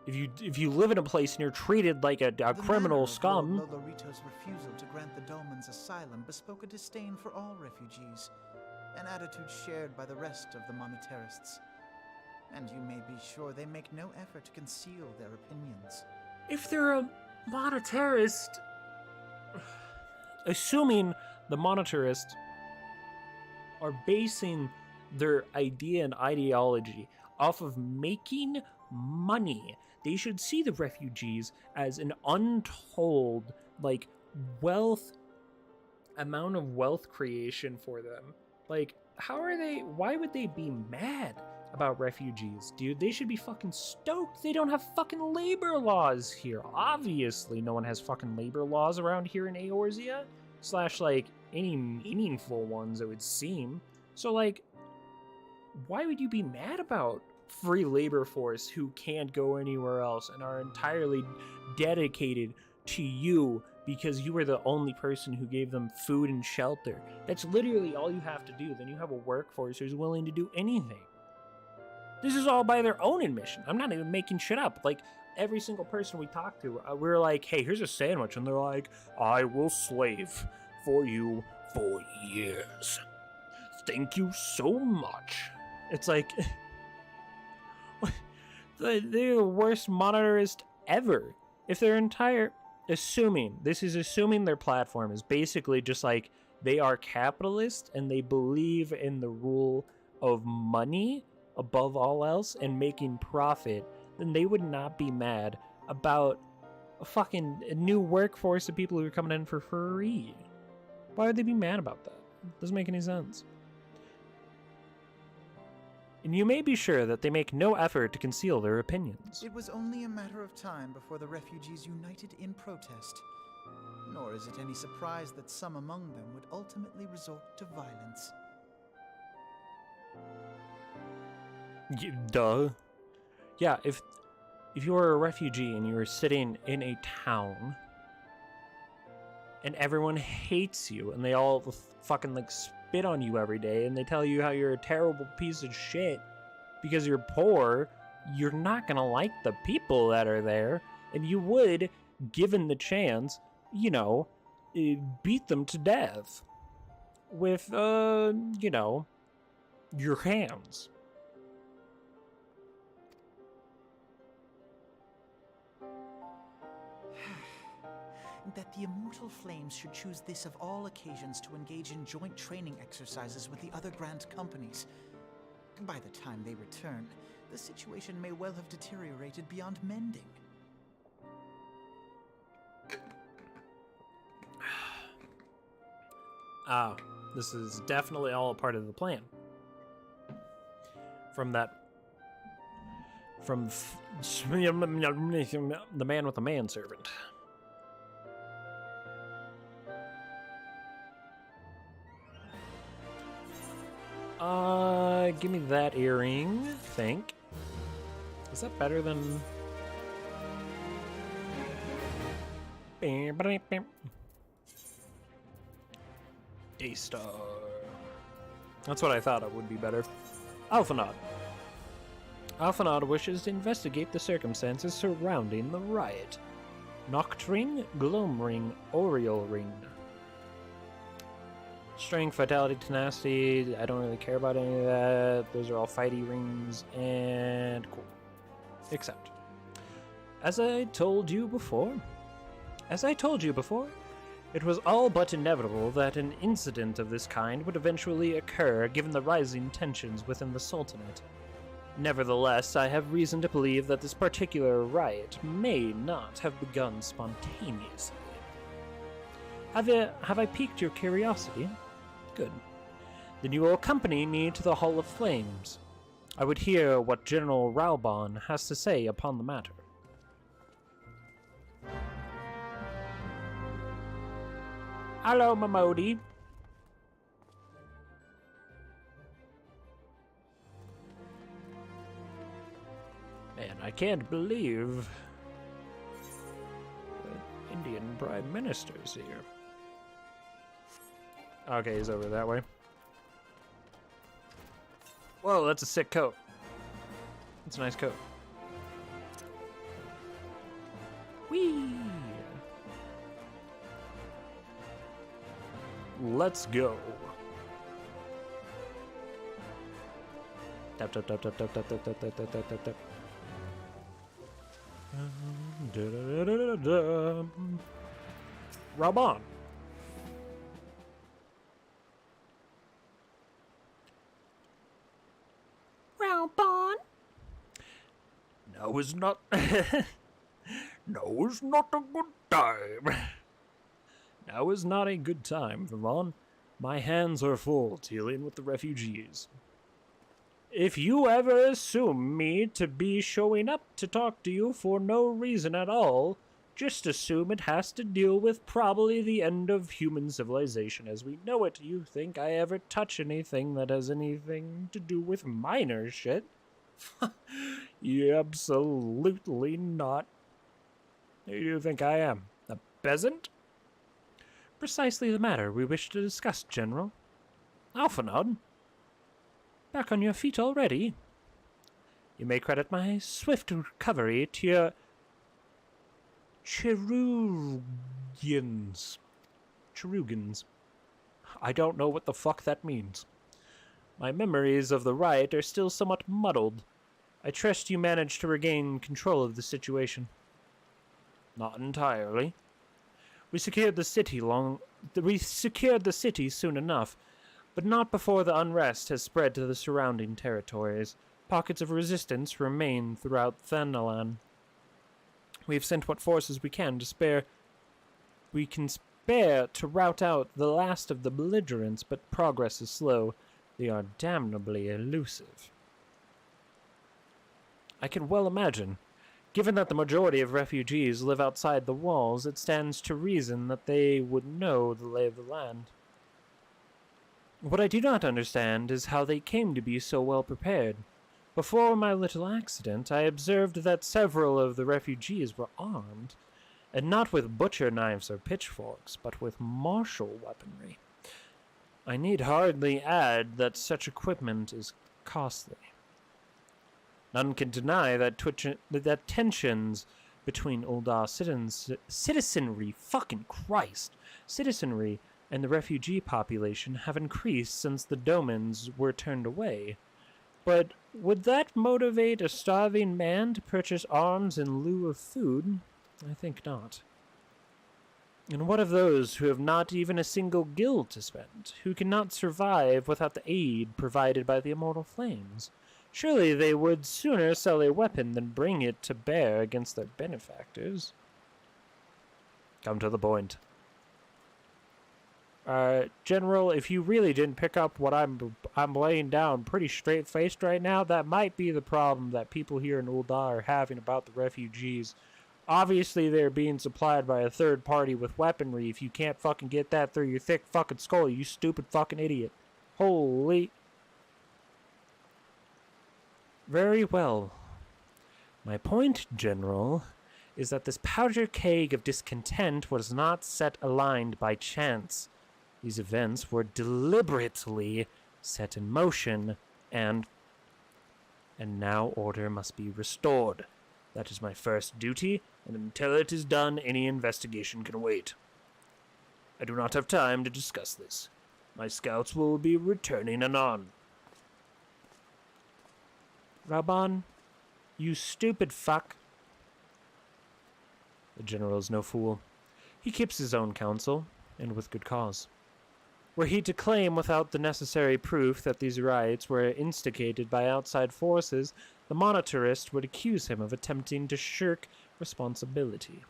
If you live in a place and you're treated like a criminal scum. Lord Lolorito's refusal to grant the Dolmens asylum bespoke a disdain for all refugees, an attitude shared by the rest of the monetarists. And you may be sure they make no effort to conceal their opinions. If they're a monetarist, assuming the monetarists are basing their idea and ideology off of making money, They should see the refugees as an untold, like, amount of wealth creation for them. Like, why would they be mad about refugees, dude? They should be fucking stoked. They don't have fucking labor laws here. Obviously, no one has fucking labor laws around here in Eorzea. / like, any meaningful ones, it would seem. So, like, why would you be mad about free labor force who can't go anywhere else and are entirely dedicated to you because you were the only person who gave them food and shelter? That's literally all you have to do. Then you have a workforce who's willing to do anything. This is all by their own admission. I'm not even making shit up. Like, every single person we talk to, we're like, hey, here's a sandwich. And they're like, I will slave for you for years. Thank you so much. It's like, they're the worst monetarist ever. If their entire, assuming their platform is basically just like, they are capitalist and they believe in the rule of money above all else and making profit, then they would not be mad about a fucking new workforce of people who are coming in for free. Why would they be mad about that? It doesn't make any sense. And you may be sure that they make no effort to conceal their opinions. It was only a matter of time before the refugees united in protest. Nor is it any surprise that some among them would ultimately resort to violence. Duh. Yeah, if you were a refugee and you were sitting in a town and everyone hates you and they all fucking like spit on you every day and they tell you how you're a terrible piece of shit because you're poor, you're not gonna like the people that are there, and you would, given the chance, you know, beat them to death with, you know, your hands. That the immortal flames should choose this of all occasions to engage in joint training exercises with the other Grant companies. By the time they return, the situation may well have deteriorated beyond mending. This is definitely all a part of the plan. From the man with the manservant. Give me that earring, I think. Is that better than... A-star. That's what I thought it would be better. Alphanod. Alphanod wishes to investigate the circumstances surrounding the riot. Noctring, Gloam Ring, Oriole Ring. Strength, Vitality, Tenacity, I don't really care about any of that. Those are all fighty rings, and cool. Except, as I told you before, it was all but inevitable that an incident of this kind would eventually occur given the rising tensions within the Sultanate. Nevertheless, I have reason to believe that this particular riot may not have begun spontaneously. Have I piqued your curiosity? Good. Then you will accompany me to the Hall of Flames. I would hear what General Raubon has to say upon the matter. Hello, Mamodi. Man, I can't believe the Indian Prime Minister's here. Okay, he's over that way. Whoa, that's a sick coat. That's a nice coat. Whee! Let's go. Tap tap tap tap tap tap tap tap tap tap tap tap tap. Raubon. Raubon. Now is not... Now is not a good time. Now is not a good time, Viv-Von. My hands are full dealing with the refugees. If you ever assume me to be showing up to talk to you for no reason at all, just assume it has to deal with probably the end of human civilization as we know it. You think I ever touch anything that has anything to do with minor shit? Absolutely not. Who do you think I am? A peasant? Precisely the matter we wish to discuss, General. Alphanod, back on your feet already? You may credit my swift recovery to your Cherugans. I don't know what the fuck that means. My memories of the riot are still somewhat muddled. I trust you managed to regain control of the situation. Not entirely. We secured the city soon enough, but not before the unrest has spread to the surrounding territories. Pockets of resistance remain throughout Thanalan. We have sent what forces we can spare to rout out the last of the belligerents, but progress is slow. They are damnably elusive. I can well imagine. Given that the majority of refugees live outside the walls, it stands to reason that they would know the lay of the land. What I do not understand is how they came to be so well prepared. Before my little accident, I observed that several of the refugees were armed, and not with butcher knives or pitchforks, but with martial weaponry. I need hardly add that such equipment is costly. None can deny that tensions between Uldar citizenry and the refugee population have increased since the Domans were turned away. But would that motivate a starving man to purchase arms in lieu of food? I think not. And what of those who have not even a single guild to spend, who cannot survive without the aid provided by the immortal flames? Surely they would sooner sell a weapon than bring it to bear against their benefactors. Come to the point. General, if you really didn't pick up what I'm laying down pretty straight-faced right now, that might be the problem that people here in Uldar are having about the refugees. Obviously, they're being supplied by a third party with weaponry. If you can't fucking get that through your thick fucking skull, you stupid fucking idiot. Holy... Very well. My point, General, is that this powder keg of discontent was not set aligned by chance. These events were deliberately set in motion, and now order must be restored. That is my first duty, and until it is done, any investigation can wait. I do not have time to discuss this. My scouts will be returning anon. Raban, you stupid fuck. The general is no fool. He keeps his own counsel, and with good cause. Were he to claim without the necessary proof that these riots were instigated by outside forces, the monetarist would accuse him of attempting to shirk responsibility.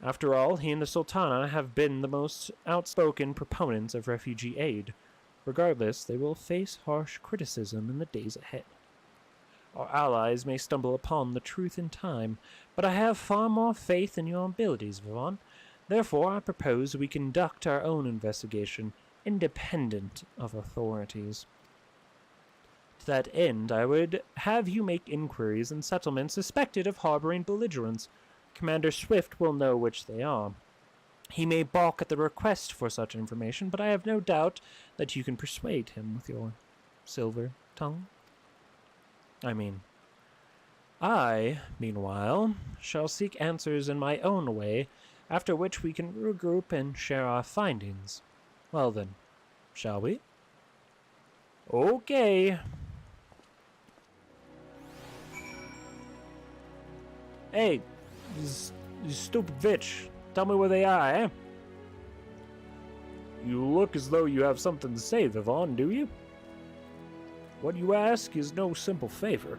After all, he and the Sultana have been the most outspoken proponents of refugee aid. Regardless, they will face harsh criticism in the days ahead. Our allies may stumble upon the truth in time, but I have far more faith in your abilities, Viv-Von. Therefore, I propose we conduct our own investigation, independent of authorities. To that end, I would have you make inquiries in settlements suspected of harboring belligerents. Commander Swift will know which they are. He may balk at the request for such information, but I have no doubt that you can persuade him with your silver tongue. I, meanwhile, shall seek answers in my own way, after which we can regroup and share our findings. Well then, shall we? Okay. Hey, you stupid bitch. Tell me where they are, eh? You look as though you have something to say, Viv-Von, do you? What you ask is no simple favor.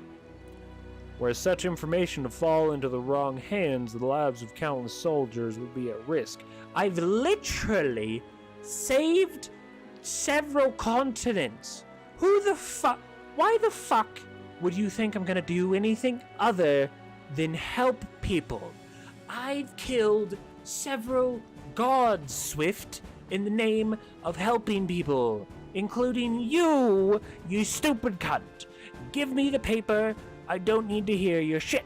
Were such information to fall into the wrong hands, the lives of countless soldiers would be at risk. I've literally saved several continents. Who the fuck? Why the fuck would you think I'm gonna do anything other than help people? I've killed several gods, Swift, in the name of helping people, including you, you stupid cunt. Give me the paper. I don't need to hear your shit.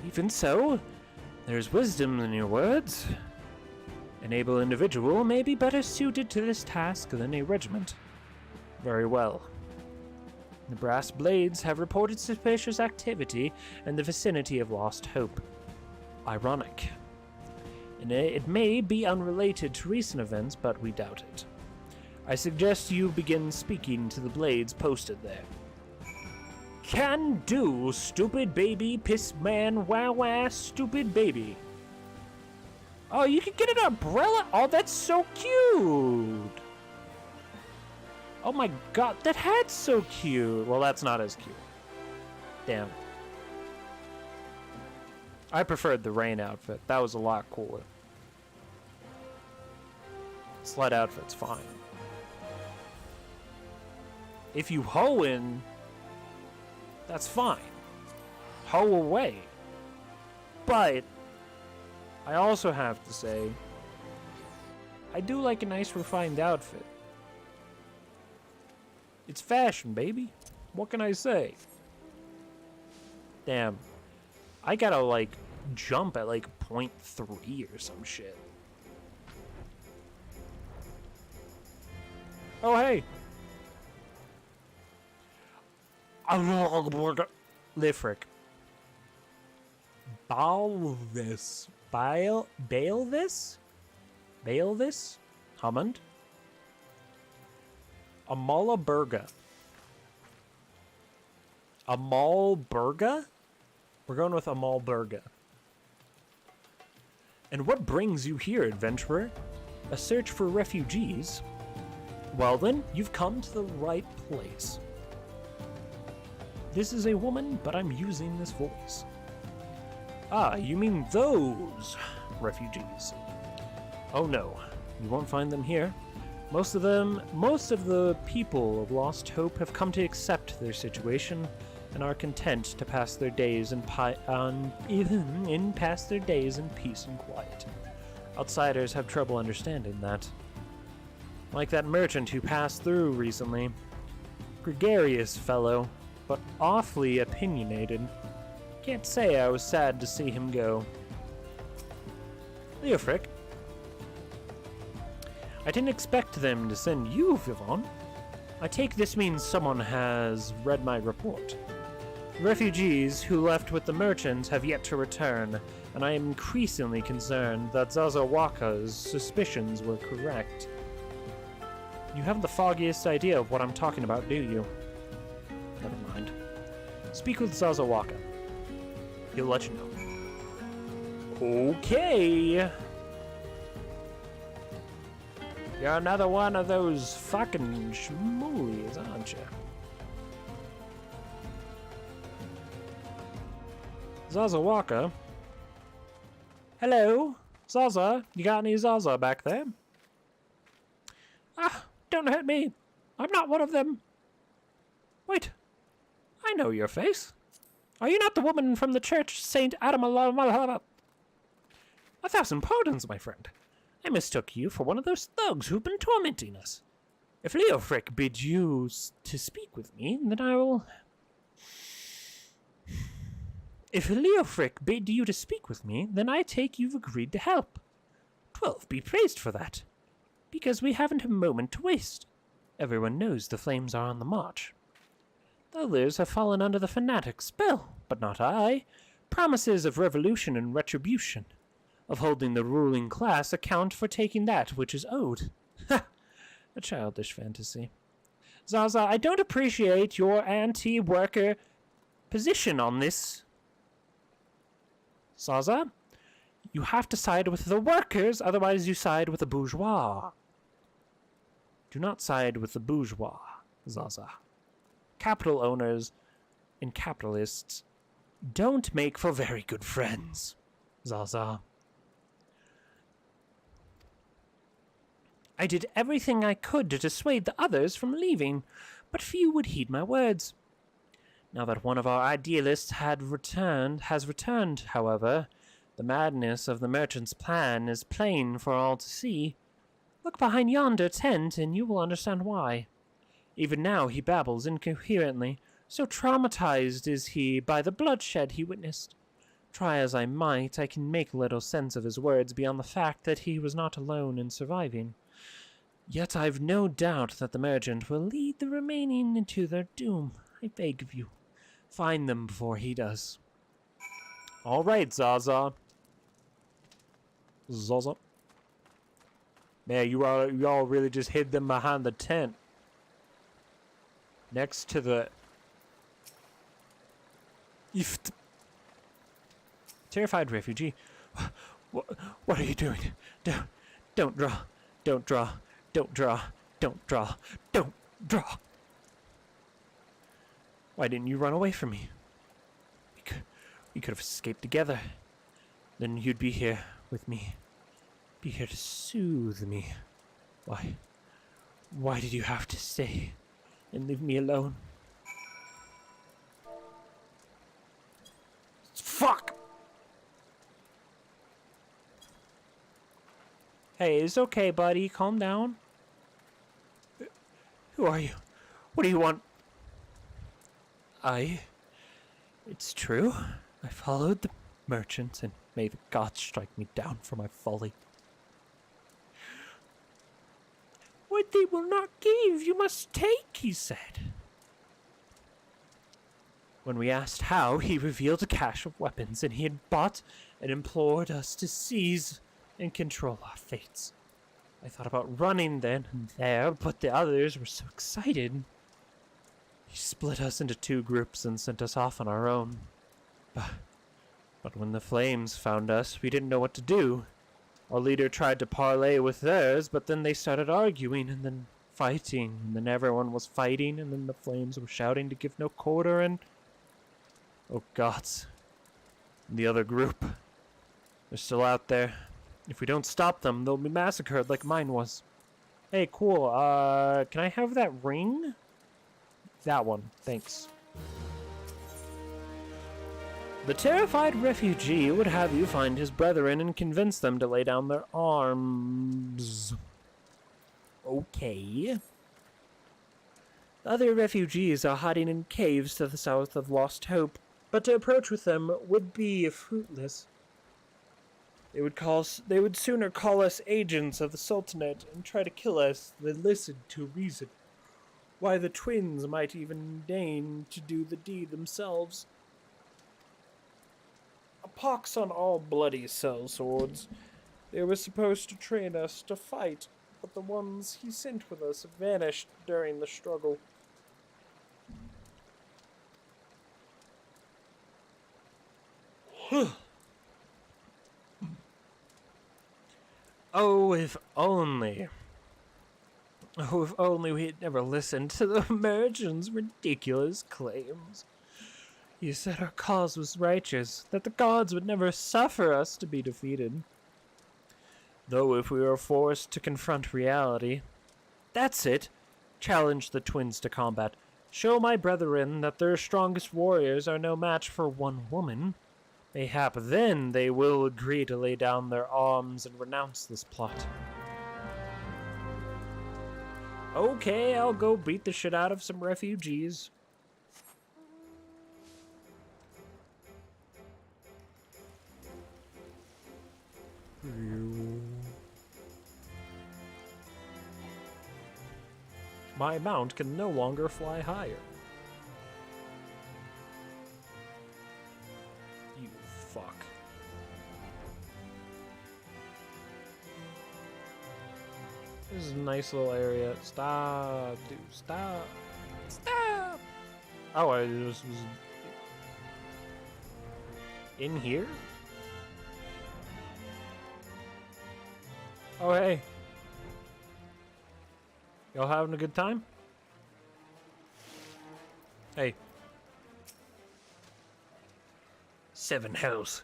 Even so, there's wisdom in your words. An able individual may be better suited to this task than a regiment. Very well. The Brass Blades have reported suspicious activity in the vicinity of Lost Hope. Ironic. And it may be unrelated to recent events, but we doubt it. I suggest you begin speaking to the Blades posted there. Can do, stupid baby, piss man, wah, stupid baby. Oh, you can get an umbrella? Oh, that's so cute. Oh my god, that hat's so cute. Well, that's not as cute. Damn. I preferred the rain outfit. That was a lot cooler. Sled outfit's fine. If you hoe in, that's fine. Hoe away. But I also have to say, I do like a nice refined outfit. It's fashion, baby. What can I say? Damn. I gotta, like, jump at, like, 0.3 or some shit. Oh, hey. Lifric. Balvis. Bailvis? Bailvis? Hammond? Amalaburga. Amalburga? We're going with Amalburga. And what brings you here, adventurer? A search for refugees? Well then, you've come to the right place. This is a woman, but I'm using this voice. Ah, you mean those refugees? Oh no, you won't find them here. Most of the people of Lost Hope have come to accept their situation and are content to pass their days in peace and quiet. Outsiders have trouble understanding that. Like that merchant who passed through recently. Gregarious fellow, but awfully opinionated. Can't say I was sad to see him go. Leofric. I didn't expect them to send you, Viv-Von. I take this means someone has read my report. Refugees who left with the merchants have yet to return, and I am increasingly concerned that Zazawaka's suspicions were correct. You haven't the foggiest idea of what I'm talking about, do you? Never mind. Speak with Zazawaka. He'll let you know. Okay. You're another one of those fucking schmoolies, aren't you? Zazawaka? Hello? Zaza? You got any Zaza back there? Ah, don't hurt me. I'm not one of them. Wait. I know your face. Are you not the woman from the church Saint Adam? 1,000 pardons, my friend. I mistook you for one of those thugs who've been tormenting us. If Leofric bids you to speak with me, then I will... If Leofric bid you to speak with me, then I take you've agreed to help. 12 be praised for that. Because we haven't a moment to waste. Everyone knows the flames are on the march. The others have fallen under the fanatic's spell, but not I. Promises of revolution and retribution. Of holding the ruling class account for taking that which is owed. Ha! A childish fantasy. Zaza, I don't appreciate your anti-worker position on this. Zaza, you have to side with the workers, otherwise you side with the bourgeois. Do not side with the bourgeois, Zaza. capital owners and capitalists don't make for very good friends. Zaza. I did everything I could to dissuade the others from leaving, but few would heed my words. Now that one of our idealists has returned, however, the madness of the merchant's plan is plain for all to see. Look behind yonder tent and you will understand why. Even now he babbles incoherently, so traumatized is he by the bloodshed he witnessed. Try as I might, I can make little sense of his words beyond the fact that he was not alone in surviving. Yet I've no doubt that the merchant will lead the remaining into their doom. I beg of you, find them before he does. All right, Zaza. Zaza. Man, you all really just hid them behind the tent. Next to the... Terrified refugee. What are you doing? Don't draw. Don't draw. Don't draw. Don't draw. Don't draw. Why didn't you run away from me? We could have escaped together. Then you'd be here with me. Be here to soothe me. Why did you have to stay and leave me alone? Fuck! Hey, it's okay, buddy. Calm down. Who are you? What do you want? It's true. I followed the merchants, and may the gods strike me down for my folly. What they will not give, you must take, he said. When we asked how, he revealed a cache of weapons, and he had bought and implored us to seize and control our fates. I thought about running then and there, but the others were so excited. He split us into 2 groups and sent us off on our own. But when the flames found us, we didn't know what to do. Our leader tried to parley with theirs, but then they started arguing and then fighting, and then everyone was fighting, and then the flames were shouting to give no quarter, and... oh gods. The other group. They're still out there. If we don't stop them, they'll be massacred like mine was. Hey, cool. Can I have that ring? That one. Thanks. The terrified refugee would have you find his brethren and convince them to lay down their arms. Okay. The other refugees are hiding in caves to the south of Lost Hope, but to approach with them would be fruitless. They would sooner call us agents of the Sultanate and try to kill us than listen to reason. Why, the twins might even deign to do the deed themselves. A pox on all bloody sellswords. They were supposed to train us to fight, but the ones he sent with us vanished during the struggle. Oh, if only we had never listened to the merchant's ridiculous claims. He said our cause was righteous, that the gods would never suffer us to be defeated. Though if we were forced to confront reality, that's it. Challenge the twins to combat. Show my brethren that their strongest warriors are no match for one woman. Mayhap then they will agree to lay down their arms and renounce this plot. Okay, I'll go beat the shit out of some refugees. My mount can no longer fly higher. You fuck. This is a nice little area. Stop, dude. Stop. Stop! Oh, I just was... in here? Oh, hey. Y'all having a good time? Hey. 7 hells.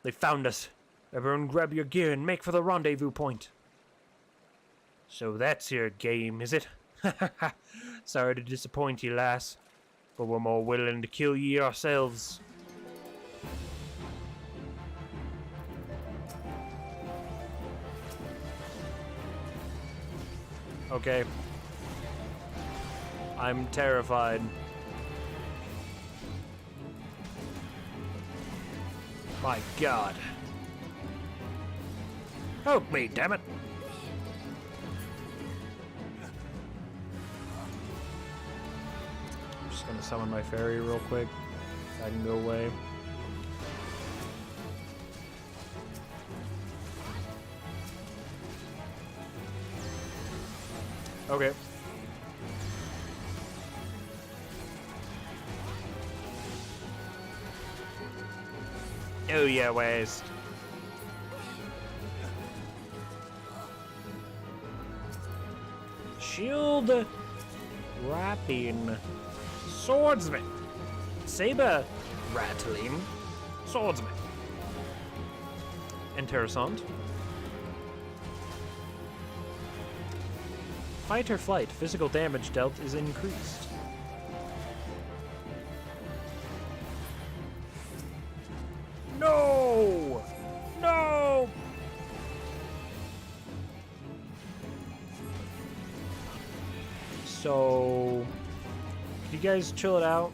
They found us. Everyone grab your gear and make for the rendezvous point. So that's your game, is it? Sorry to disappoint you, lass, but we're more willing to kill ye ourselves. Okay. I'm terrified. My God. Help me, damn it. I'm just gonna summon my fairy real quick. So I can go away. Okay. Oh yeah, West. Shield wrapping swordsman. Saber rattling swordsman. Interessant. Fight or flight, physical damage dealt is increased. No! No! So, can you guys chill it out?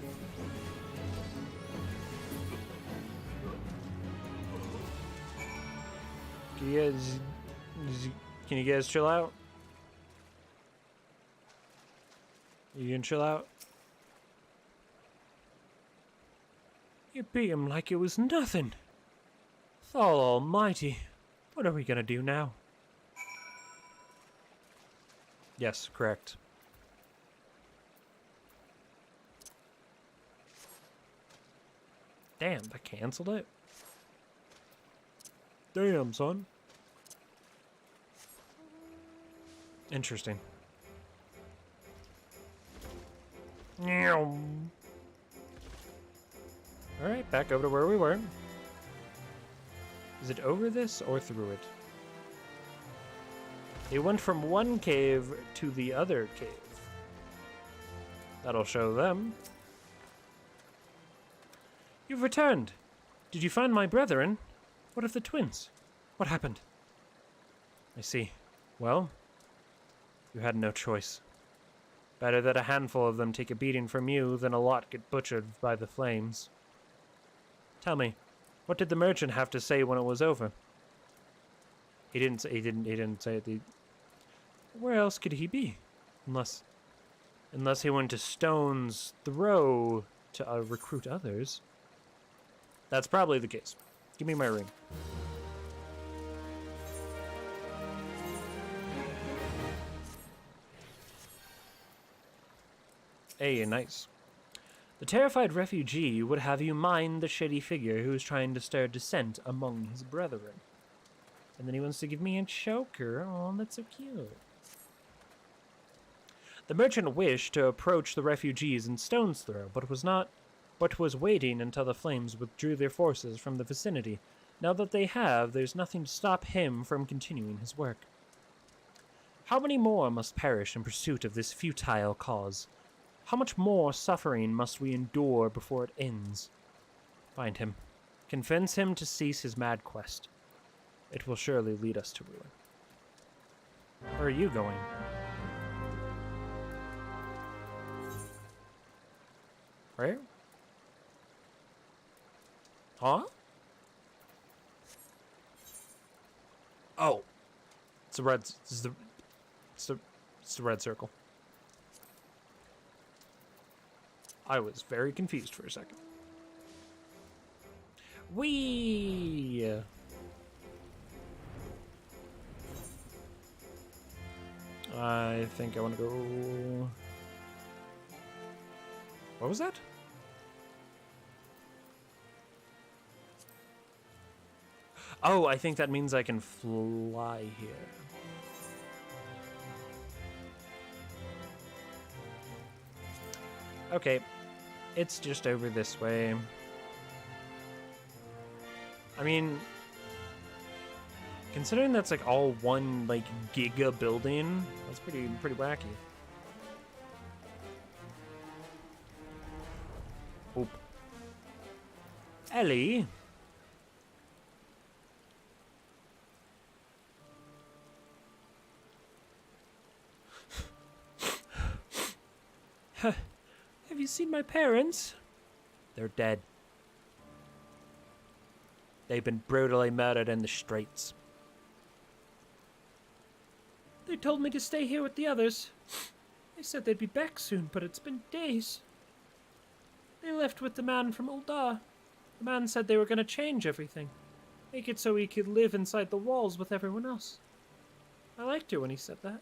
Can you guys chill out? You can chill out? You beat him like it was nothing. Thal almighty. What are we gonna do now? Yes, correct. Damn, I canceled it. Damn, son. Interesting. Alright, back over to where we were. Is it over this or through it? They went from one cave to the other cave. That'll show them. You've returned. Did you find my brethren? What of the twins? What happened? I see. Well, you had no choice. Better that a handful of them take a beating from you than a lot get butchered by the flames. Tell me, what did the merchant have to say when it was over? He didn't say it. Where else could he be? Unless he went to Stone's Throw to recruit others. That's probably the case. Give me my ring. Hey, nice. The terrified refugee would have you mind the shady figure who is trying to stir dissent among his brethren. And then he wants to give me a choker. Oh, that's so cute. The merchant wished to approach the refugees in Stone's Throw, but was waiting until the flames withdrew their forces from the vicinity. Now that they have, there's nothing to stop him from continuing his work. How many more must perish in pursuit of this futile cause? How much more suffering must we endure before it ends? Find him. Convince him to cease his mad quest. It will surely lead us to ruin. Where are you going? Where? Huh? Oh. It's the red... It's the red circle. I was very confused for a second. Whee! I think I want to go... What was that? Oh, I think that means I can fly here. Okay. It's just over this way. I mean, considering that's like all one like giga building, that's pretty wacky. Oop. Ellie. Have you seen my parents? They're dead. They've been brutally murdered in the streets. They told me to stay here with the others. They said they'd be back soon, but it's been days. They left with the man from Uldar. The man said they were going to change everything. Make it so he could live inside the walls with everyone else. I liked it when he said that.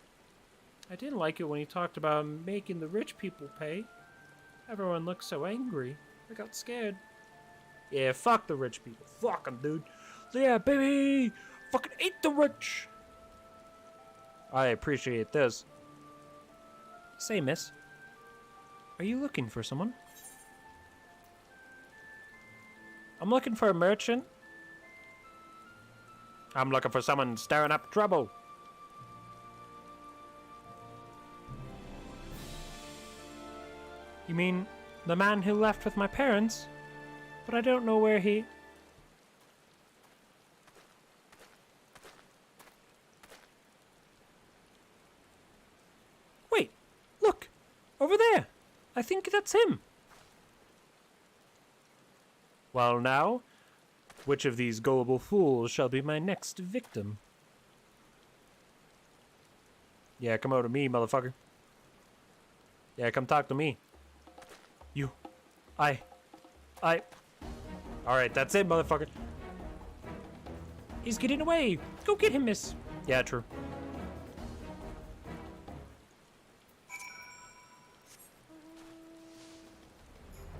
I didn't like it when he talked about making the rich people pay. Everyone looked so angry. I got scared. Yeah, fuck the rich people. Fuck them, dude. Yeah, baby! Fucking eat the rich! I appreciate this. Say, miss. Are you looking for someone? I'm looking for a merchant. I'm looking for someone stirring up trouble. You mean the man who left with my parents? But I don't know where he... Wait, look, over there. I think that's him. Well now, which of these gullible fools shall be my next victim? Yeah, come over to me, motherfucker. Yeah, come talk to me. You. I. Alright, that's it, motherfucker. He's getting away. Go get him, miss. Yeah, true.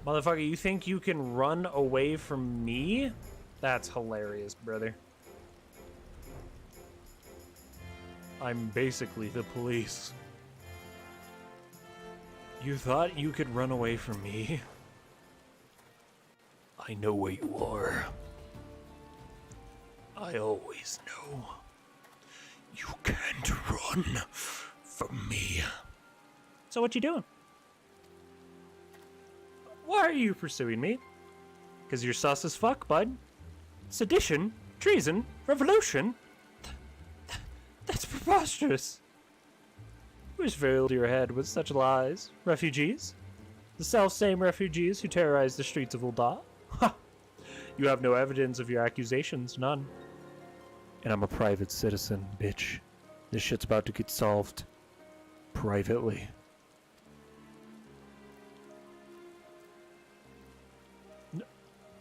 Motherfucker, you think you can run away from me? That's hilarious, brother. I'm basically the police. You thought you could run away from me? I know where you are. I always know. You can't run from me. So what you doing? Why are you pursuing me? Because you're sus as fuck, bud? Sedition? Treason? Revolution? That's preposterous. Who's filled your head with such lies? Refugees? The self-same refugees who terrorized the streets of Uldar? Ha! You have no evidence of your accusations, none. And I'm a private citizen, bitch. This shit's about to get solved. Privately.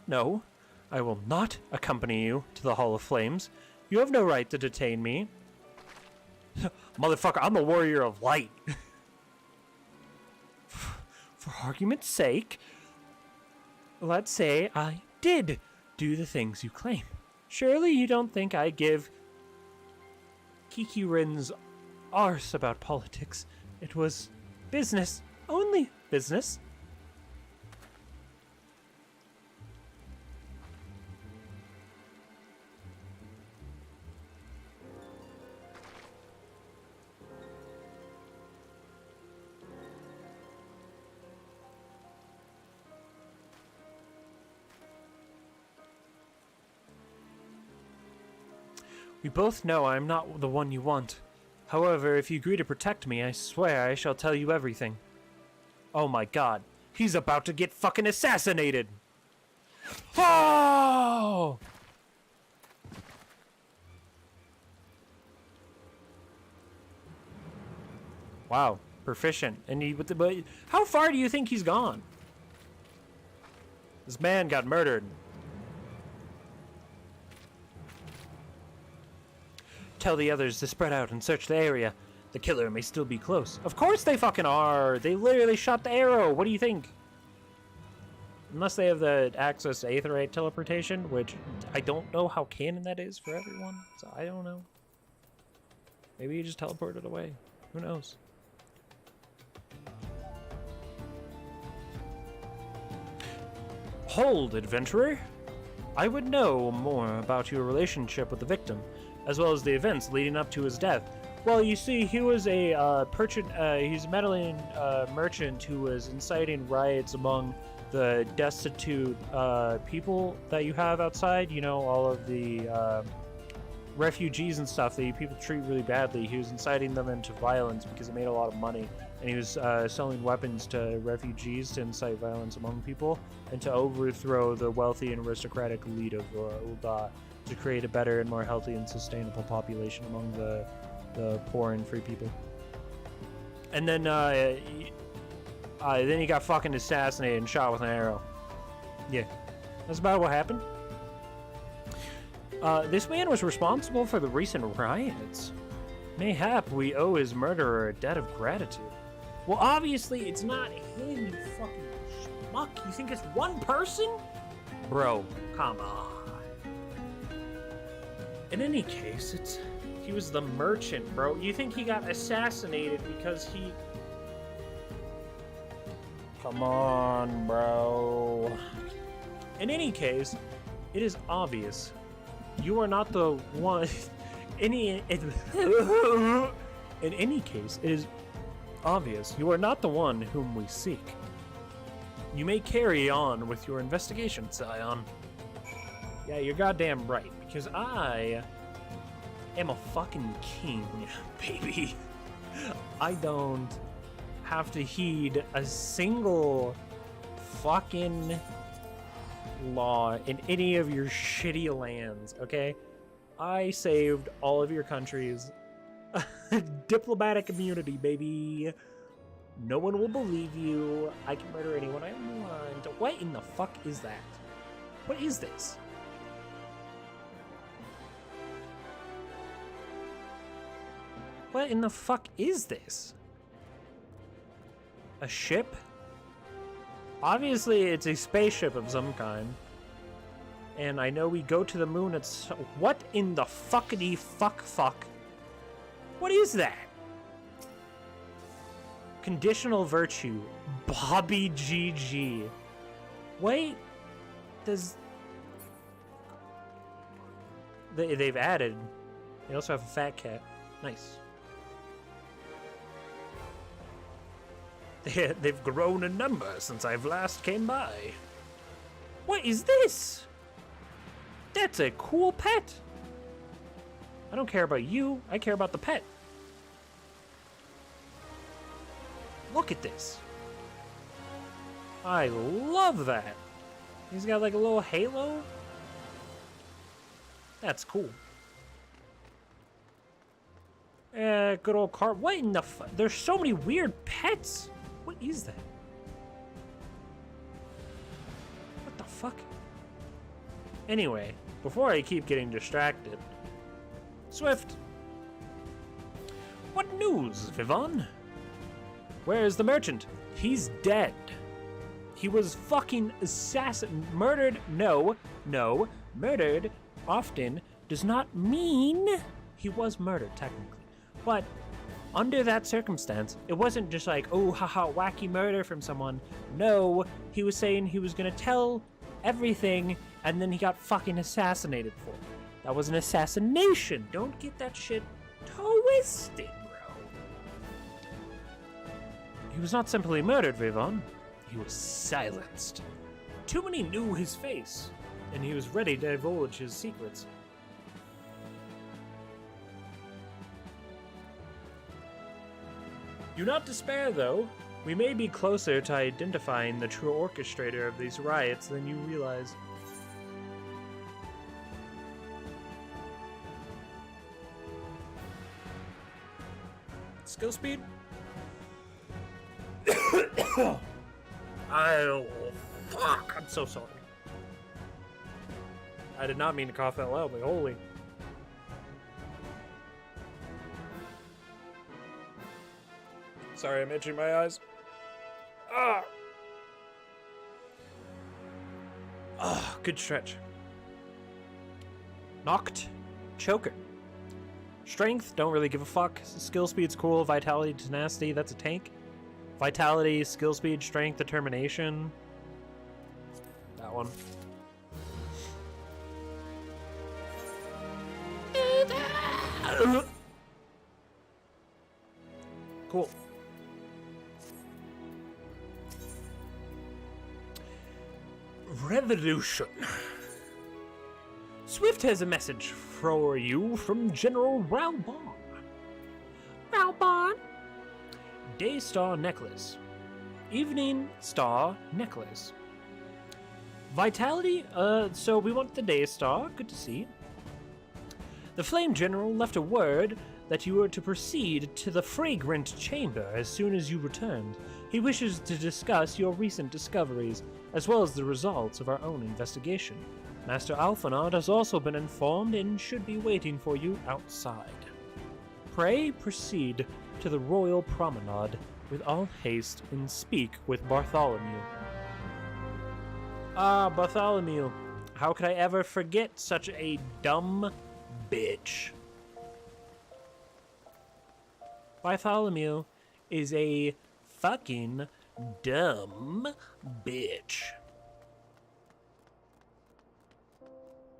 No, I will not accompany you to the Hall of Flames. You have no right to detain me. Motherfucker, I'm a warrior of light. For argument's sake, let's say I did do the things you claim. Surely you don't think I give Kiki Rin's arse about politics. It was business, only business. We both know I am not the one you want. However, if you agree to protect me, I swear I shall tell you everything. Oh my god. He's about to get fucking assassinated! Oh! Wow. Proficient. And he, but how far do you think he's gone? This man got murdered. Tell the others to spread out and search the area. The killer may still be close. Of course they fucking are. They literally shot the arrow. What do you think? Unless they have the access to aetherite teleportation, which I don't know how canon that is for everyone. So I don't know. Maybe you just teleported away. Who knows? Hold, adventurer. I would know more about your relationship with the victim, as well as the events leading up to his death. Well, you see, he was a he's a meddling merchant who was inciting riots among the destitute people that you have outside. You know, all of the refugees and stuff that people treat really badly. He was inciting them into violence because it made a lot of money. And he was selling weapons to refugees to incite violence among people and to overthrow the wealthy and aristocratic elite of Ul'dah to create a better and more healthy and sustainable population among the poor and free people. And then he got fucking assassinated and shot with an arrow. Yeah, that's about what happened. This man was responsible for the recent riots. Mayhap we owe his murderer a debt of gratitude. Well, obviously, it's not him, you fucking schmuck. You think it's one person? Bro, come on. In any case, he was the merchant, bro. You think he got assassinated because he... Come on, bro. In any case, it is obvious. You are not the one... In any case, it is obvious you are not the one whom we seek. You may carry on with your investigation, Scion. Yeah, you're goddamn right, because I am a fucking king, baby. I don't have to heed a single fucking law in any of your shitty lands, okay? I saved all of your countries. Diplomatic immunity, baby. No one will believe you. I can murder anyone I want. What in the fuck is that? What is this? What in the fuck is this? A ship? Obviously, it's a spaceship of some kind. And I know we go to the moon. It's... What in the fuckity fuck? What is that? Conditional virtue. Bobby GG. Wait. Does... They've added... They also have a fat cat. Nice. They've grown in number since I've last came by. What is this? That's a cool pet. I don't care about you. I care about the pet. Look at this. I love that. He's got like a little halo. That's cool. Good old car. What in the fuck? There's so many weird pets. What is that? What the fuck? Anyway, before I keep getting distracted, Swift. What news, Viv-Von? Where is the merchant? He's dead. He was fucking murdered. No. Murdered often does not mean he was murdered, technically. But under that circumstance, it wasn't just like, oh, haha, wacky murder from someone. No, he was saying he was gonna tell everything, and then he got fucking assassinated for it. That was an assassination. Don't get that shit twisted, bro. He was not simply murdered, Viv-Von. He was silenced. Too many knew his face, and he was ready to divulge his secrets. Do not despair, though. We may be closer to identifying the true orchestrator of these riots than you realize. Skill speed? Oh, fuck. I'm so sorry. I did not mean to cough that loudly. Holy. Sorry, I'm itching my eyes. Good stretch. Knocked. Choker. Strength, don't really give a fuck. Skill speed's cool. Vitality, tenacity, that's a tank. Vitality, skill speed, strength, determination. one. Cool. Revolution. Swift has a message for you from General Ralbon. Ralbon? Day Star Necklace. Evening Star Necklace. Vitality? So we want the Day Star. Good to see. The Flame General left a word that you were to proceed to the Fragrant Chamber as soon as you returned. He wishes to discuss your recent discoveries, as well as the results of our own investigation. Master Alphanard has also been informed and should be waiting for you outside. Pray proceed to the Royal Promenade with all haste and speak with Bartholomew. Ah, Bartholomew. How could I ever forget such a dumb bitch? Bartholomew is a fucking dumb bitch.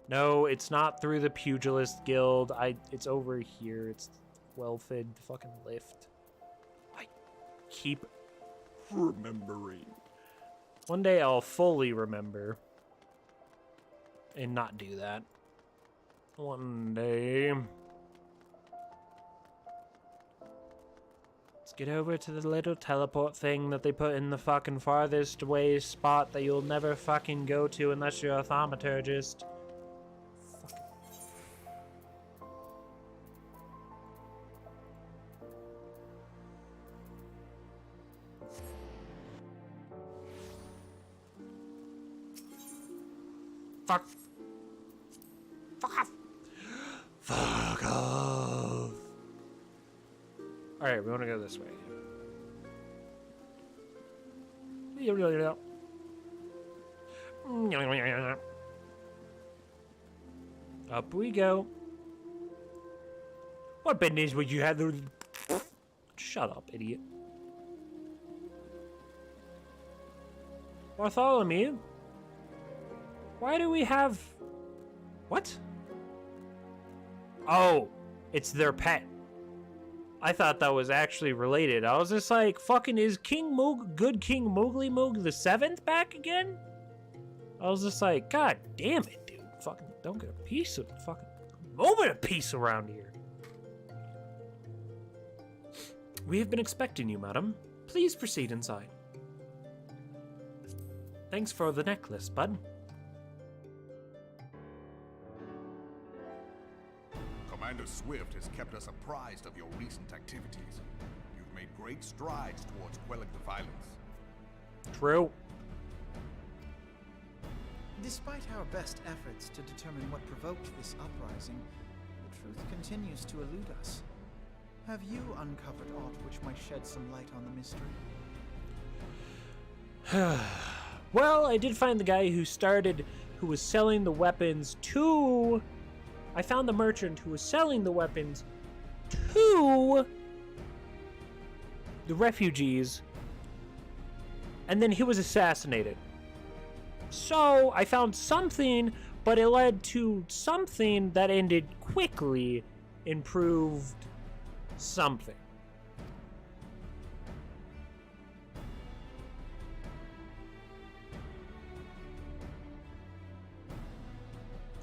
No, it's not through the Pugilist Guild. It's over here. It's well-fed fucking lift. I keep remembering. One day I'll fully remember and not do that. One day. Let's get over to the little teleport thing that they put in the fucking farthest away spot that you'll never fucking go to unless you're a thaumaturgist. Fuck. Fuck off. Fuck off. Alright, we want to go this way. Up we go. What business would you have to... Shut up, idiot. Bartholomew? Why do we have... What? Oh, it's their pet. I thought that was actually related. I was just like, fucking is King Moog, good King Moogly Moog the 7th back again? I was just like, god damn it, dude. Fucking don't get a piece of fucking moment of peace around here. We have been expecting you, madam. Please proceed inside. Thanks for the necklace, bud. Commander Swift has kept us apprised of your recent activities. You've made great strides towards quelling the violence. True. Despite our best efforts to determine what provoked this uprising, the truth continues to elude us. Have you uncovered aught which might shed some light on the mystery? Well, I did find the guy who was selling the weapons to... I found the merchant who was selling the weapons to the refugees, and then he was assassinated. So I found something, but it led to something that ended quickly and proved something.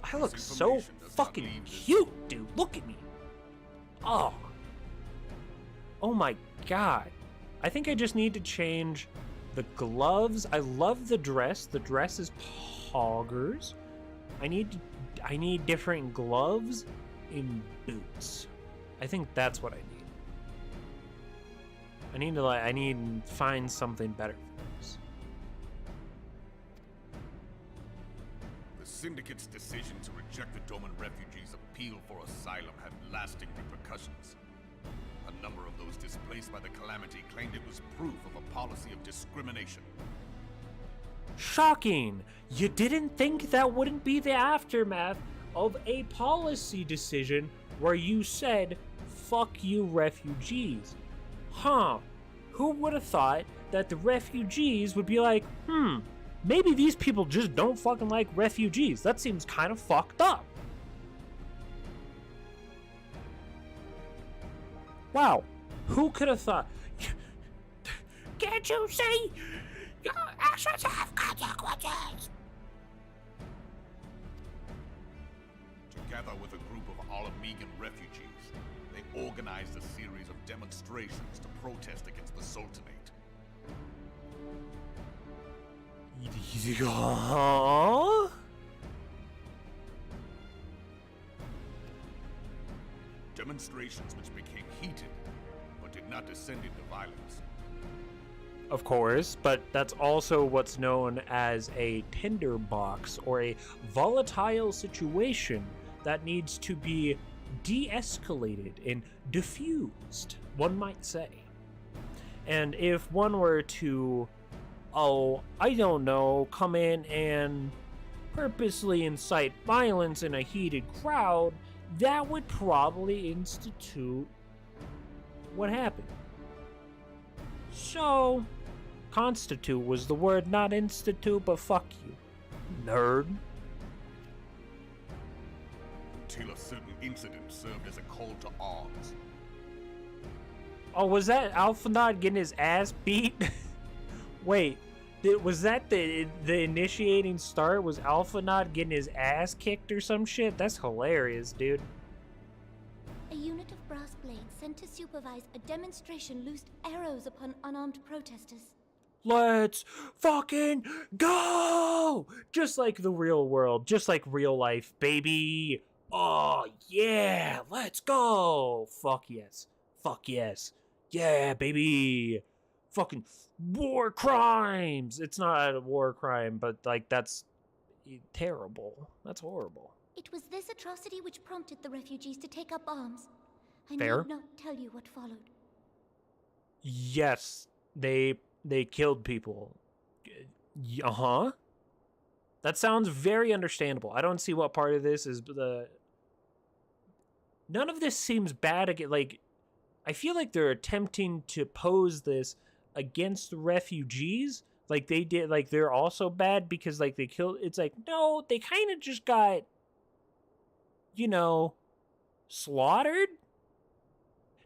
I look so fucking cute, dude. Look at me. Oh. Oh my god. I think I just need to change the gloves. I love the dress. The dress is poggers. I need different gloves and boots. I think that's what I need. I need to find something better for this. The Syndicate's decision to reject the Doman refugees' appeal for asylum had lasting repercussions. A number of those displaced by the calamity claimed it was proof of a policy of discrimination. Shocking! You didn't think that wouldn't be the aftermath of a policy decision where you said, fuck you refugees. Huh. Who would have thought that the refugees would be like, maybe these people just don't fucking like refugees. That seems kind of fucked up. Wow, who could have thought? Can't you see? Your actions have consequences. Together with a group of Alamegan refugees, they organized a series of demonstrations to protest against the Sultanate. Yeah? Demonstrations which became heated, but did not descend into violence. Of course, but that's also what's known as a tinderbox, or a volatile situation that needs to be de-escalated and diffused, one might say. And if one were to, I don't know, come in and purposely incite violence in a heated crowd, that would probably institute what happened. So, constitute was the word, not institute, but fuck you, nerd. Until a certain incident served as a call to arms. Oh, was that Alphanod getting his ass beat? Wait, was that the initiating start? Was Alphanod getting his ass kicked or some shit? That's hilarious, dude. A unit of brass blades sent to supervise a demonstration loosed arrows upon unarmed protesters. Let's fucking go! Just like the real world, just like real life, baby. Oh, yeah, let's go. Fuck yes. Fuck yes. Yeah, baby. Fucking war crimes. It's not a war crime, but, like, that's terrible. That's horrible. It was this atrocity which prompted the refugees to take up arms. I Fair. need not tell you what followed. Yes, they killed people. Uh-huh. That sounds very understandable. I don't see what part of this is the... None of this seems bad again. Like, I feel like they're attempting to pose this against the refugees. Like, they did, like, they're also bad because, like, they killed... It's like, no, they kind of just got, you know, slaughtered.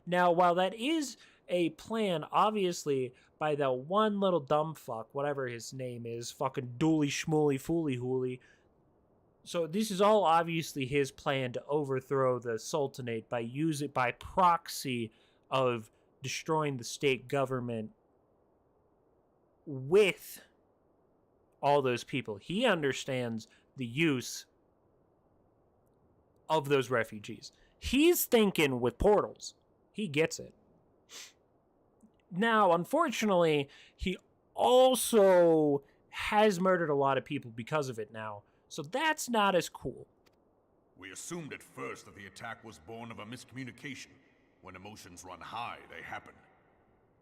Now, while that is a plan, obviously, by that one little dumb fuck, whatever his name is, fucking Dooley Schmooly Fooly Hooly. So this is all obviously his plan to overthrow the Sultanate by proxy of destroying the state government with all those people. He understands the use of those refugees. He's thinking with portals. He gets it. Now, unfortunately, he also has murdered a lot of people because of it now. So that's not as cool. We assumed at first that the attack was born of a miscommunication. When emotions run high, they happen.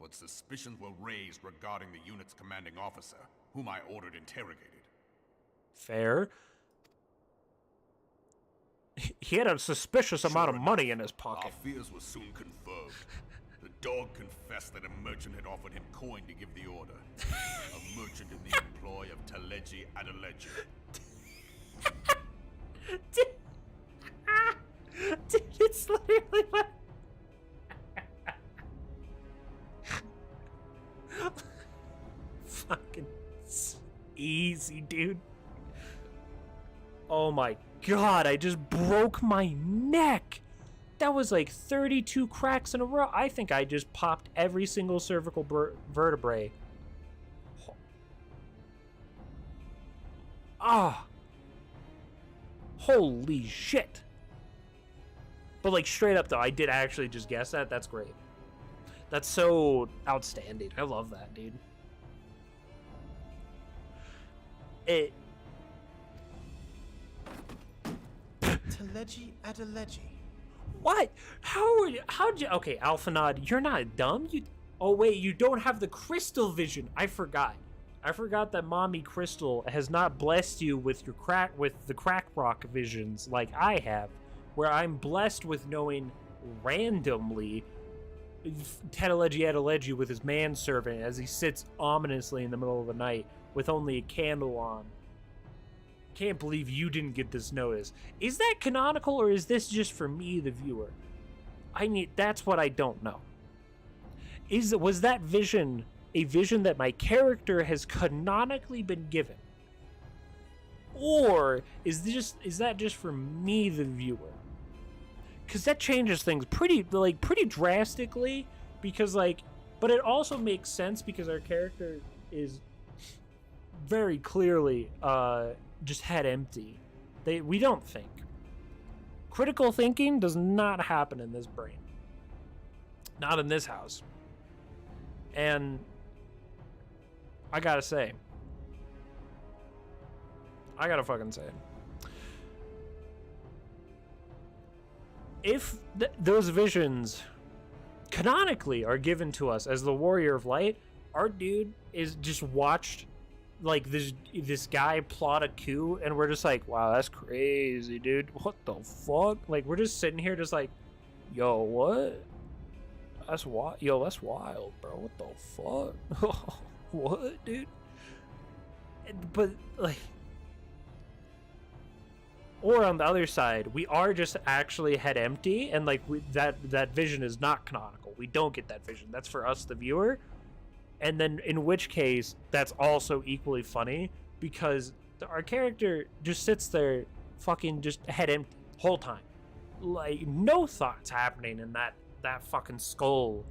But suspicions were raised regarding the unit's commanding officer, whom I ordered interrogated. Fair. He had a suspicious amount of money in his pocket. Our fears were soon confirmed. The dog confessed that a merchant had offered him coin to give the order. A merchant in the employ of Teleji Adeleji. Dude, it's literally what... Fucking easy, dude. Oh my god, I just broke my neck. That was like 32 cracks in a row. I think I just popped every single cervical vertebrae. Ah. Holy shit. But like straight up though, I did actually just guess that. That's great. That's so outstanding. I love that, dude. Teleji Adeleji. What? How'd you... Okay, Alphanod, you're not dumb. Oh, wait, you don't have the crystal vision. I forgot that Mommy Crystal has not blessed you with the crack rock visions like I have, where I'm blessed with knowing randomly Teleji Adeleji with his manservant as he sits ominously in the middle of the night, with only a candle on. Can't believe you didn't get this notice. Is that canonical, or is this just for me, the viewer? That's what I don't know. Was that vision a vision that my character has canonically been given? Or is that just for me, the viewer? Because that changes things pretty drastically, because but it also makes sense because our character is very clearly just head empty. We don't think. Critical thinking does not happen in this brain. Not in this house. And I gotta say, I gotta fucking say it. If those visions canonically are given to us as the Warrior of Light, our dude is just watched this guy plot a coup, and we're just like, wow, that's crazy, dude. What the fuck? We're just sitting here just like, yo, what? That's wild. Yo, that's wild, bro. What the fuck? What, dude? But or on the other side, we are just actually head empty, and that vision is not canonical. We don't get that vision. That's for us, the viewer. And then, in which case, that's also equally funny, because our character just sits there fucking just head empty whole time. No thoughts happening in that fucking skull.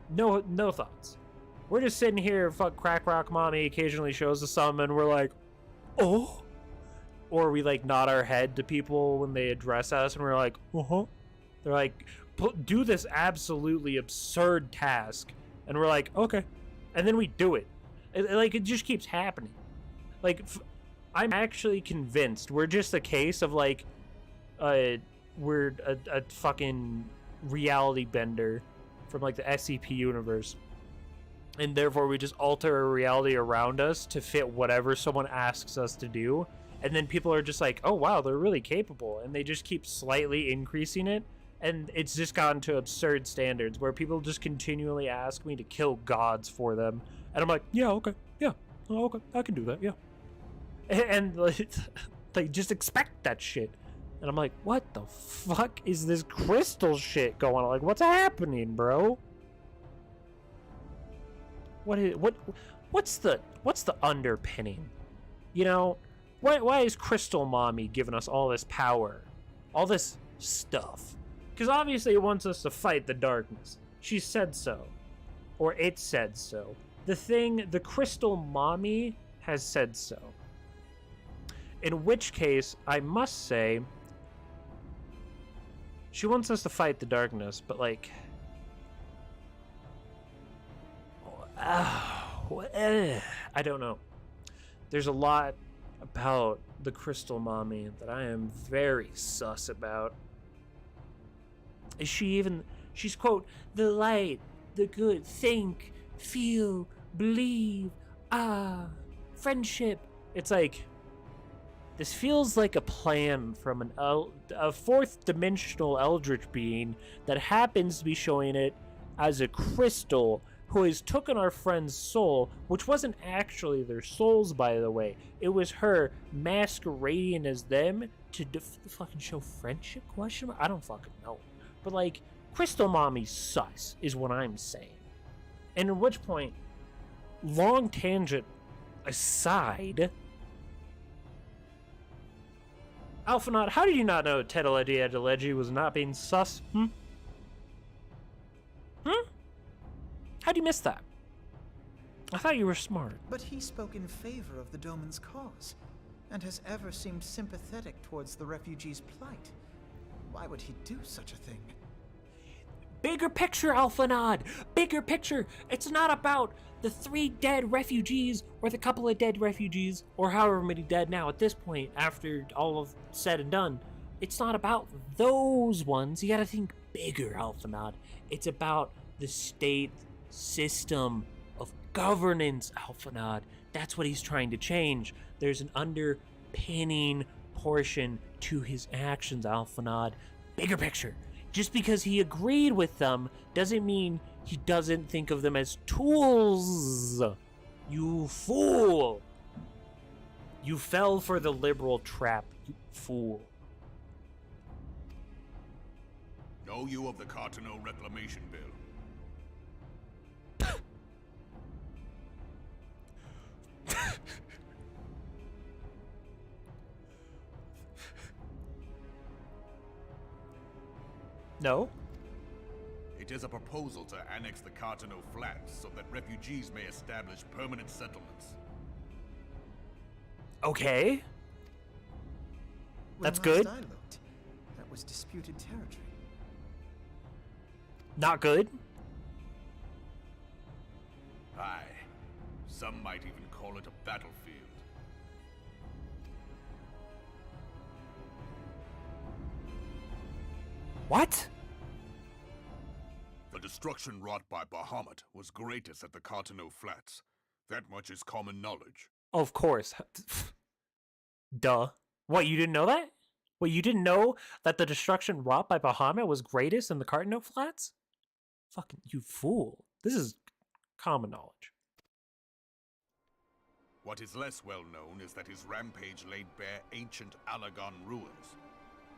No thoughts. We're just sitting here, fuck crack rock mommy occasionally shows us something, and we're like, oh? Or we nod our head to people when they address us, and we're like, uh-huh. They're like, do this absolutely absurd task, and we're like, okay. And then we do it. It just keeps happening. I'm actually convinced we're just a case of we're a fucking reality bender from the SCP universe, and therefore we just alter a reality around us to fit whatever someone asks us to do, and then people are just like, oh wow, they're really capable, and they just keep slightly increasing it. And it's just gotten to absurd standards where people just continually ask me to kill gods for them. And I'm like, yeah, okay. Yeah. Oh, okay. I can do that. Yeah. And they just expect that shit. And I'm like, what the fuck is this crystal shit going on? What's happening, bro? What's the underpinning? Why is Crystal Mommy giving us all this power? All this stuff? Because obviously it wants us to fight the darkness. She said so. Or it said so. The Crystal Mommy has said so. In which case, I must say, she wants us to fight the darkness, but I don't know. There's a lot about the Crystal Mommy that I am very sus about. Is she's quote, the light, the good, think, feel, believe, friendship. It's this feels like a plan from a fourth dimensional eldritch being that happens to be showing it as a crystal who has taken our friend's soul, which wasn't actually their souls, by the way. It was her masquerading as them to fucking show friendship, question mark? I don't fucking know. But Crystal Mommy's sus is what I'm saying. And at which point, long tangent aside, Alphanaut, how did you not know Tedelegi was not being sus? How'd you miss that? I thought you were smart. But he spoke in favor of the Doman's cause, and has ever seemed sympathetic towards the refugees' plight. Why would he do such a thing? Bigger picture, Alphanaut! Bigger picture! It's not about the 3 dead refugees, or the couple of dead refugees, or however many dead now at this point, after all of said and done. It's not about those ones. You gotta think bigger, Alphanaut. It's about the state system of governance, Alphanaut. That's what he's trying to change. There's an underpinning portion to his actions, Alphanaut. Bigger picture. Just because he agreed with them doesn't mean he doesn't think of them as tools. You fool. You fell for the liberal trap, you fool. Know you of the Cartano Reclamation Bill? No? It is a proposal to annex the Cartano Flats so that refugees may establish permanent settlements. Okay. That's When last good. I looked, that was disputed territory. Not good. Aye. Some might even call it a battlefield. What? The destruction wrought by Bahamut was greatest at the Cartano Flats. That much is common knowledge. Of course. Duh. What, you didn't know that? What, you didn't know that the destruction wrought by Bahamut was greatest in the Cartano Flats? Fucking you fool. This is common knowledge. What is less well known is that his rampage laid bare ancient Allagan ruins,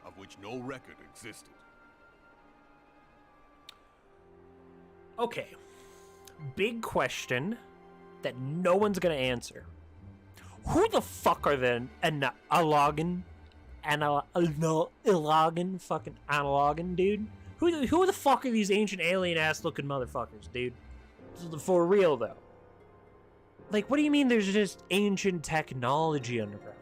of which no record existed. Okay. Big question that no one's gonna answer. Who the fuck are the Allagan fucking Allagan, dude? Who the fuck are these ancient alien ass looking motherfuckers, dude? For real though. Like, what do you mean there's just ancient technology underground?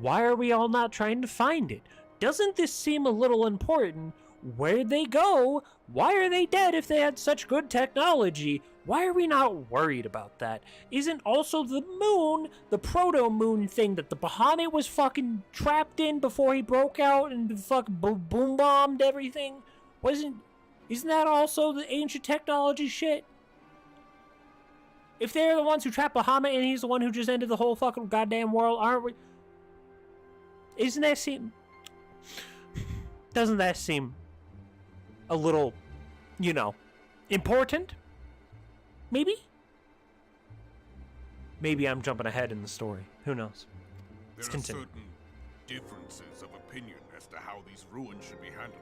Why are we all not trying to find it? Doesn't this seem a little important? Where'd they go? Why are they dead if they had such good technology? Why are we not worried about that? Isn't also the moon, the proto-moon thing that the Bahamut was fucking trapped in before he broke out and fucking boom-bombed everything? Isn't that also the ancient technology shit? If they're the ones who trapped Bahamut and he's the one who just ended the whole fucking goddamn world, aren't we? Doesn't that seem a little, you know, important? Maybe? Maybe I'm jumping ahead in the story. Who knows? Let's continue. There are certain differences of opinion as to how these ruins should be handled,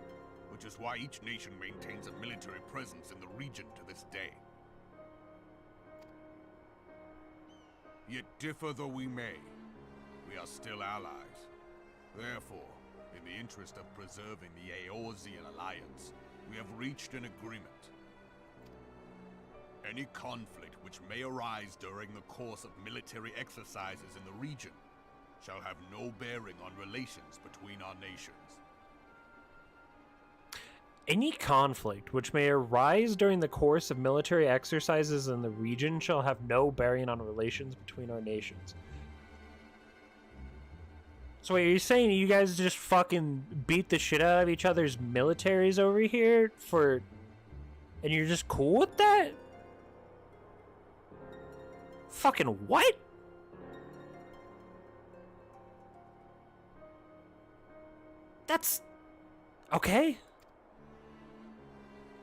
which is why each nation maintains a military presence in the region to this day. Yet differ though we may, we are still allies. Therefore, in the interest of preserving the Eorzean alliance, we have reached an agreement. Any conflict which may arise during the course of military exercises in the region shall have no bearing on relations between our nations. Any conflict which may arise during the course of military exercises in the region shall have no bearing on relations between our nations. So wait, are you saying you guys just fucking beat the shit out of each other's militaries over here and you're just cool with that? Fucking what? That's... okay.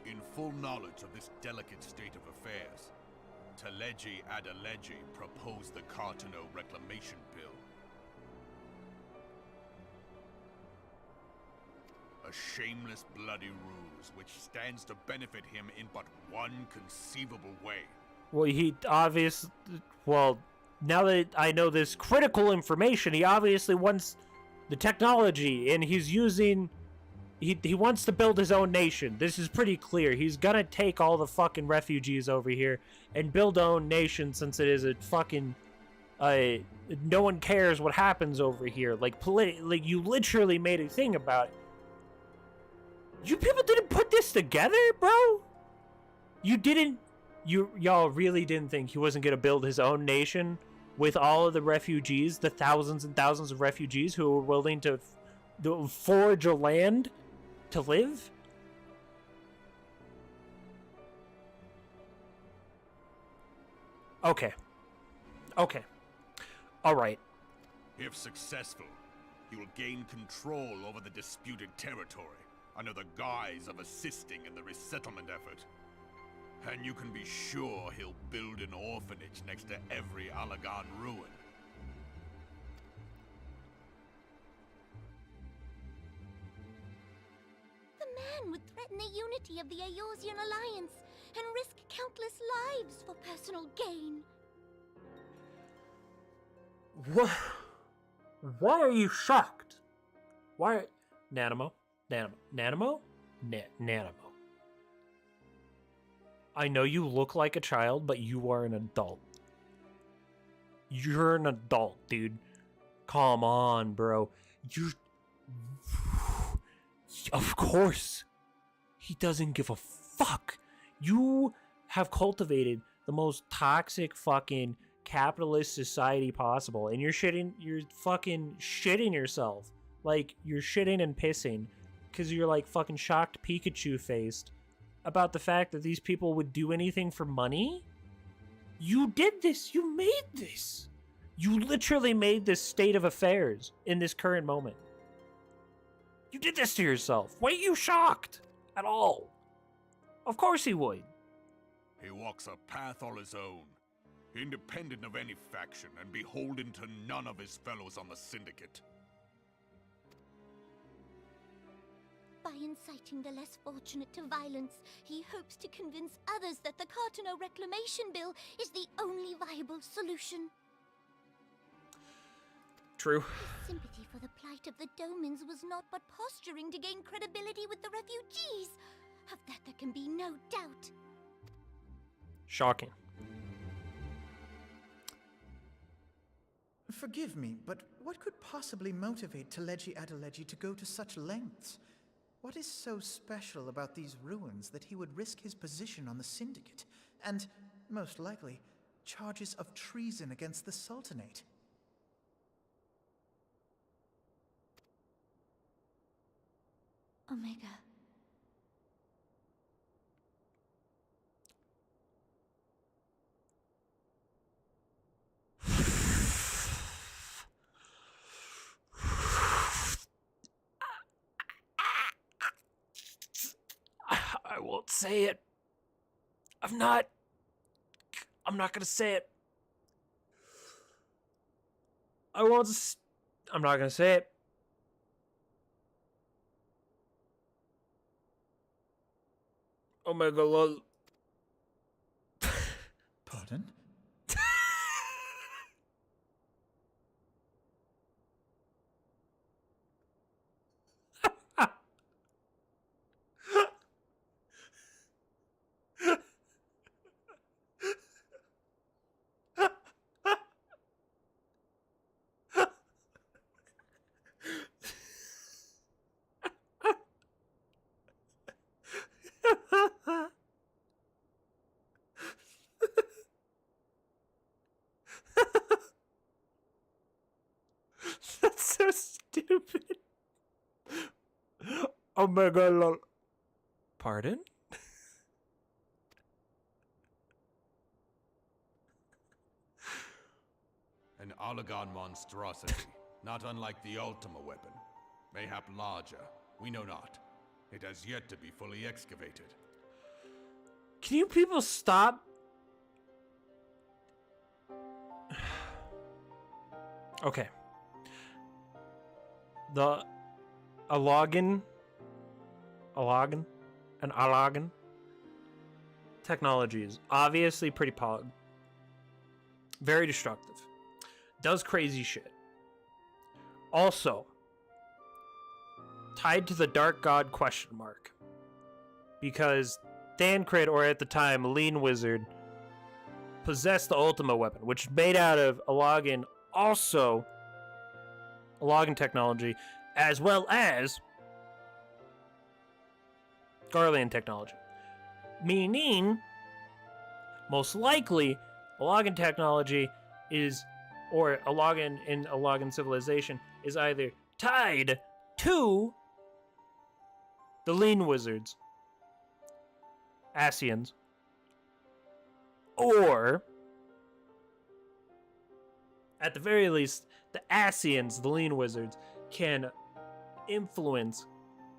In full knowledge of this delicate state of affairs, Teleji Adeleji proposed the Cartano Reclamation Bill. A shameless bloody ruse which stands to benefit him in but one conceivable way. Well, now that I know this critical information, he obviously wants the technology, and he's using... He wants to build his own nation. This is pretty clear. He's gonna take all the fucking refugees over here and build their own nation, since it is a fucking... no one cares what happens over here. Like, you literally made a thing about it. You people didn't put this together, bro? Y'all really didn't think he wasn't gonna build his own nation with all of the refugees, the thousands and thousands of refugees who were willing to forage a land to live? Okay. Alright. If successful, he will gain control over the disputed territory under the guise of assisting in the resettlement effort. And you can be sure he'll build an orphanage next to every Allagan ruin. man would threaten the unity of the Eorzean Alliance and risk countless lives for personal gain? What? Why are you shocked? Why? Nanimo? Nanimo? Nanimo. I know you look like a child, but you are an adult. You're an adult, dude. Come on, bro. You're... Of course. He doesn't give a fuck. You have cultivated the most toxic fucking capitalist society possible, and you're fucking shitting yourself. Like, you're shitting and pissing because you're like fucking shocked Pikachu faced about the fact that these people would do anything for money. You did this. You made this. You literally made this state of affairs in this current moment. You did this to yourself. Why are you shocked at all? Of course he would. He walks a path all his own, independent of any faction and beholden to none of his fellows on the Syndicate. By inciting the less fortunate to violence, he hopes to convince others that the Cartano Reclamation Bill is the only viable solution. True. His sympathy for the plight of the Domans was not but posturing to gain credibility with the refugees. Of that there can be no doubt. Shocking. Forgive me, but what could possibly motivate Teleji Adeleji to go to such lengths? What is so special about these ruins that he would risk his position on the Syndicate, and, most likely, charges of treason against the Sultanate? Omega. I won't say it. I'm not gonna say it. I'm not gonna say it. Oh my god, lol. Pardon? That's so stupid. Oh my god, lol. Pardon? An Oligon monstrosity, not unlike the Ultima weapon. Mayhap larger, we know not. It has yet to be fully excavated. Can you people stop? Okay. The Alagan technology is obviously pretty pog. Very destructive. Does crazy shit. Also, tied to the Dark God question mark. Because Thancred, or at the time, Lean Wizard, possessed the Ultima weapon, which is made out of Alagan, also Alagan technology, as well as Garlean technology. Meaning, most likely, Alagan technology is, or Alagan in Alagan civilization, is either tied to the Lean Wizards, Asians, or at the very least, the Asians, the Lean Wizards, can influence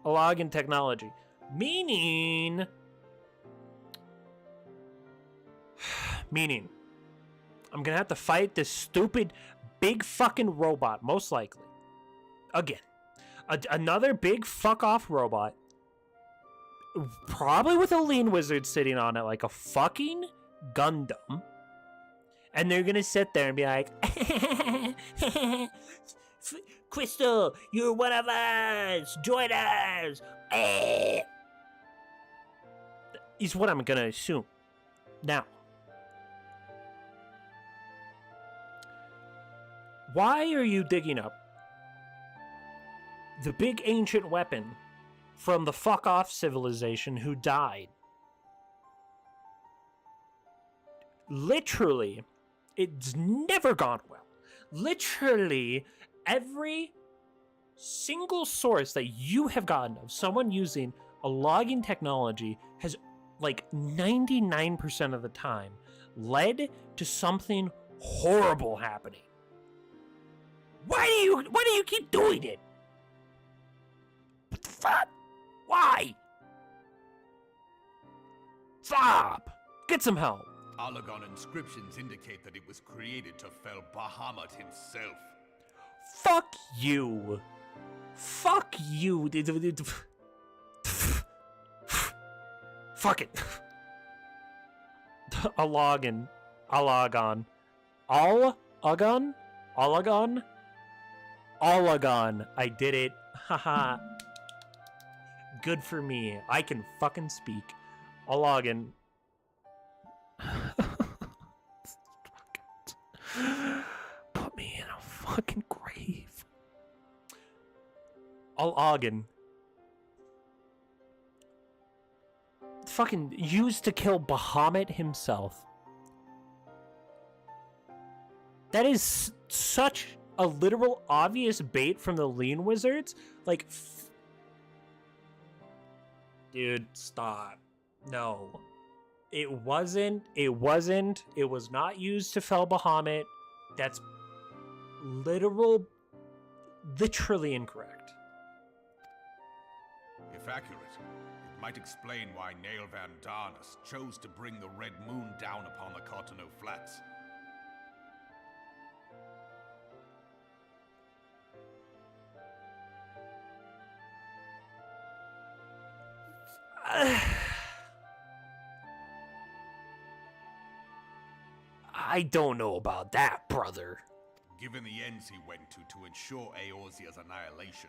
Alagan technology. Meaning, I'm gonna have to fight this stupid big fucking robot, most likely. Again. Another big fuck off robot probably with a lean wizard sitting on it like a fucking Gundam. And they're gonna sit there and be like, Crystal, you're one of us! Join us! Is what I'm gonna assume. Now, why are you digging up the big ancient weapon from the fuck-off civilization who died? Literally, it's never gone well. Literally, every single source that you have gotten of someone using a logging technology has, like, 99% of the time led to something horrible happening. Why do you keep doing it? What the fuck? Why? Stop! Get some help. Allagan inscriptions indicate that it was created to fell Bahamut himself. Fuck you. Fuck you. Fuck it. Allagan. I did it. Haha. Good for me. I can fucking speak. Allagan. Put me in a fucking grave. Allagan. Fucking used to kill Bahamut himself. That is such a literal obvious bait from the lean wizards. Like, dude, stop. No. It wasn't. It was not used to fell Bahamut. That's literally incorrect. If accurate, it might explain why Leviathan and Rahmus chose to bring the Red Moon down upon the Cotonou Flats. I don't know about that, brother. Given the ends he went to ensure Eorzea's annihilation,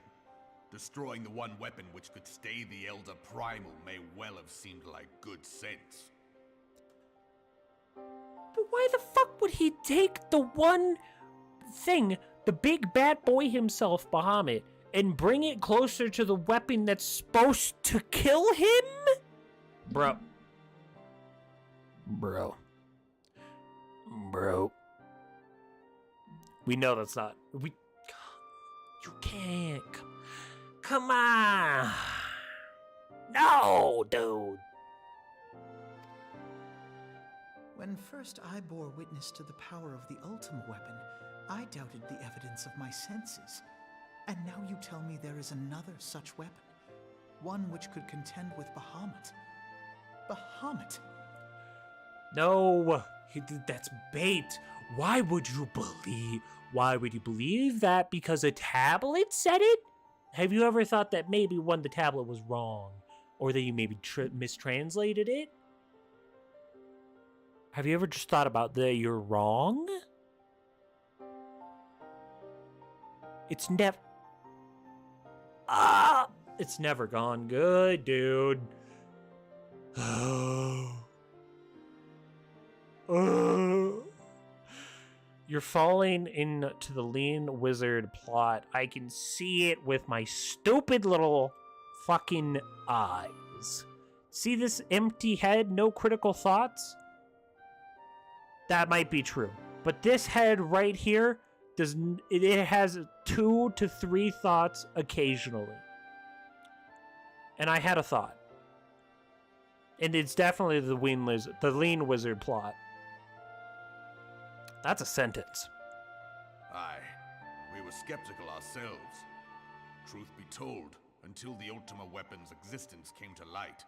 destroying the one weapon which could stay the Elder Primal may well have seemed like good sense. But why the fuck would he take the one thing, the big bad boy himself, Bahamut, and bring it closer to the weapon that's supposed to kill him? Bro. We know that's not. You can't. Come on. No, dude. When first I bore witness to the power of the Ultima weapon, I doubted the evidence of my senses. And now you tell me there is another such weapon. One which could contend with Bahamut. Bahamut? No, that's bait. Why would you believe that? Because a tablet said it? Have you ever thought that maybe the tablet was wrong? Or that you maybe mistranslated it? Have you ever just thought about that you're wrong? It's never gone good, dude. You're falling into the lean wizard plot. I can see it with my stupid little fucking eyes. See this empty head, no critical thoughts? That might be true. But this head right here, it has 2 to 3 thoughts occasionally. And I had a thought. And it's definitely the lean wizard plot. That's a sentence. Aye, we were skeptical ourselves. Truth be told, until the Ultima weapon's existence came to light,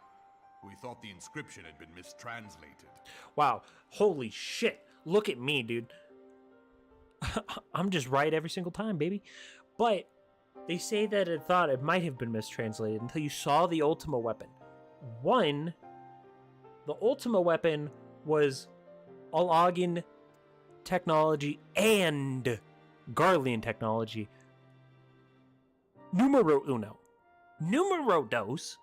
we thought the inscription had been mistranslated. Wow, holy shit. Look at me, dude. I'm just right every single time, baby. But they say that it thought it might have been mistranslated until you saw the Ultima weapon. One, the Ultima weapon was Alagan technology and Garlean technology. Numero uno. Numero dos.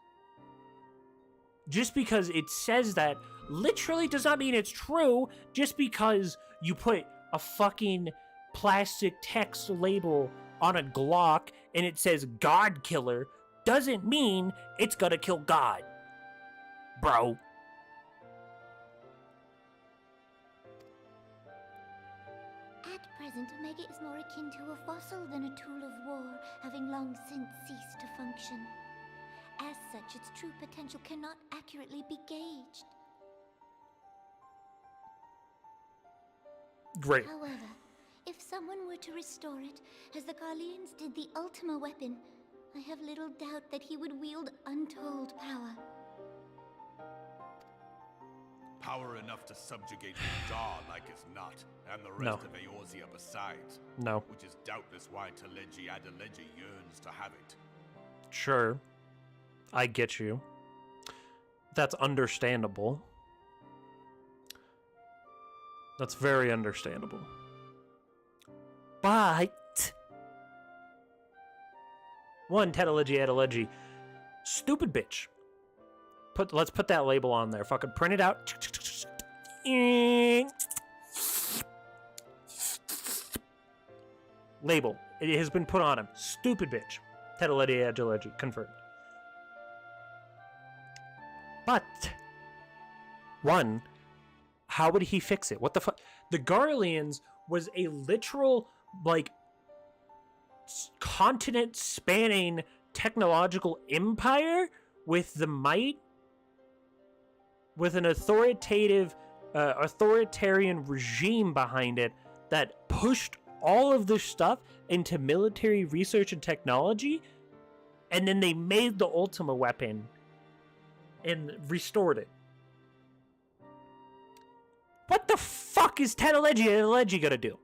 Just because it says that literally does not mean it's true. Just because you put a fucking plastic text label on a Glock and it says God Killer doesn't mean it's gonna kill God. Bro. At present, Omega is more akin to a fossil than a tool of war, having long since ceased to function. As such, its true potential cannot accurately be gauged. Great. However, if someone were to restore it, as the Garleans did the Ultima weapon, I have little doubt that he would wield untold power. Power enough to subjugate Dar like as not, and the rest of Eorzea besides. No. Which is doubtless why Teleji Adeleji yearns to have it. Sure. I get you. That's understandable. That's very understandable. But one, Teleji Adeleji, stupid bitch. Let's put that label on there. Fucking print it out. Label. It has been put on him. Stupid bitch. Teleji Adeleji. Confirmed. But one, how would he fix it? What the fuck? The Garleans was a literal, like, continent-spanning technological empire with the might, with an authoritarian regime behind it that pushed all of this stuff into military research and technology, and then they made the Ultima weapon and restored it. What the fuck is Teleji Adeleji gonna do?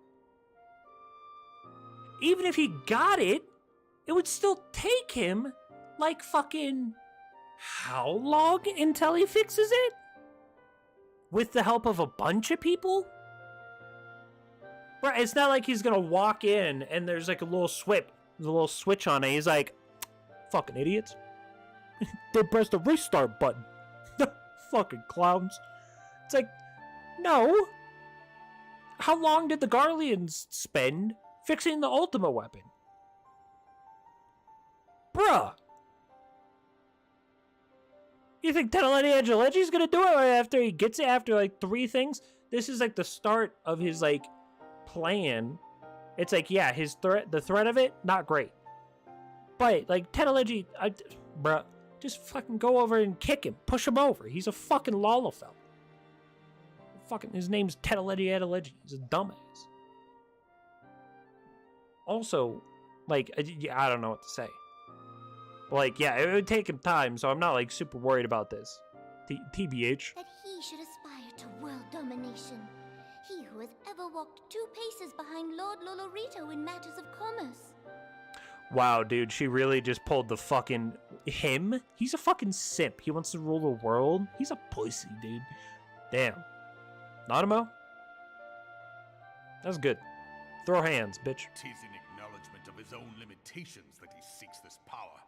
Even if he got it, it would still take him like fucking how long until he fixes it? With the help of a bunch of people? Right, it's not like he's gonna walk in and there's like a little switch on it. He's like, fucking idiots. They pressed the restart button. Fucking clowns. It's like, no. How long did the Garleans spend fixing the Ultima weapon? Bruh. You think Teleji Adeleji's gonna do it right after he gets it, after like 3 things? This is like the start of his like plan. It's like, yeah, the threat of it, not great. But like Teleji, bruh, just fucking go over and kick him, push him over. He's a fucking Lalafell. Fucking, his name's Teleji Adeleji. He's a dumbass. Also, like, I don't know what to say. Like, yeah, it would take him time, so I'm not like super worried about this. TBH. That he should aspire to world domination. He who has ever walked 2 paces behind Lord Lolorito in matters of commerce. Wow, dude, she really just pulled the fucking him? He's a fucking simp. He wants to rule the world. He's a pussy, dude. Damn. Nautimo? That's good. Throw hands, bitch. Tis in acknowledgement of his own limitations that he seeks this power.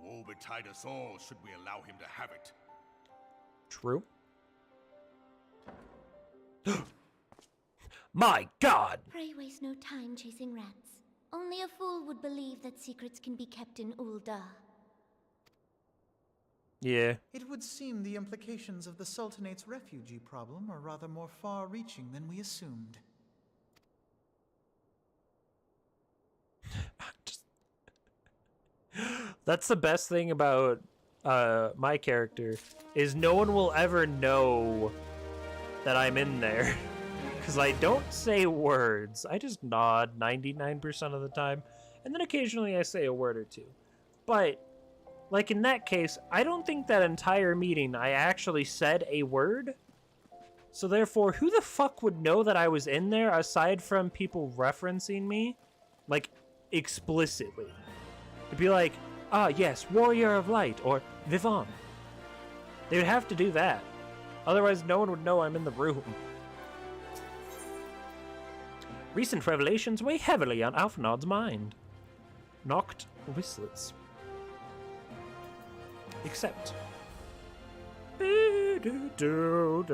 Woe betide us all should we allow him to have it. True. My God! Pray waste no time chasing rats. Only a fool would believe that secrets can be kept in Ul'dah. Yeah. It would seem the implications of the Sultanate's refugee problem are rather more far-reaching than we assumed. That's the best thing about my character, is no one will ever know that I'm in there. Because I don't say words. I just nod 99% of the time. And then occasionally I say a word or two. But, like in that case, I don't think that entire meeting I actually said a word. So therefore, who the fuck would know that I was in there aside from people referencing me? Like, explicitly. To be like, ah yes, Warrior of Light, or Viv-Von. They would have to do that. Otherwise, no one would know I'm in the room. Recent revelations weigh heavily on Alphinaud's mind. Knocked whistlets. Except... Oh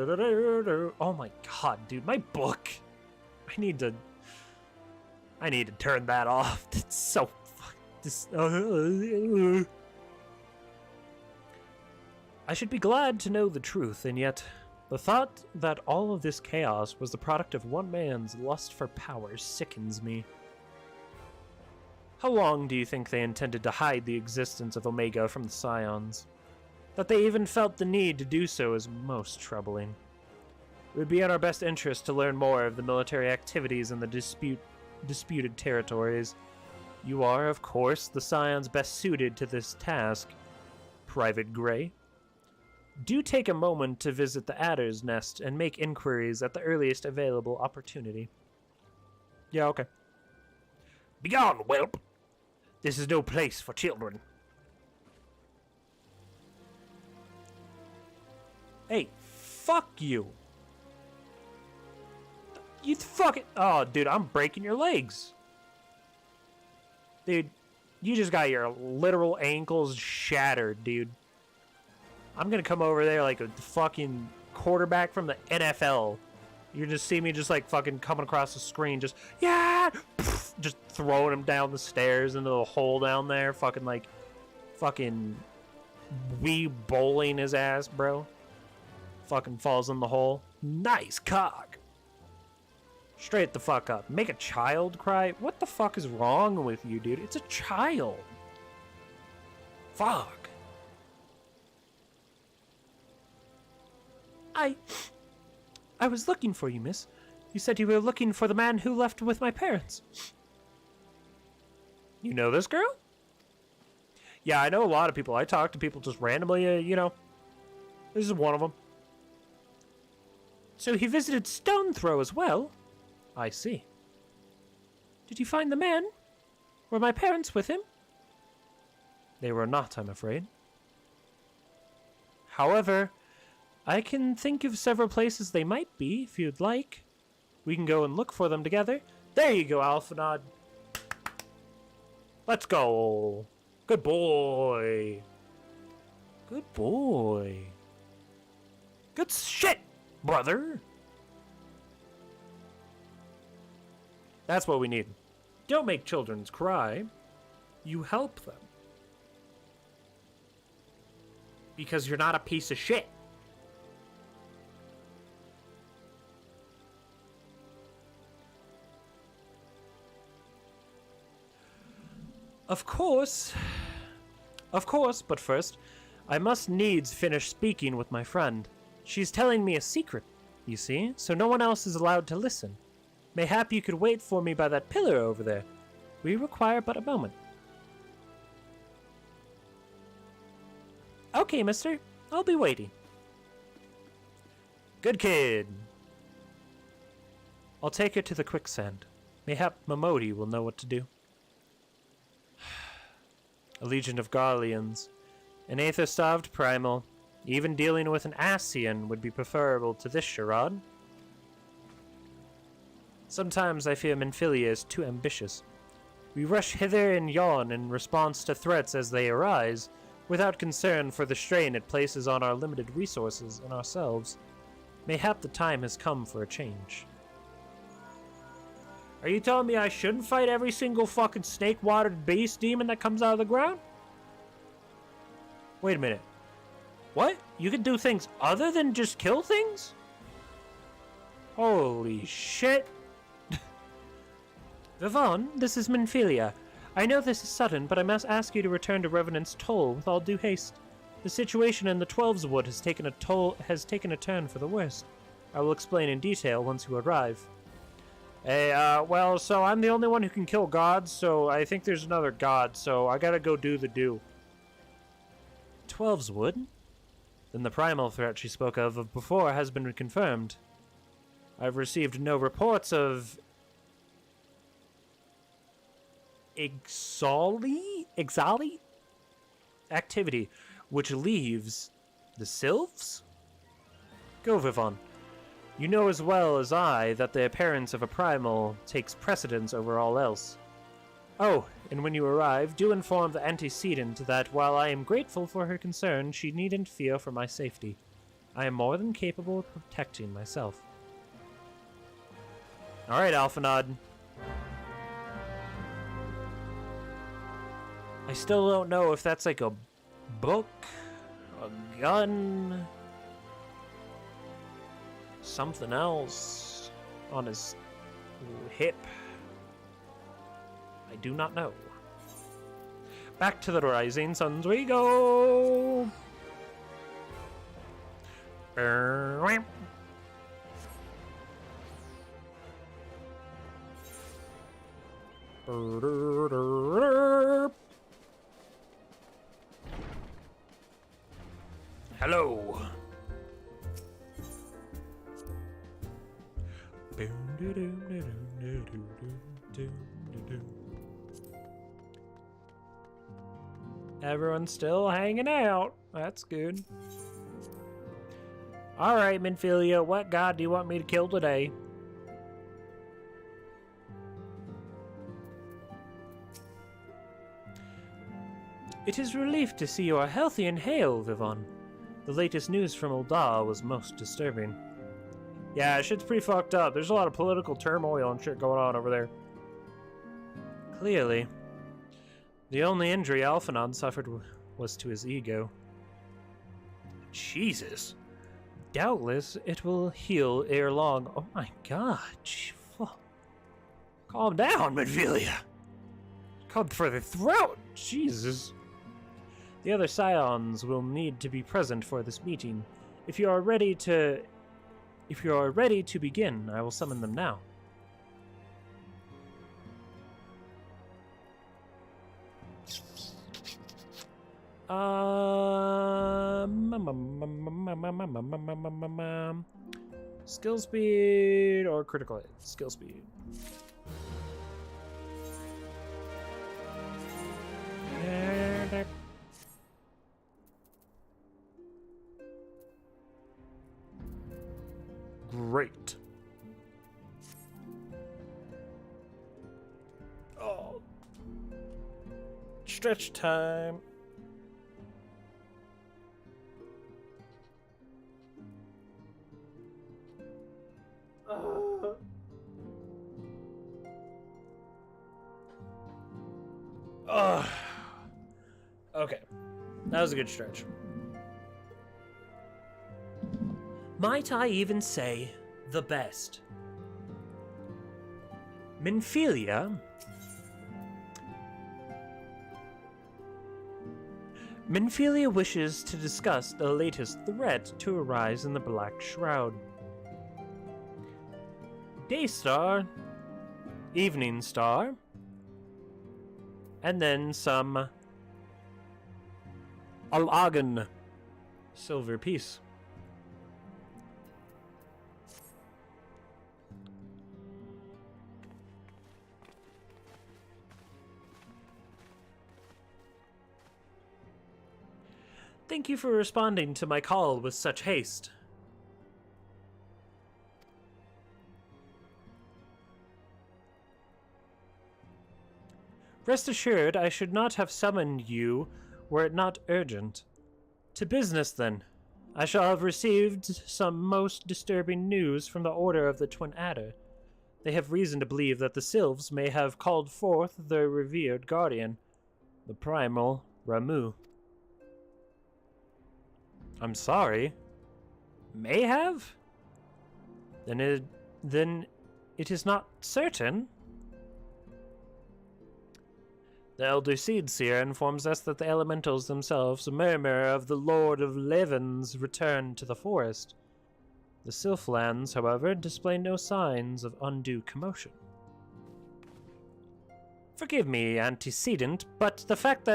my god, dude, my book. I need to turn that off. It's so I should be glad to know the truth, and yet the thought that all of this chaos was the product of one man's lust for power sickens me. How long do you think they intended to hide the existence of Omega from the Scions? That they even felt the need to do so is most troubling. It would be in our best interest to learn more of the military activities in the disputed territories. You are, of course, the Scions best suited to this task, Private Gray. Do take a moment to visit the Adder's Nest and make inquiries at the earliest available opportunity. Yeah, okay. Begone, whelp! This is no place for children. Hey, fuck you. You fucking... Oh, dude, I'm breaking your legs. Dude, you just got your literal ankles shattered, dude. I'm gonna come over there like a fucking quarterback from the NFL. You just see me just like fucking coming across the screen, just, yeah! Just throwing him down the stairs into the hole down there. Fucking like, fucking wee bowling his ass, bro. Fucking falls in the hole. Nice cock. Straight the fuck up. Make a child cry? What the fuck is wrong with you, dude? It's a child. Fuck. I was looking for you, miss. You said you were looking for the man who left with my parents. You know this girl? Yeah, I know a lot of people. I talk to people just randomly, you know. This is one of them. So he visited Stone Throw as well? I see. Did you find the man? Were my parents with him? They were not, I'm afraid. However, I can think of several places they might be, if you'd like. We can go and look for them together. There you go, Alphinaud. Let's go. Good boy. Good boy. Good shit, brother. That's what we need. Don't make children cry. You help them. Because you're not a piece of shit. Of course, but first, I must needs finish speaking with my friend. She's telling me a secret, you see, so no one else is allowed to listen. Mayhap you could wait for me by that pillar over there. We require but a moment. Okay, mister. I'll be waiting. Good kid. I'll take her to the quicksand. Mayhap Momodi will know what to do. A legion of Garleans. An aether-starved primal. Even dealing with an Ascian would be preferable to this charade. Sometimes I fear Menphilia is too ambitious. We rush hither and yon in response to threats as they arise, without concern for the strain it places on our limited resources and ourselves. Mayhap the time has come for a change. Are you telling me I shouldn't fight every single fucking snake-watered beast demon that comes out of the ground? Wait a minute. What? You can do things other than just kill things? Holy shit. Viv-Von, this is Menphilia. I know this is sudden, but I must ask you to return to Revenant's Toll with all due haste. The situation in the Twelves Wood has taken a turn for the worst. I will explain in detail once you arrive. Hey, well, so I'm the only one who can kill gods, so I think there's another god, so I gotta go do the do. Twelves Wood? Then the primal threat she spoke of before has been confirmed. I've received no reports of Exali activity, which leaves The Sylphs? Go, Viv-Von. You know as well as I that the appearance of a primal takes precedence over all else. Oh, and when you arrive, do inform the antecedent that while I am grateful for her concern, she needn't fear for my safety. I am more than capable of protecting myself. Alright, Alphanod. I still don't know if that's like a book, a gun, something else on his hip. I do not know. Back to the Rising Suns we go! Hello! Everyone's still hanging out. That's good. Alright, Minfilia, what god do you want me to kill today? It is a relief to see you are healthy and hale, Viv-Von. The latest news from Ul'dah was most disturbing. Yeah, shit's pretty fucked up. There's a lot of political turmoil and shit going on over there. Clearly. The only injury Alphanod suffered was to his ego. Jesus. Doubtless it will heal ere long. Oh my god. Calm down, Minfilia. Come for the throat. Jesus. The other scions will need to be present for this meeting. If you are ready to begin, I will summon them now. Skill speed or critical hit? Skill speed. Great. Oh. Stretch time. Okay. That was a good stretch. Might I even say the best? Minfilia wishes to discuss the latest threat to arise in the Black Shroud. Daystar, Evening Star, and then some Al-Agan silver piece. Thank you for responding to my call with such haste. Rest assured, I should not have summoned you were it not urgent. To business, then. I shall have received some most disturbing news from the Order of the Twin Adder. They have reason to believe that the Sylphs may have called forth their revered guardian, the primal Ramu. I'm sorry. May have? Then it is not certain. The Elder Seedseer informs us that the elementals themselves murmur of the Lord of Levin's return to the forest. The Sylphlands, however, display no signs of undue commotion. Forgive me, antecedent, but the fact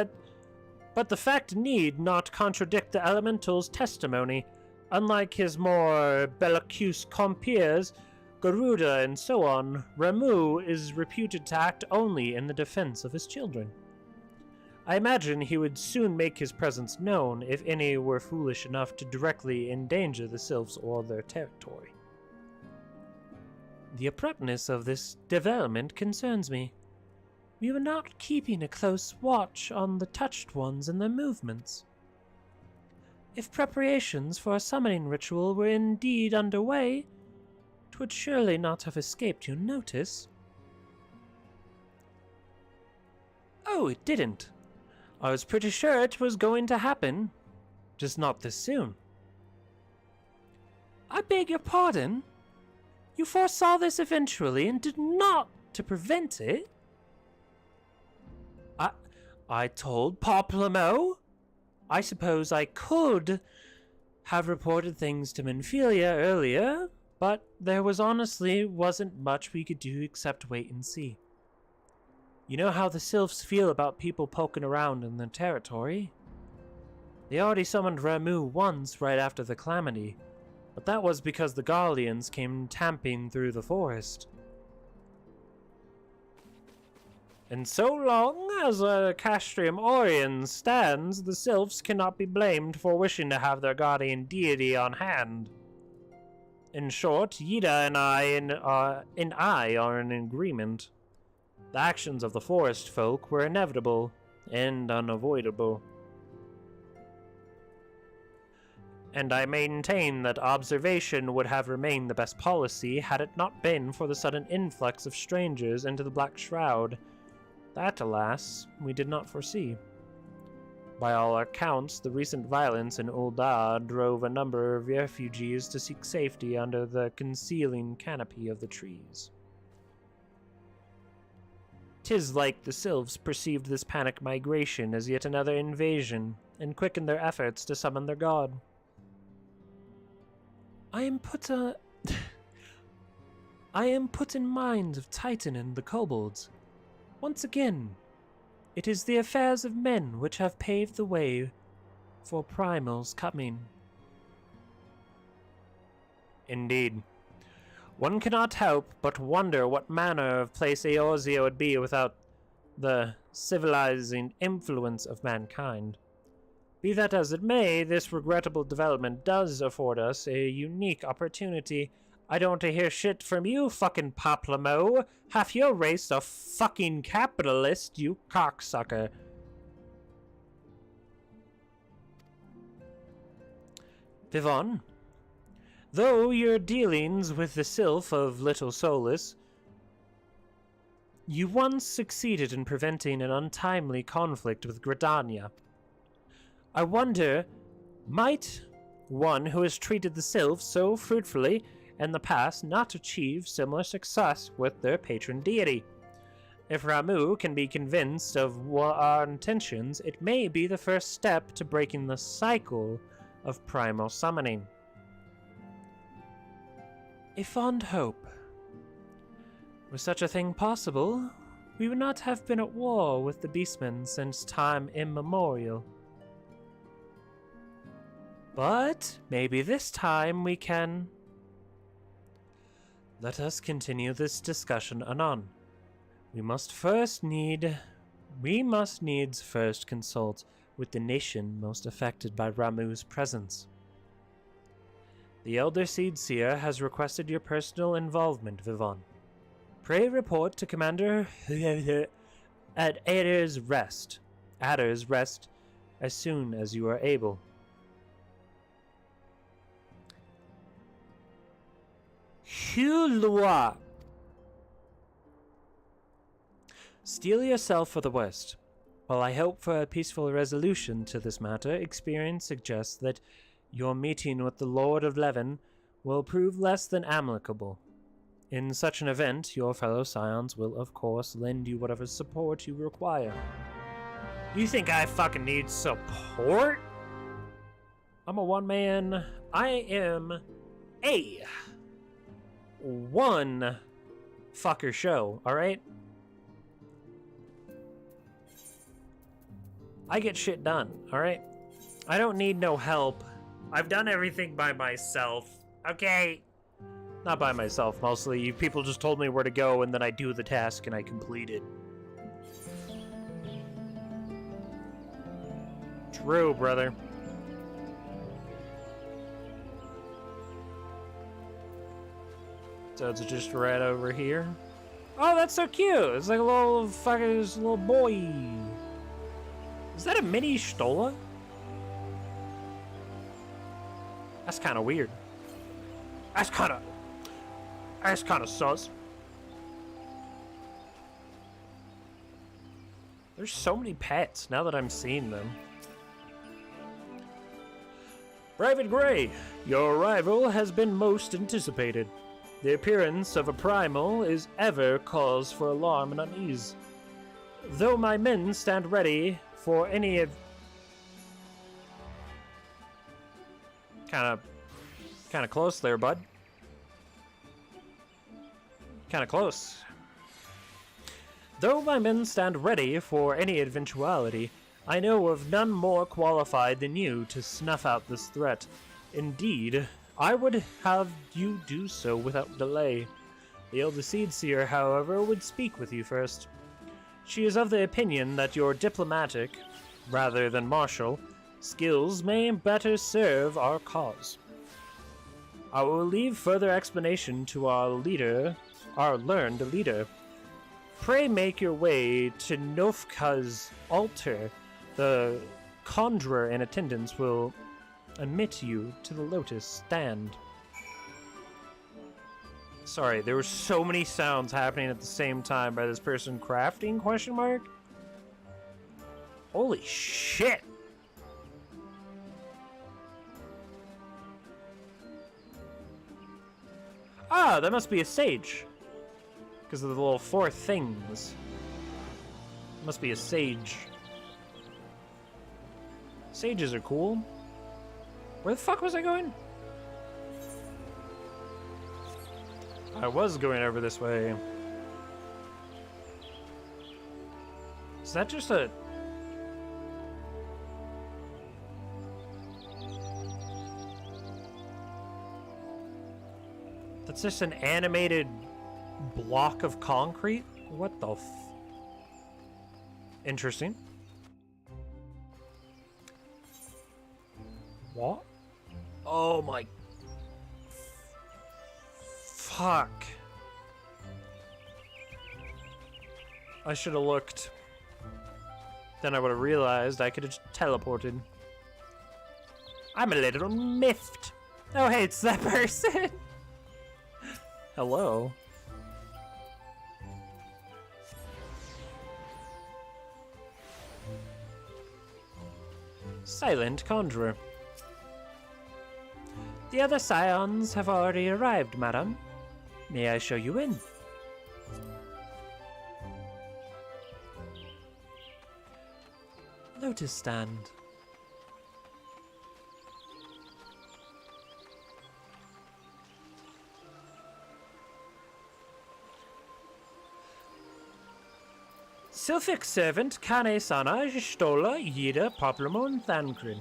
need not contradict the elemental's testimony. Unlike his more bellicose compeers, Garuda and so on, Ramu is reputed to act only in the defense of his children. I imagine he would soon make his presence known if any were foolish enough to directly endanger the sylphs or their territory. The abruptness of this development concerns me. We were not keeping a close watch on the touched ones and their movements. If preparations for a summoning ritual were indeed underway, it would surely not have escaped your notice. Oh, it didn't. I was pretty sure it was going to happen, just not this soon. I beg your pardon? You foresaw this eventually and did not to prevent it? I told Poplamo. I suppose I could have reported things to Menphilia earlier, but there wasn't much we could do except wait and see. You know how the sylphs feel about people poking around in their territory? They already summoned Ramu once right after the calamity, but that was because the Garleans came tamping through the forest. And so long as a Castrium Orion stands, the sylphs cannot be blamed for wishing to have their guardian deity on hand. In short, Yida and I are in agreement. The actions of the forest folk were inevitable and unavoidable. And I maintain that observation would have remained the best policy had it not been for the sudden influx of strangers into the Black Shroud. That, alas, we did not foresee. By all accounts, the recent violence in Ul'dah drove a number of refugees to seek safety under the concealing canopy of the trees. 'Tis like the sylphs perceived this panic migration as yet another invasion, and quickened their efforts to summon their god. I am put in mind of Titan and the kobolds. Once again, it is the affairs of men which have paved the way for Primal's coming. Indeed. One cannot help but wonder what manner of place Eorzea would be without the civilizing influence of mankind. Be that as it may, this regrettable development does afford us a unique opportunity. I don't want to hear shit from you, fucking Poplamo. Half your race a fucking capitalist, you cocksucker. Viv-Von, though your dealings with the sylph of Little Solus, you once succeeded in preventing an untimely conflict with Gridania. I wonder, might one who has treated the sylphs so fruitfully in the past not achieve similar success with their patron deity? If Ramu can be convinced of our intentions, it may be the first step to breaking the cycle of primal summoning. A fond hope. Were such a thing possible, we would not have been at war with the beastmen since time immemorial. But maybe this time we can... Let us continue this discussion anon. We must needs first consult with the nation most affected by Ramu's presence. The Elder Seedseer has requested your personal involvement, Viv-Von. Pray report to Commander at Adder's Rest as soon as you are able. Hulua. Steel yourself for the worst. While I hope for a peaceful resolution to this matter, experience suggests that your meeting with the Lord of Levin will prove less than amicable. In such an event, your fellow scions will, of course, lend you whatever support you require. You think I fucking need support? I'm a one-man... I am a one fucker show, alright? I get shit done, alright? I don't need no help. I've done everything by myself, okay? Not by myself, mostly. You people just told me where to go, and then I do the task, and I complete it. True, brother. So it's just right over here. Oh, that's so cute. It's like a little fucking little boy. Is that a mini Stola? That's kind of weird. That's kind of sus. There's so many pets now that I'm seeing them. Private Gray, your arrival has been most anticipated. The appearance of a primal is ever cause for alarm and unease. Though my men stand ready for any of... Kinda close there, bud. Kinda close. Though my men stand ready for any eventuality, I know of none more qualified than you to snuff out this threat. Indeed, I would have you do so without delay. The Elder Seedseer, however, would speak with you first. She is of the opinion that your diplomatic, rather than martial, skills may better serve our cause. I will leave further explanation to our learned leader. Pray make your way to Nofka's altar. The conjurer in attendance will admit you to the lotus stand. Sorry, there were so many sounds happening at the same time by this person crafting, question mark? Holy shit! Ah, that must be a sage. Because of the little four things. Must be a sage. Sages are cool. Where the fuck was I going? I was going over this way. Is that just a... That's just an animated block of concrete? What the f... Interesting. What? Oh my... Fuck. I should have looked. Then I would have realized I could have just teleported. I'm a little miffed. Oh hey, it's that person. Hello. Silent Conjurer. The other scions have already arrived, madam. May I show you in? Lotus stand. Sylphic servant Kane Sana Stola Yida Poplamon Thancrin.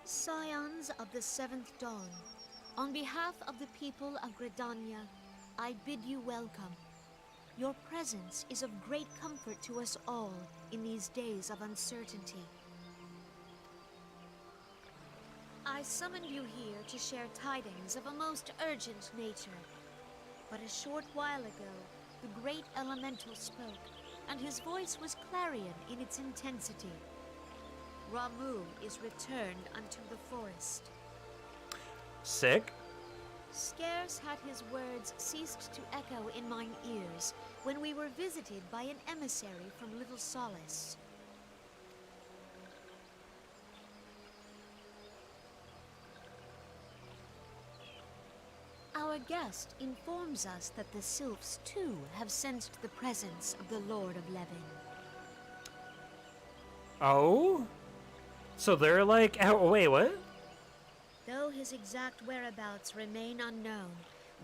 Scions of the Seventh Dawn, on behalf of the people of Gridania, I bid you welcome. Your presence is of great comfort to us all in these days of uncertainty. I summoned you here to share tidings of a most urgent nature. But a short while ago, the great elemental spoke, and his voice was clarion in its intensity. Ramu is returned unto the forest. Sick. Scarce had his words ceased to echo in mine ears when we were visited by an emissary from Little Solace. Our guest informs us that the Sylphs too have sensed the presence of the Lord of Levin. Oh? So they're like, oh, wait, what? Though his exact whereabouts remain unknown,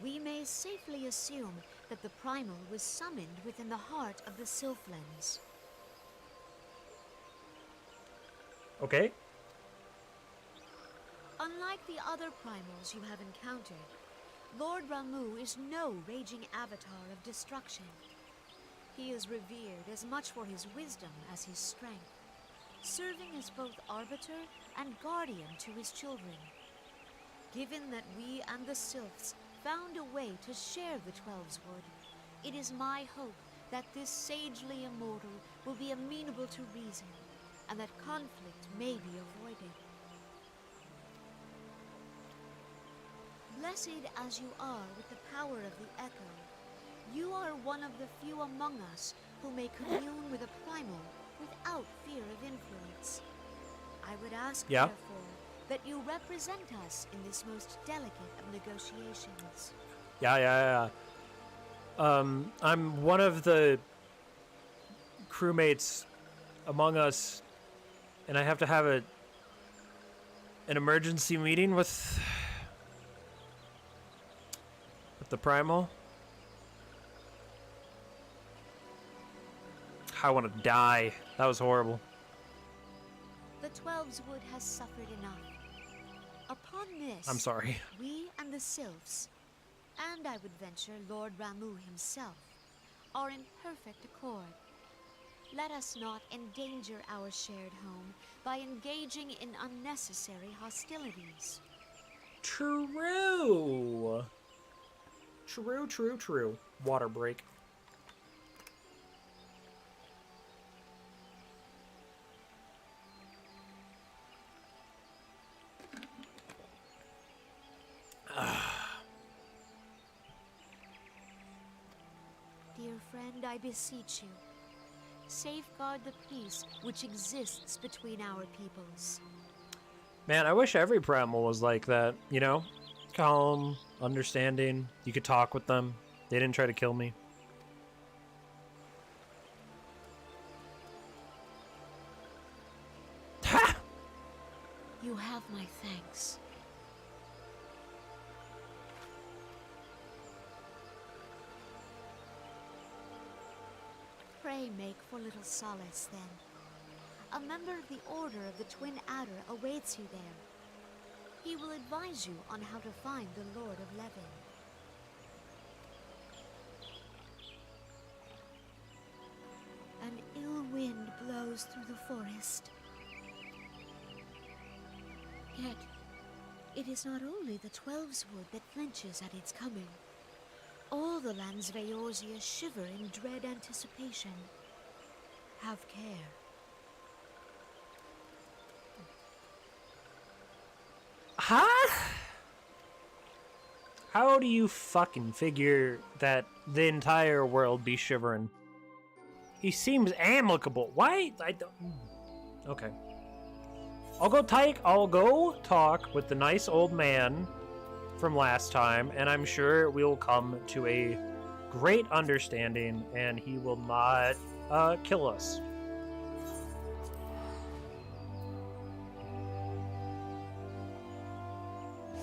we may safely assume that the Primal was summoned within the heart of the Sylphlands. Okay. Unlike the other Primals you have encountered, Lord Ramu is no raging avatar of destruction. He is revered as much for his wisdom as his strength, serving as both arbiter and guardian to his children. Given that we and the Sylphs found a way to share the Twelve's Wood, it is my hope that this sagely immortal will be amenable to reason, and that conflict may be avoided. Blessed as you are with the power of the Echo, you are one of the few among us who may commune with a primal without fear of influence. I would ask, therefore, that you represent us in this most delicate of negotiations. Yeah. I'm one of the crewmates among us, and I have to have an emergency meeting with the primal. I want to die. That was horrible. The Twelve's Wood has suffered enough. Upon this, I'm sorry. We and the Sylphs, and I would venture Lord Ramu himself, are in perfect accord. Let us not endanger our shared home by engaging in unnecessary hostilities. True. Water break. Dear friend, I beseech you, safeguard the peace which exists between our peoples. Man, I wish every primal was like that, you know? Calm, understanding. You could talk with them. They didn't try to kill me. Ha! You have my thanks. Pray make for little solace, then. A member of the Order of the Twin Adder awaits you there. He will advise you on how to find the Lord of Levin. An ill wind blows through the forest. Yet, it is not only the Twelve's Wood that flinches at its coming. All the lands of Eorzea shiver in dread anticipation. Have care. Huh? How do you fucking figure that the entire world be shivering? He seems amicable. Why? I don't... Okay. I'll go talk with the nice old man from last time, and I'm sure we'll come to a great understanding, and he will not kill us.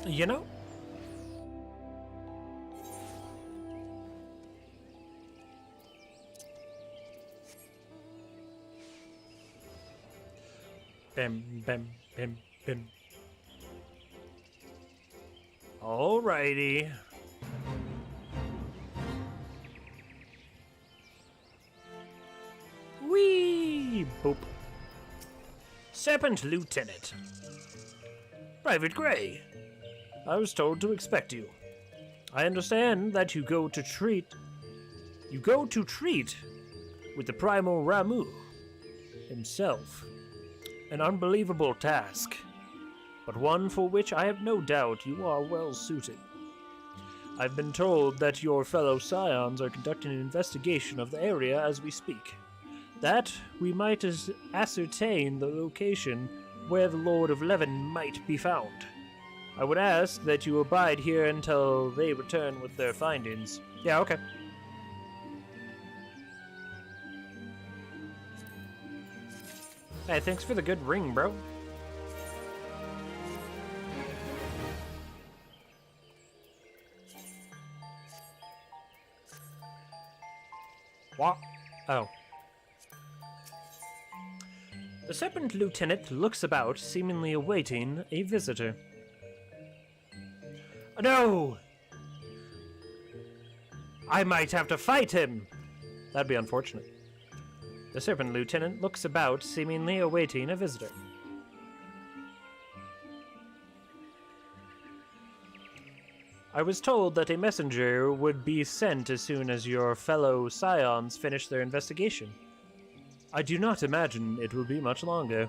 You know? Bim, bim, bim, bim. Alrighty. Whee! Boop. Serpent Lieutenant. Private Gray. I was told to expect you. I understand that you go to treat with the primal Ramu himself. An unbelievable task, but one for which I have no doubt you are well suited. I've been told that your fellow scions are conducting an investigation of the area as we speak. That we might ascertain the location where the Lord of Levin might be found. I would ask that you abide here until they return with their findings. Yeah, okay. Hey, thanks for the good ring, bro. What? Oh. The Serpent Lieutenant looks about, seemingly awaiting a visitor. No! I might have to fight him! That'd be unfortunate. The Serpent Lieutenant looks about, seemingly awaiting a visitor. I was told that a messenger would be sent as soon as your fellow scions finish their investigation. I do not imagine it will be much longer.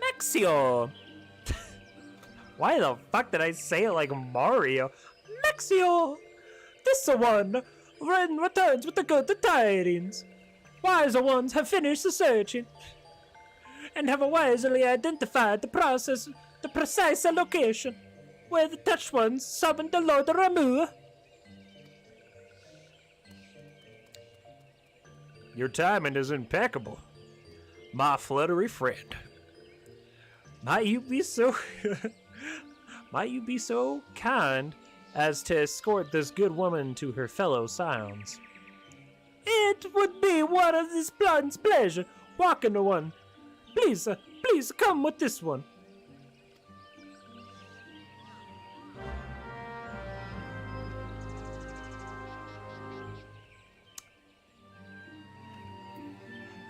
Mexio! Why the fuck did I say it like Mario? Mexio! This one returns with the good tidings. Wiser ones have finished the searching and have wisely identified the precise location where the touched ones summoned the Lord Rahmus. Your timing is impeccable, my fluttery friend. Might you be so kind as to escort this good woman to her fellow scions? It would be one of this one's pleasure walking the one. Please come with this one.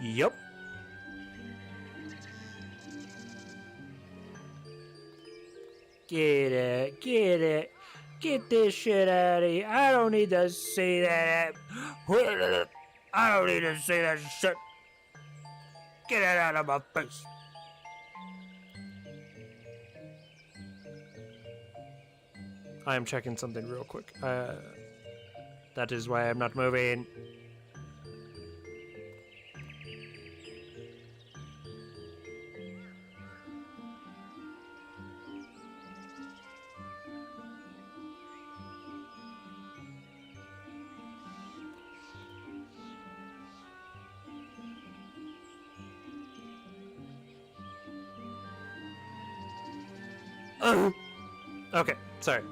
Yup. Get it. Get this shit out of here. I don't need to see that. I don't need to see that shit. Get it out of my face. I am checking something real quick. That is why I'm not moving. Okay, sorry.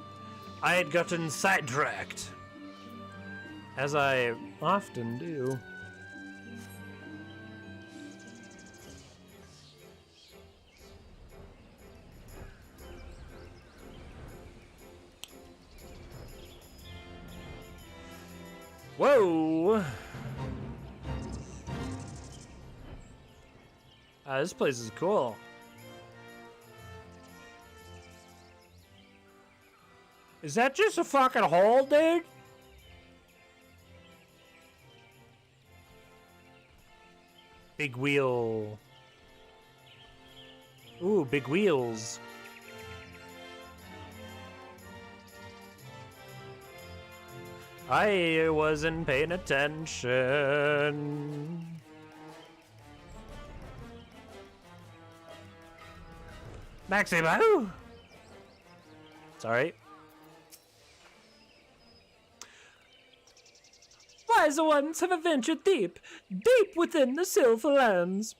I had gotten sidetracked. As I often do. Whoa! This place is cool. Is that just a fucking hole, dude? Big wheel. Ooh, big wheels. I wasn't paying attention. Maximo! Sorry. Wiser ones have adventured deep within the Silver Lands.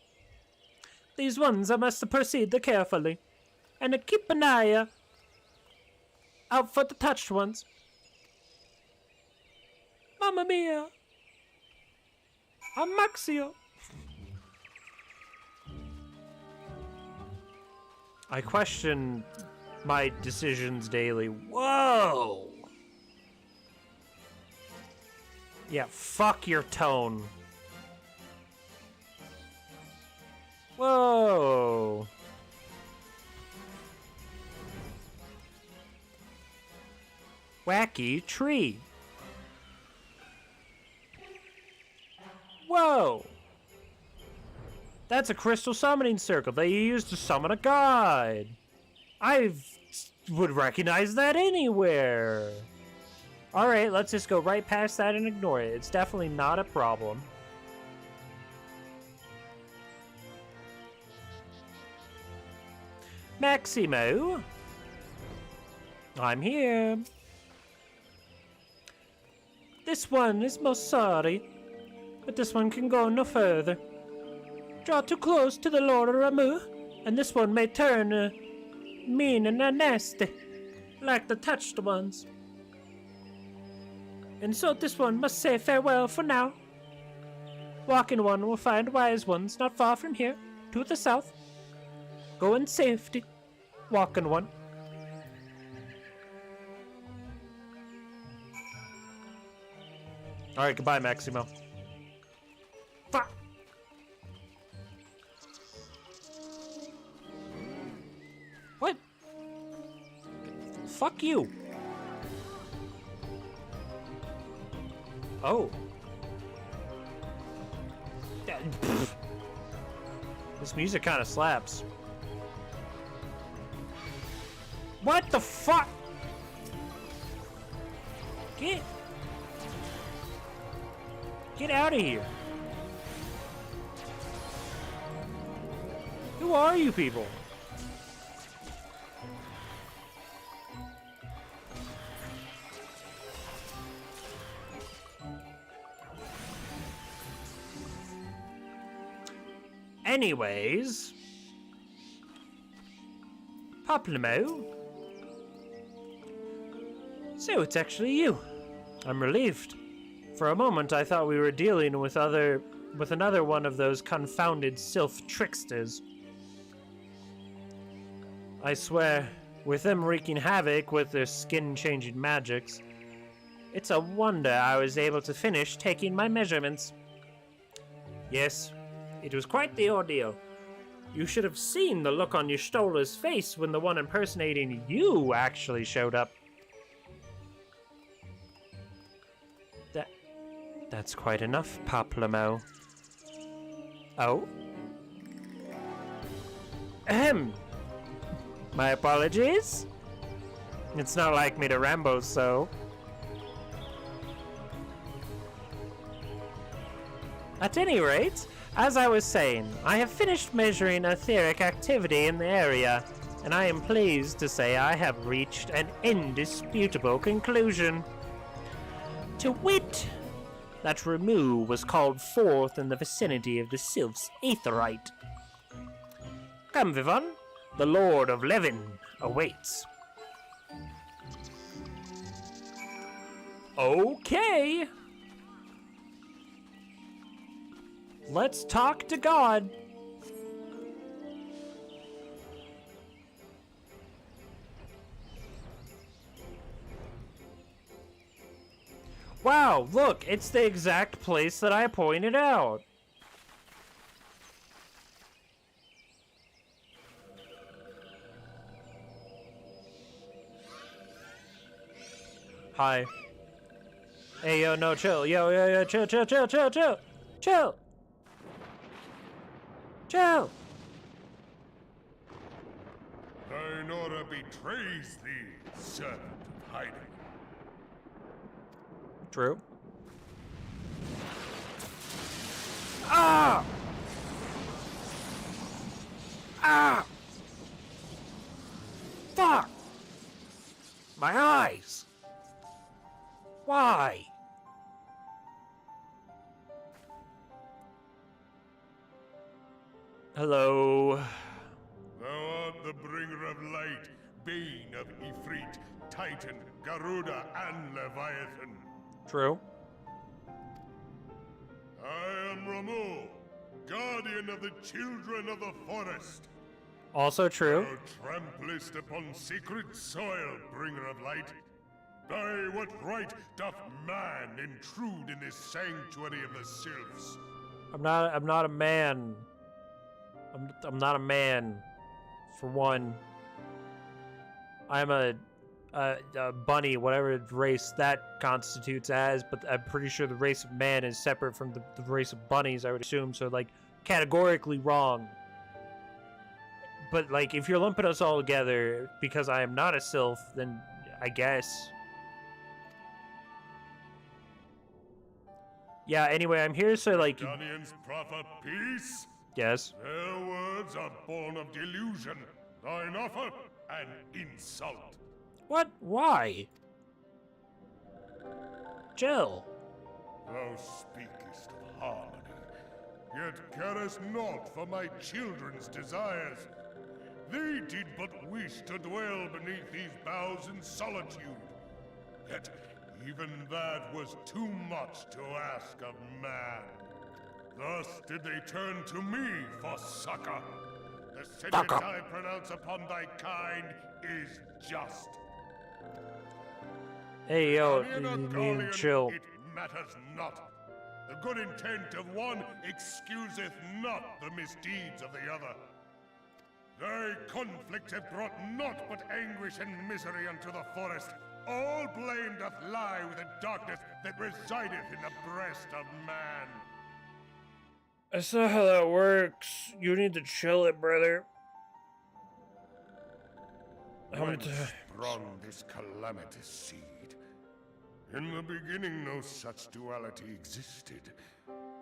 These ones I must proceed carefully, and keep an eye out for the touched ones. Mamma mia! I'm Maxio. I question my decisions daily. Whoa! Yeah, fuck your tone. Whoa! Wacky tree. Whoa! That's a crystal summoning circle that you use to summon a god. I would recognize that anywhere. Alright, let's just go right past that and ignore it. It's definitely not a problem. Maximo. I'm here. This one is most sorry, but this one can go no further. Draw too close to the Lord Rahmus, and this one may turn mean and nasty, like the touched ones. And so this one must say farewell for now. Walking one will find wise ones not far from here, to the south. Go in safety. walking one. Alright, goodbye, Maximo. Fuck! What? Fuck you! Oh. This music kind of slaps. What the fuck? Get out of here. Who are you people? Anyways, Paplamo. So it's actually you. I'm relieved. For a moment, I thought we were dealing with another one of those confounded sylph tricksters. I swear, with them wreaking havoc with their skin-changing magics, it's a wonder I was able to finish taking my measurements. Yes, it was quite the ordeal. You should have seen the look on Y'shtola's face when the one impersonating you actually showed up. That's quite enough, Paplamo. Oh? Ahem. My apologies. It's not like me to ramble so. At any rate, as I was saying, I have finished measuring etheric activity in the area, and I am pleased to say I have reached an indisputable conclusion. To wit, that Ramu was called forth in the vicinity of the Sylph's aetherite. Come, Viv-Von, the Lord of Levin awaits. Okay. Let's talk to God. Wow, look, it's the exact place that I pointed out. Hi. Hey, yo, no, chill. Yo, chill. Chill! Chill! Tynora betrays thee, servant of hiding. True. Ah! Ah! Fuck! My eyes! Why? Hello. Thou art the bringer of light, bane of Ifrit, Titan, Garuda, and Leviathan. True. I am Ramu, guardian of the children of the forest. Also true. Thou tramplest upon sacred soil, bringer of light. By what right doth man intrude in this sanctuary of the sylphs? I'm not a man. I'm not a man, for one. I'm a bunny, whatever race that constitutes as, but I'm pretty sure the race of man is separate from the race of bunnies, I would assume, so, like, categorically wrong. But, like, if you're lumping us all together because I am not a sylph, then I guess. Yeah, anyway, I'm here so, like... Guardians proffer peace? Yes. Their words are born of delusion, thine offer an insult. What? Why? Jill. Thou speakest of harmony, yet carest naught for my children's desires. They did but wish to dwell beneath these boughs in solitude. Yet even that was too much to ask of man. Thus did they turn to me for succor. The sentence I pronounce upon thy kind is just. Hey, yo, Come here, you need Guardian, to chill. it matters not. The good intent of one excuseth not the misdeeds of the other. Thy conflict have brought naught but anguish and misery unto the forest. All blame doth lie with the darkness that resideth in the breast of man. That's not how that works. You need to chill it, brother. How many times? Sprung this calamitous seed? In the beginning no such duality existed.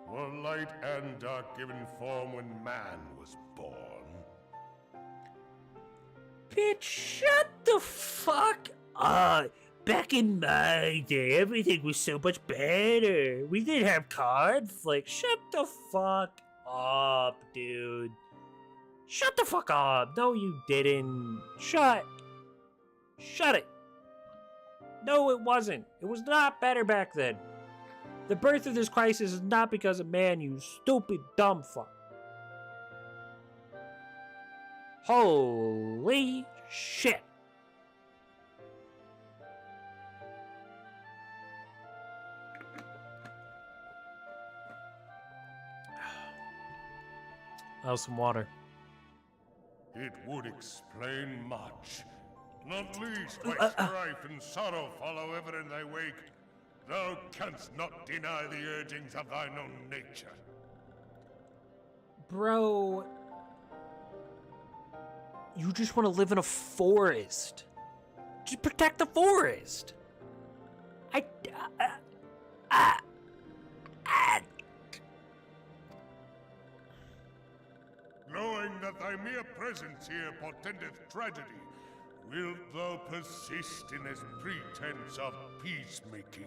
Were light and dark given form when man was born? Bitch, shut the fuck up. Back in my day, everything was so much better. We didn't have cards. Like, shut the fuck up, dude. Shut the fuck up. No, you didn't. Shut it. No, it wasn't. It was not better back then. The birth of this crisis is not because of man, you stupid dumb fuck. Holy shit. That was some water. It would explain much. Not least why strife and sorrow follow ever in thy wake. Thou canst not deny the urgings of thine own nature. Bro, you just want to live in a forest. Just protect the forest. Knowing that thy mere presence here portendeth tragedy, wilt thou persist in this pretense of peacemaking?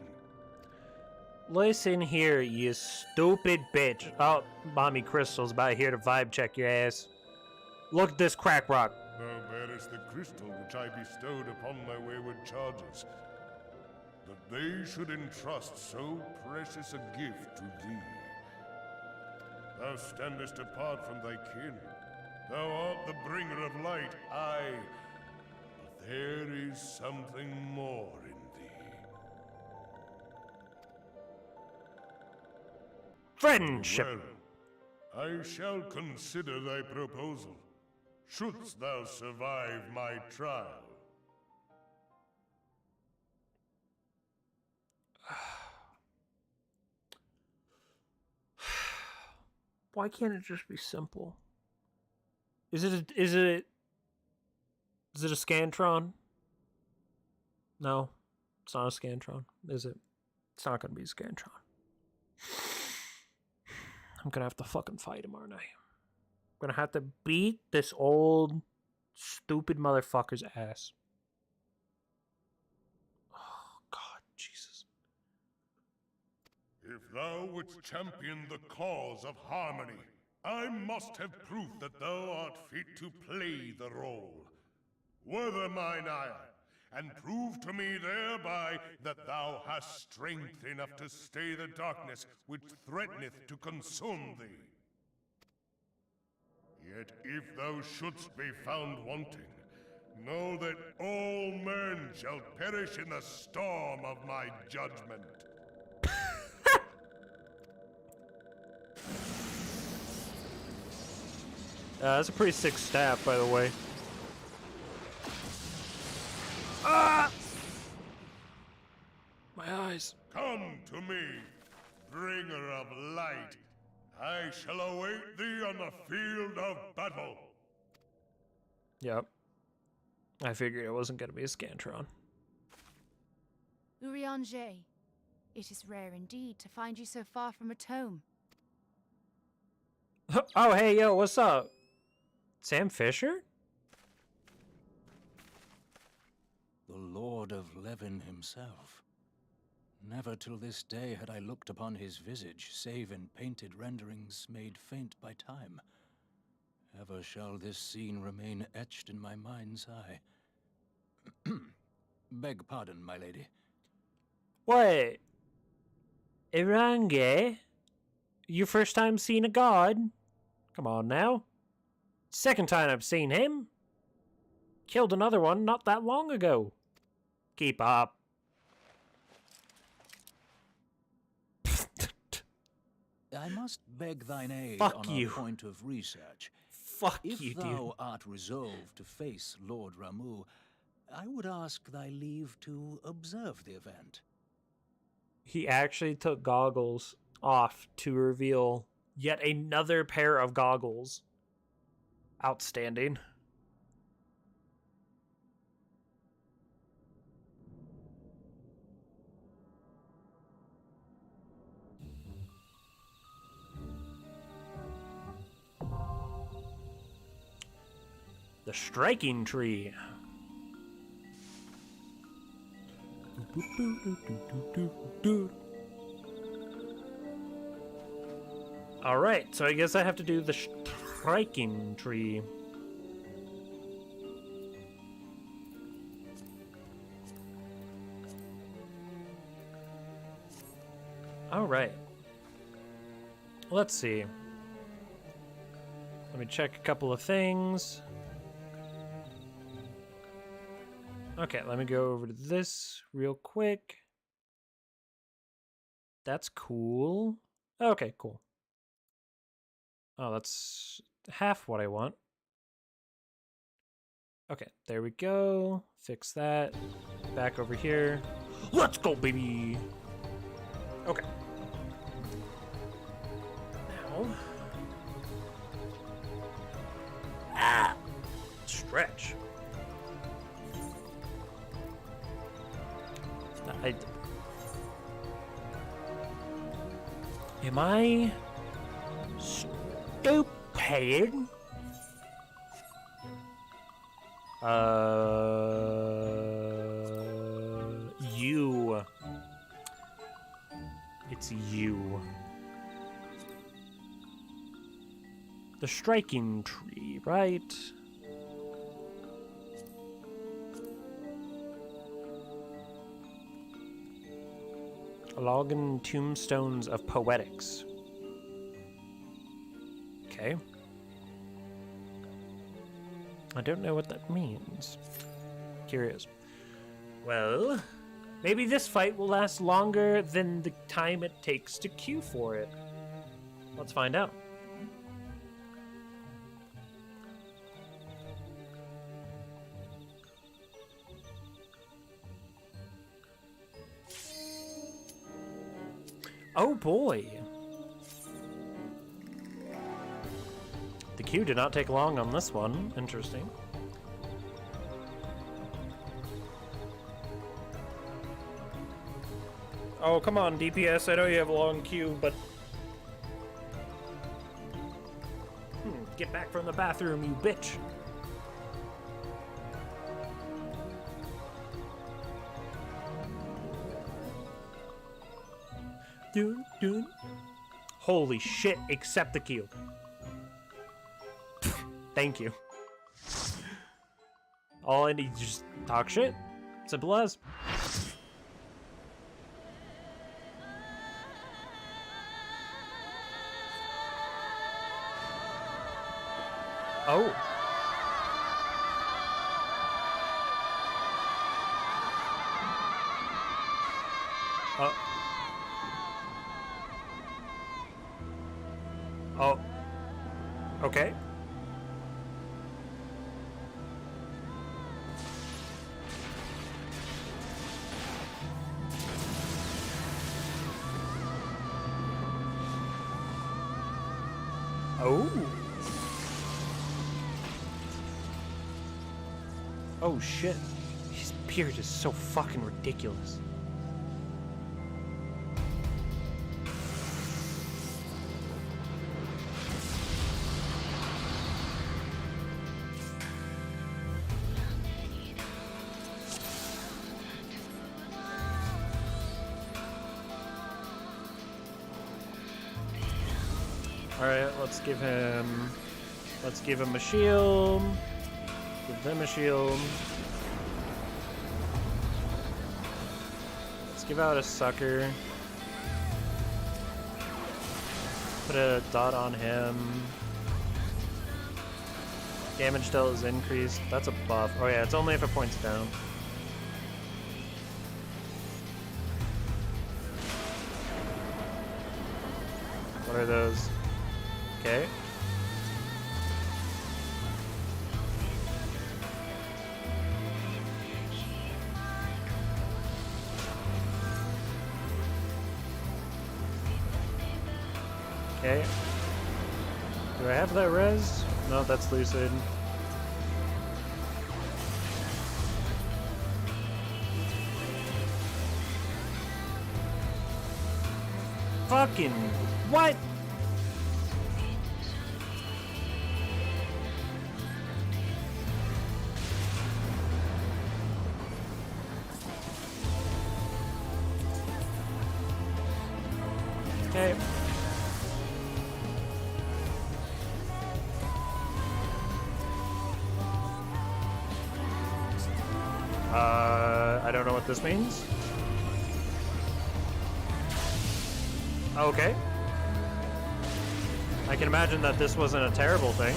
Listen here, you stupid bitch. Oh, Mommy Crystal's about here to vibe check your ass. Look at this crack rock. Thou bearest the crystal which I bestowed upon thy wayward charges. That they should entrust so precious a gift to thee. Thou standest apart from thy kin. Thou art the bringer of light, aye. But there is something more in thee. Friendship. Well, I shall consider thy proposal. Shouldst thou survive my trial. Why can't it just be simple? Is it a Scantron? No, it's not a Scantron, is it? It's not gonna be a Scantron. I'm gonna have to fucking fight him, aren't I? I'm gonna have to beat this old stupid motherfucker's ass. Oh God, Jesus. If thou wouldst champion the cause of harmony, I must have proof that thou art fit to play the role. Wither mine ire, and prove to me thereby that thou hast strength enough to stay the darkness which threateneth to consume thee. Yet if thou shouldst be found wanting, know that all men shall perish in the storm of my judgment. That's a pretty sick staff, by the way. Ah! My eyes. Come to me, bringer of light. I shall await thee on the field of battle. Yep. I figured it wasn't going to be a Scantron. Urianger, it is rare indeed to find you so far from a tome. Oh, hey, yo, what's up? Sam Fisher? The Lord of Levin himself. Never till this day had I looked upon his visage, save in painted renderings made faint by time. Ever shall this scene remain etched in my mind's eye. Beg pardon, my lady. What? Irange? Your first time seeing a god? Come on now. Second time I've seen him. Killed another one not that long ago. Keep up. I must beg thine aid Fuck on you. a point of research. Fuck if you, thou dude. art resolved to face Lord Ramu, I would ask thy leave to observe the event. He actually took goggles off to reveal yet another pair of goggles. Outstanding. The striking tree. Alright, so I guess I have to do the striking tree. Alright. Let's see. Let me check a couple of things. Okay, let me go over to this real quick. That's cool. Okay, cool. Oh, that's half what I want. Okay, there we go. Fix that. Back over here. Let's go, baby! Okay. Now... Ah! Stretch. Am I stupid? You. It's you. The striking tree, right? Logan Tombstones of Poetics. Okay. I don't know what that means. Curious. Well, maybe this fight will last longer than the time it takes to queue for it. Let's find out. Oh boy! The queue did not take long on this one. Interesting. Oh, come on, DPS. I know you have a long queue, but... Get back from the bathroom, you bitch! Dun, dun. Holy shit, accept the queue. Thank you. All I need is just talk shit. Simple as. Oh. Oh. Okay. Oh. Oh shit. His beard is so fucking ridiculous. Alright, let's give him a shield. Give them a shield. Let's give out a sucker. Put a dot on him. Damage dealt is increased. That's a buff. Oh yeah, it's only if it points down. What are those? Okay. Okay. Do I have that res? No, that's lucid. Fucking what? Okay. I don't know what this means. Okay. I can imagine that this wasn't a terrible thing.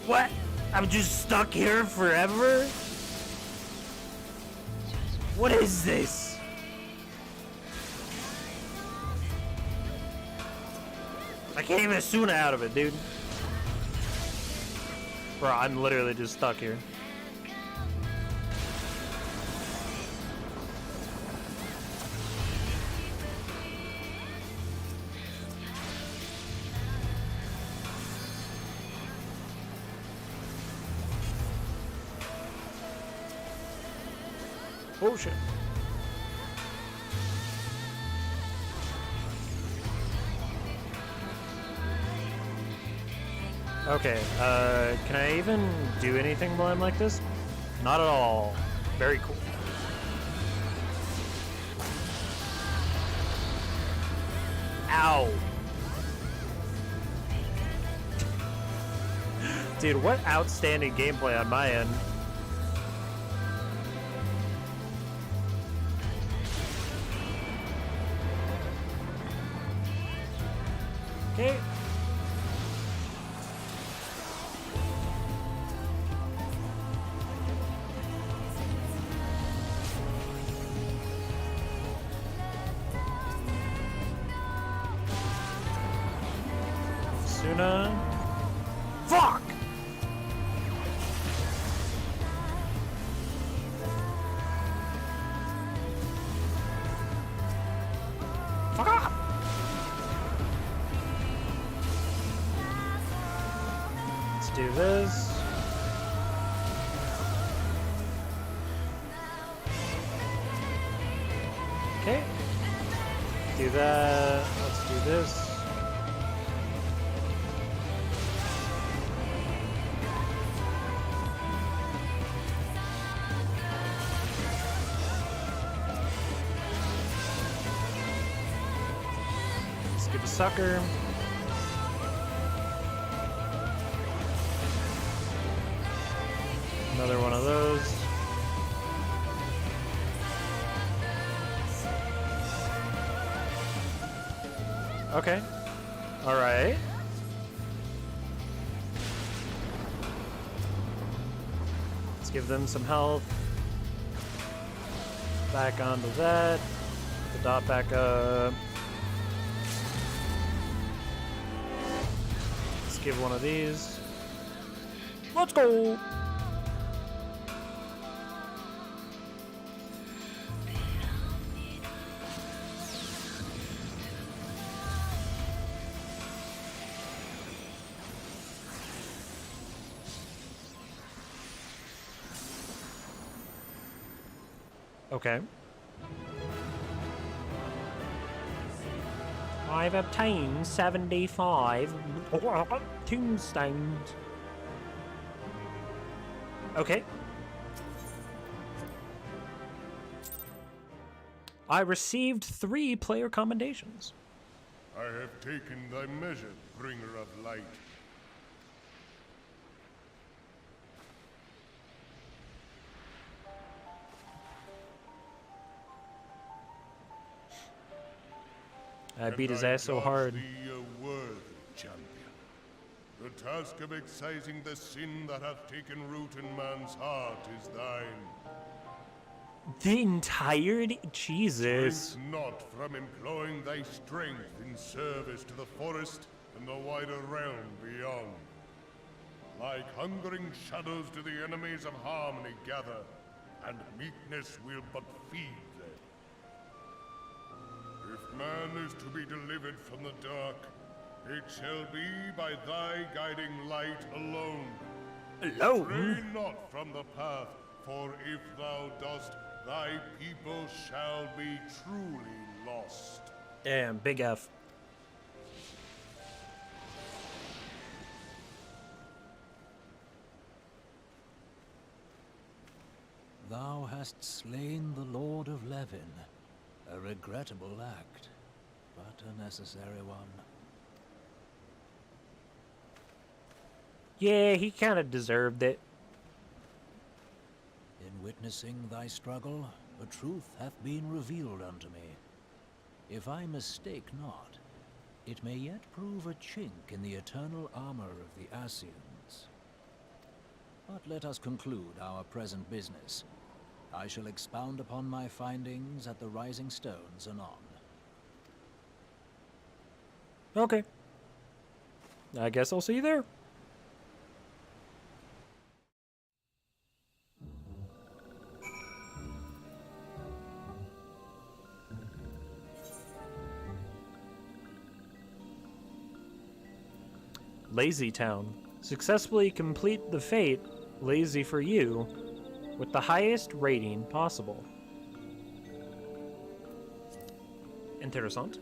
What? I'm just stuck here forever? What is this? I can't even Asuna out of it, dude. Bro, I'm literally just stuck here. Oh shit. Okay, can I even do anything while I'm like this? Not at all. Very cool. Ow! Dude, what outstanding gameplay on my end. Okay. Suna. Fuck! Fuck off! Let's do this. Okay. Do that. Let's do this. Skip a sucker. Another one of those. Okay. All right. Let's give them some health. Back onto that. Put the dot back up. Let's give one of these. Let's go! Okay. I've obtained 75 tombstones. Okay. I received 3 player commendations. I have taken thy measure, bringer of light. I beat his ass so hard. Thee a worthy champion. The task of excising the sin that hath taken root in man's heart is thine. The entirety? Jesus. Shrink not from employing thy strength in service to the forest and the wider realm beyond. Like hungering shadows do the enemies of harmony gather, and meekness will but feed them. If man is to be delivered from the dark, it shall be by thy guiding light alone. Alone? Stray not from the path, for if thou dost, thy people shall be truly lost. Damn, big F. Thou hast slain the Lord of Levin. A regrettable act, but a necessary one. Yeah, he kind of deserved it. In witnessing thy struggle, a truth hath been revealed unto me. If I mistake not, it may yet prove a chink in the eternal armor of the Assyrians. But let us conclude our present business. I shall expound upon my findings at the Rising Stones anon. Okay. I guess I'll see you there. Lazy Town. Successfully complete the fate, lazy for you, with the highest rating possible. Interessant.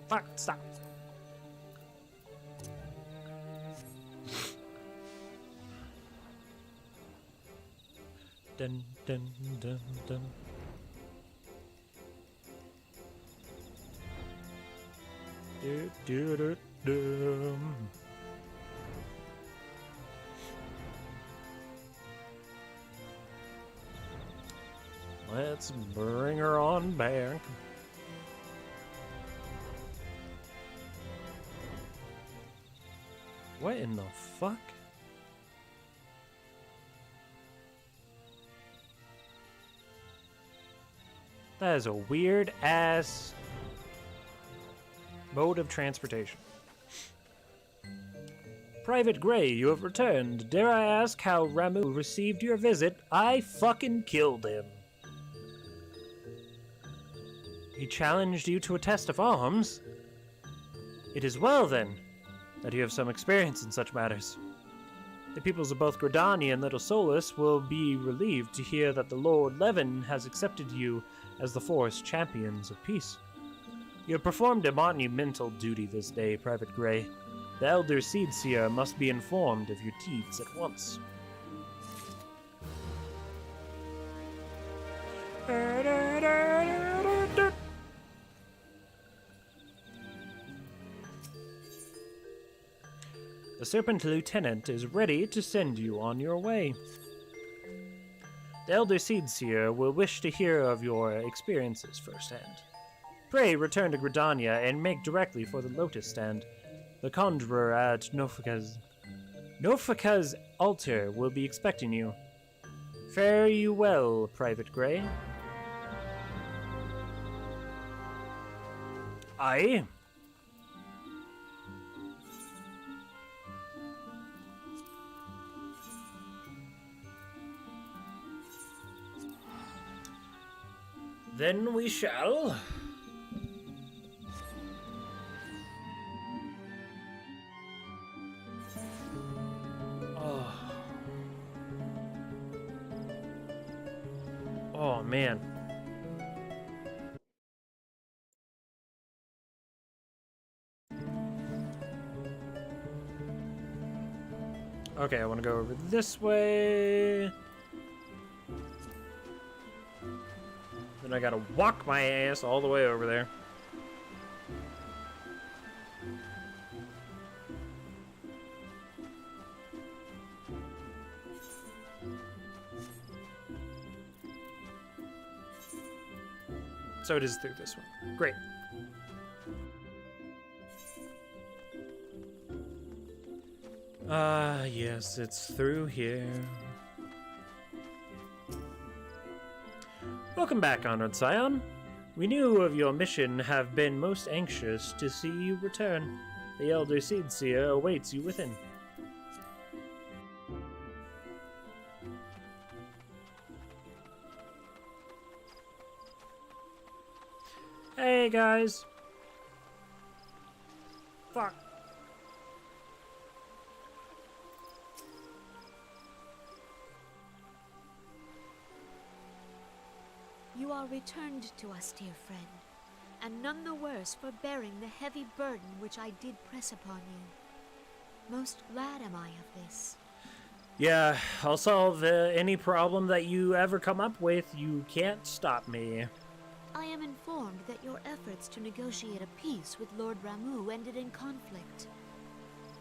Fuck, stop. Dun dun dun dun. Do do do do. Let's bring her on back. What in the fuck? That is a weird ass mode of transportation. Private Gray, you have returned. Dare I ask how Ramu received your visit? I fucking killed him. He challenged you to a test of arms? It is well, then, that you have some experience in such matters. The peoples of both Gridania and Little Solus will be relieved to hear that the Lord Levin has accepted you as the forest champions of peace. You have performed a monumental duty this day, Private Gray. The Elder Seedseer must be informed of your deeds at once. The Serpent Lieutenant is ready to send you on your way. The Elder Seedseer will wish to hear of your experiences firsthand. Pray return to Gridania and make directly for the Lotus Stand. The Conjurer at Nofaka's altar will be expecting you. Fare you well, Private Gray. Aye. Then we shall. Oh man. Okay, I want to go over this way. Then I gotta walk my ass all the way over there. So it is through this one. Great. Yes, it's through here. Welcome back, Honored Scion. We knew of your mission, have been most anxious to see you return. The Elder Seedseer awaits you within. Hey, guys. Fuck. You are returned to us, dear friend, and none the worse for bearing the heavy burden which I did press upon you. Most glad am I of this. Yeah, I'll solve any problem that you ever come up with. You can't stop me. I am informed that your efforts to negotiate a peace with Lord Rahmus ended in conflict.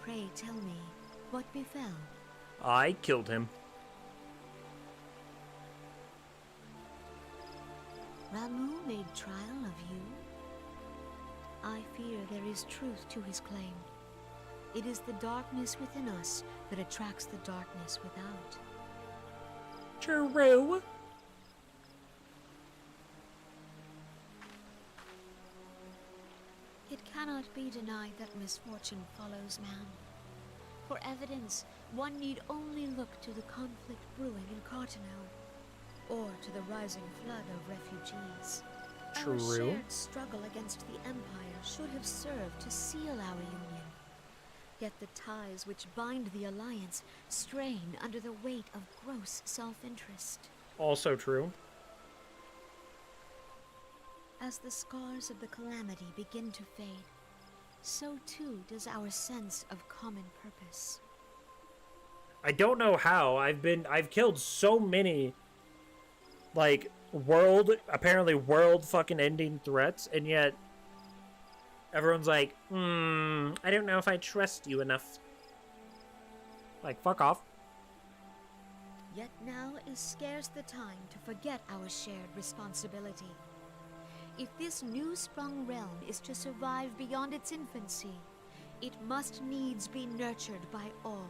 Pray tell me, what befell? I killed him. Rahmus made trial of you? I fear there is truth to his claim. It is the darkness within us that attracts the darkness without. True. It cannot be denied that misfortune follows man. For evidence, one need only look to the conflict brewing in Cartano, or to the rising flood of refugees. True. Our shared struggle against the Empire should have served to seal our union. Yet the ties which bind the Alliance strain under the weight of gross self-interest. Also true. As the scars of the calamity begin to fade, so too does our sense of common purpose. I don't know how. I've killed so many, like, apparently world fucking ending threats, and yet everyone's like, I don't know if I trust you enough. Like, fuck off. Yet now is scarce the time to forget our shared responsibility. If this new-sprung realm is to survive beyond its infancy, it must needs be nurtured by all.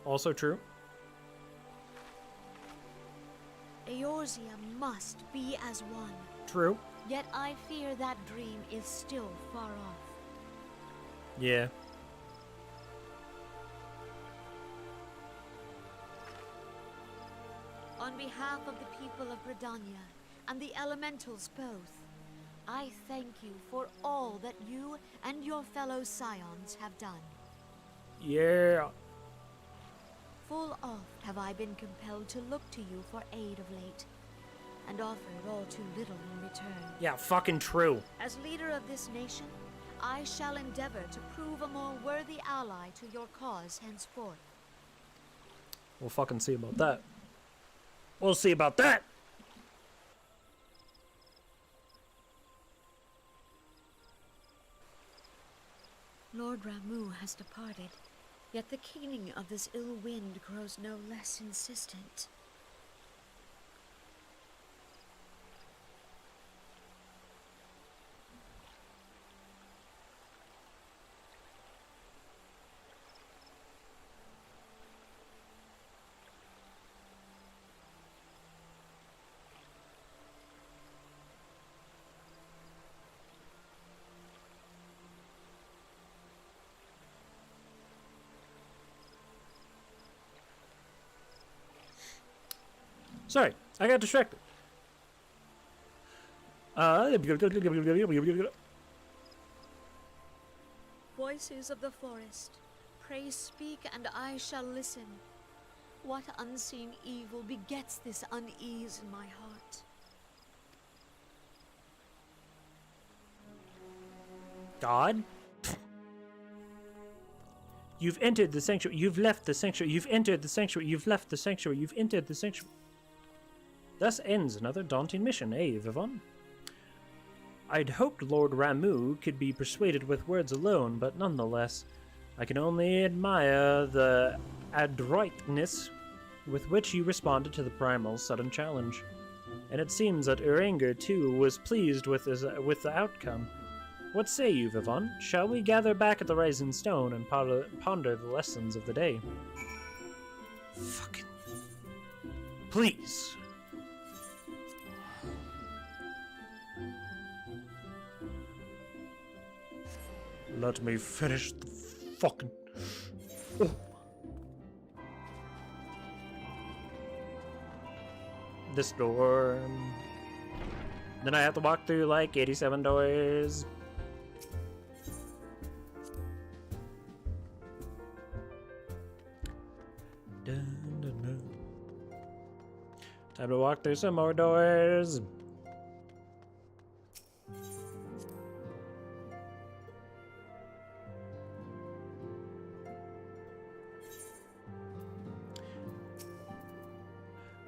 Also true. Eorzea must be as one. True. Yet I fear that dream is still far off. Yeah. On behalf of the people of Gridania and the elementals both, I thank you for all that you and your fellow scions have done. Yeah. Full oft have I been compelled to look to you for aid of late, and offered all too little in return. Yeah, fucking true. As leader of this nation, I shall endeavor to prove a more worthy ally to your cause henceforth. We'll fucking see about that. We'll see about that! Lord Rahmus has departed, yet the keening of this ill wind grows no less insistent. Sorry, I got distracted. Voices of the forest, pray speak and I shall listen. What unseen evil begets this unease in my heart? God? You've entered the sanctuary, you've left the sanctuary, you've entered the sanctuary, you've left the sanctuary, you've entered the sanctuary. Thus ends another daunting mission, eh, Viv-Von? I'd hoped Lord Rahmus could be persuaded with words alone, but nonetheless, I can only admire the adroitness with which you responded to the Primal's sudden challenge. and it seems that Uranger too was pleased with the outcome. What say you, Viv-Von? Shall we gather back at the Rising Stone and ponder the lessons of the day? Fucking... Please! Let me finish the fucking... Oh. This door... Then I have to walk through like 87 doors. Dun, dun, dun. Time to walk through some more doors.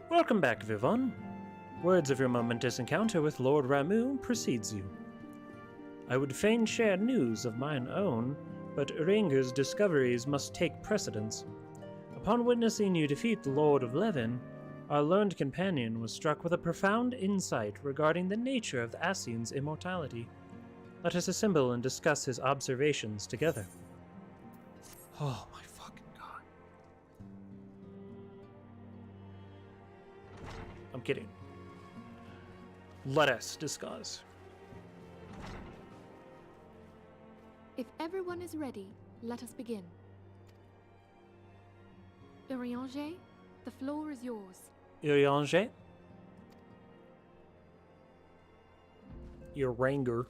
Welcome back, Viv-Von. Words of your momentous encounter with Lord Ramuh precedes you. I would fain share news of mine own, but Uranger's discoveries must take precedence. Upon witnessing you defeat the Lord of Levin, our learned companion was struck with a profound insight regarding the nature of the Ascian's immortality. Let us assemble and discuss his observations together. Oh my fucking god. I'm kidding. Let us discuss. If everyone is ready, let us begin. Uranger, the floor is yours. Uranger? Uranger.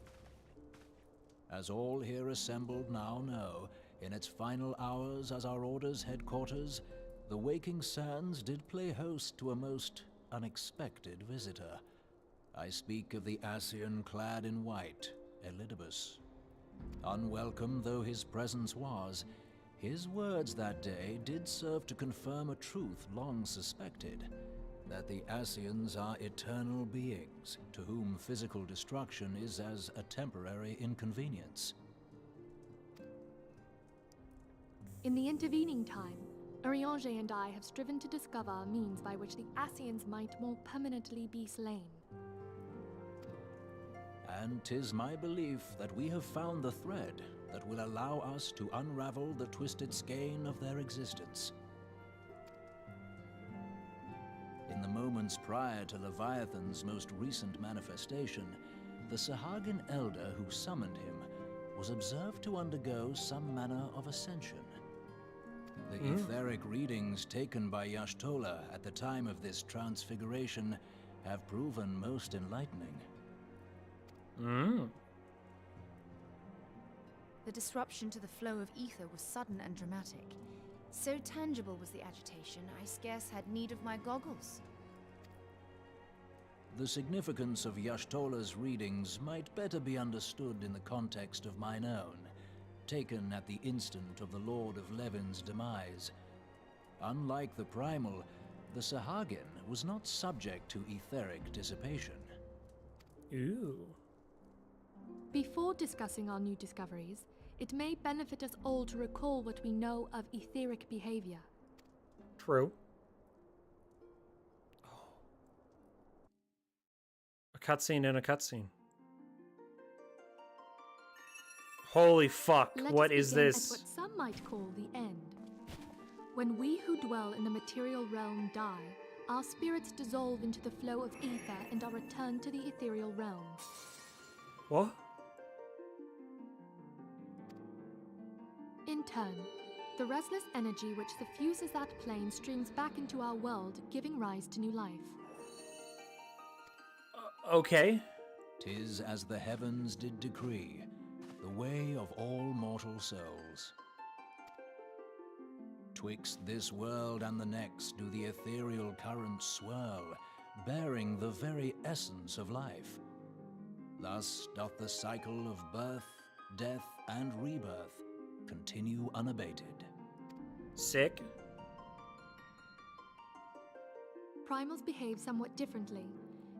As all here assembled now know, in its final hours as our Order's headquarters, the Waking Sands did play host to a most unexpected visitor. I speak of the Ascian clad in white, Elidibus. Unwelcome though his presence was, his words that day did serve to confirm a truth long suspected, that the Ascians are eternal beings, to whom physical destruction is as a temporary inconvenience. In the intervening time, Uranger and I have striven to discover a means by which the Ascians might more permanently be slain. And 'tis my belief that we have found the thread that will allow us to unravel the twisted skein of their existence. In the moments prior to Leviathan's most recent manifestation, the Sahagin elder who summoned him was observed to undergo some manner of ascension. The etheric readings taken by Y'shtola at the time of this transfiguration have proven most enlightening. The disruption to the flow of ether was sudden and dramatic. So tangible was the agitation, I scarce had need of my goggles. The significance of Y'shtola's readings might better be understood in the context of mine own, taken at the instant of the Lord of Levin's demise. Unlike the Primal, the Sahagin was not subject to etheric dissipation. Ooh. Before discussing our new discoveries, it may benefit us all to recall what we know of etheric behavior. True. Oh. A cutscene in a cutscene. Holy fuck, what is this? At what some might call the end. When we who dwell in the material realm die, our spirits dissolve into the flow of ether and are returned to the ethereal realm. What? In turn, the restless energy which suffuses that plane streams back into our world, giving rise to new life. Okay. 'Tis as the heavens did decree, the way of all mortal souls. Twixt this world and the next do the ethereal currents swirl, bearing the very essence of life. Thus doth the cycle of birth, death, and rebirth continue unabated. Sick. Primals behave somewhat differently.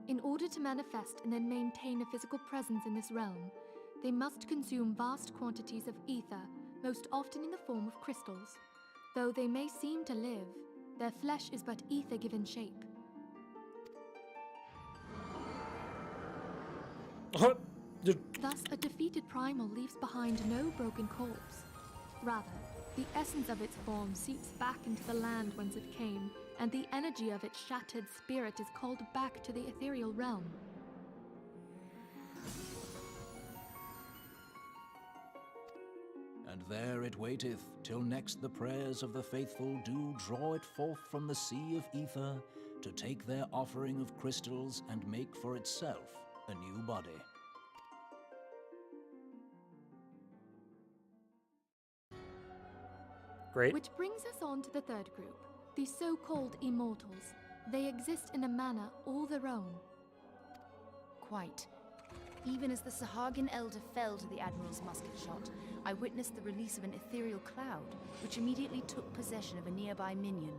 In order to manifest and then maintain a physical presence in this realm, they must consume vast quantities of ether, most often in the form of crystals. Though they may seem to live, their flesh is but ether given shape. Thus, a defeated primal leaves behind no broken corpse. Rather, the essence of its form seeps back into the land whence it came, and the energy of its shattered spirit is called back to the ethereal realm. And there it waiteth, till next the prayers of the faithful do draw it forth from the sea of ether, to take their offering of crystals and make for itself a new body. Great. Which brings us on to the third group, the so-called immortals. They exist in a manner all their own. Quite. Even as the Sahagin elder fell to the Admiral's musket shot, I witnessed the release of an ethereal cloud, which immediately took possession of a nearby minion.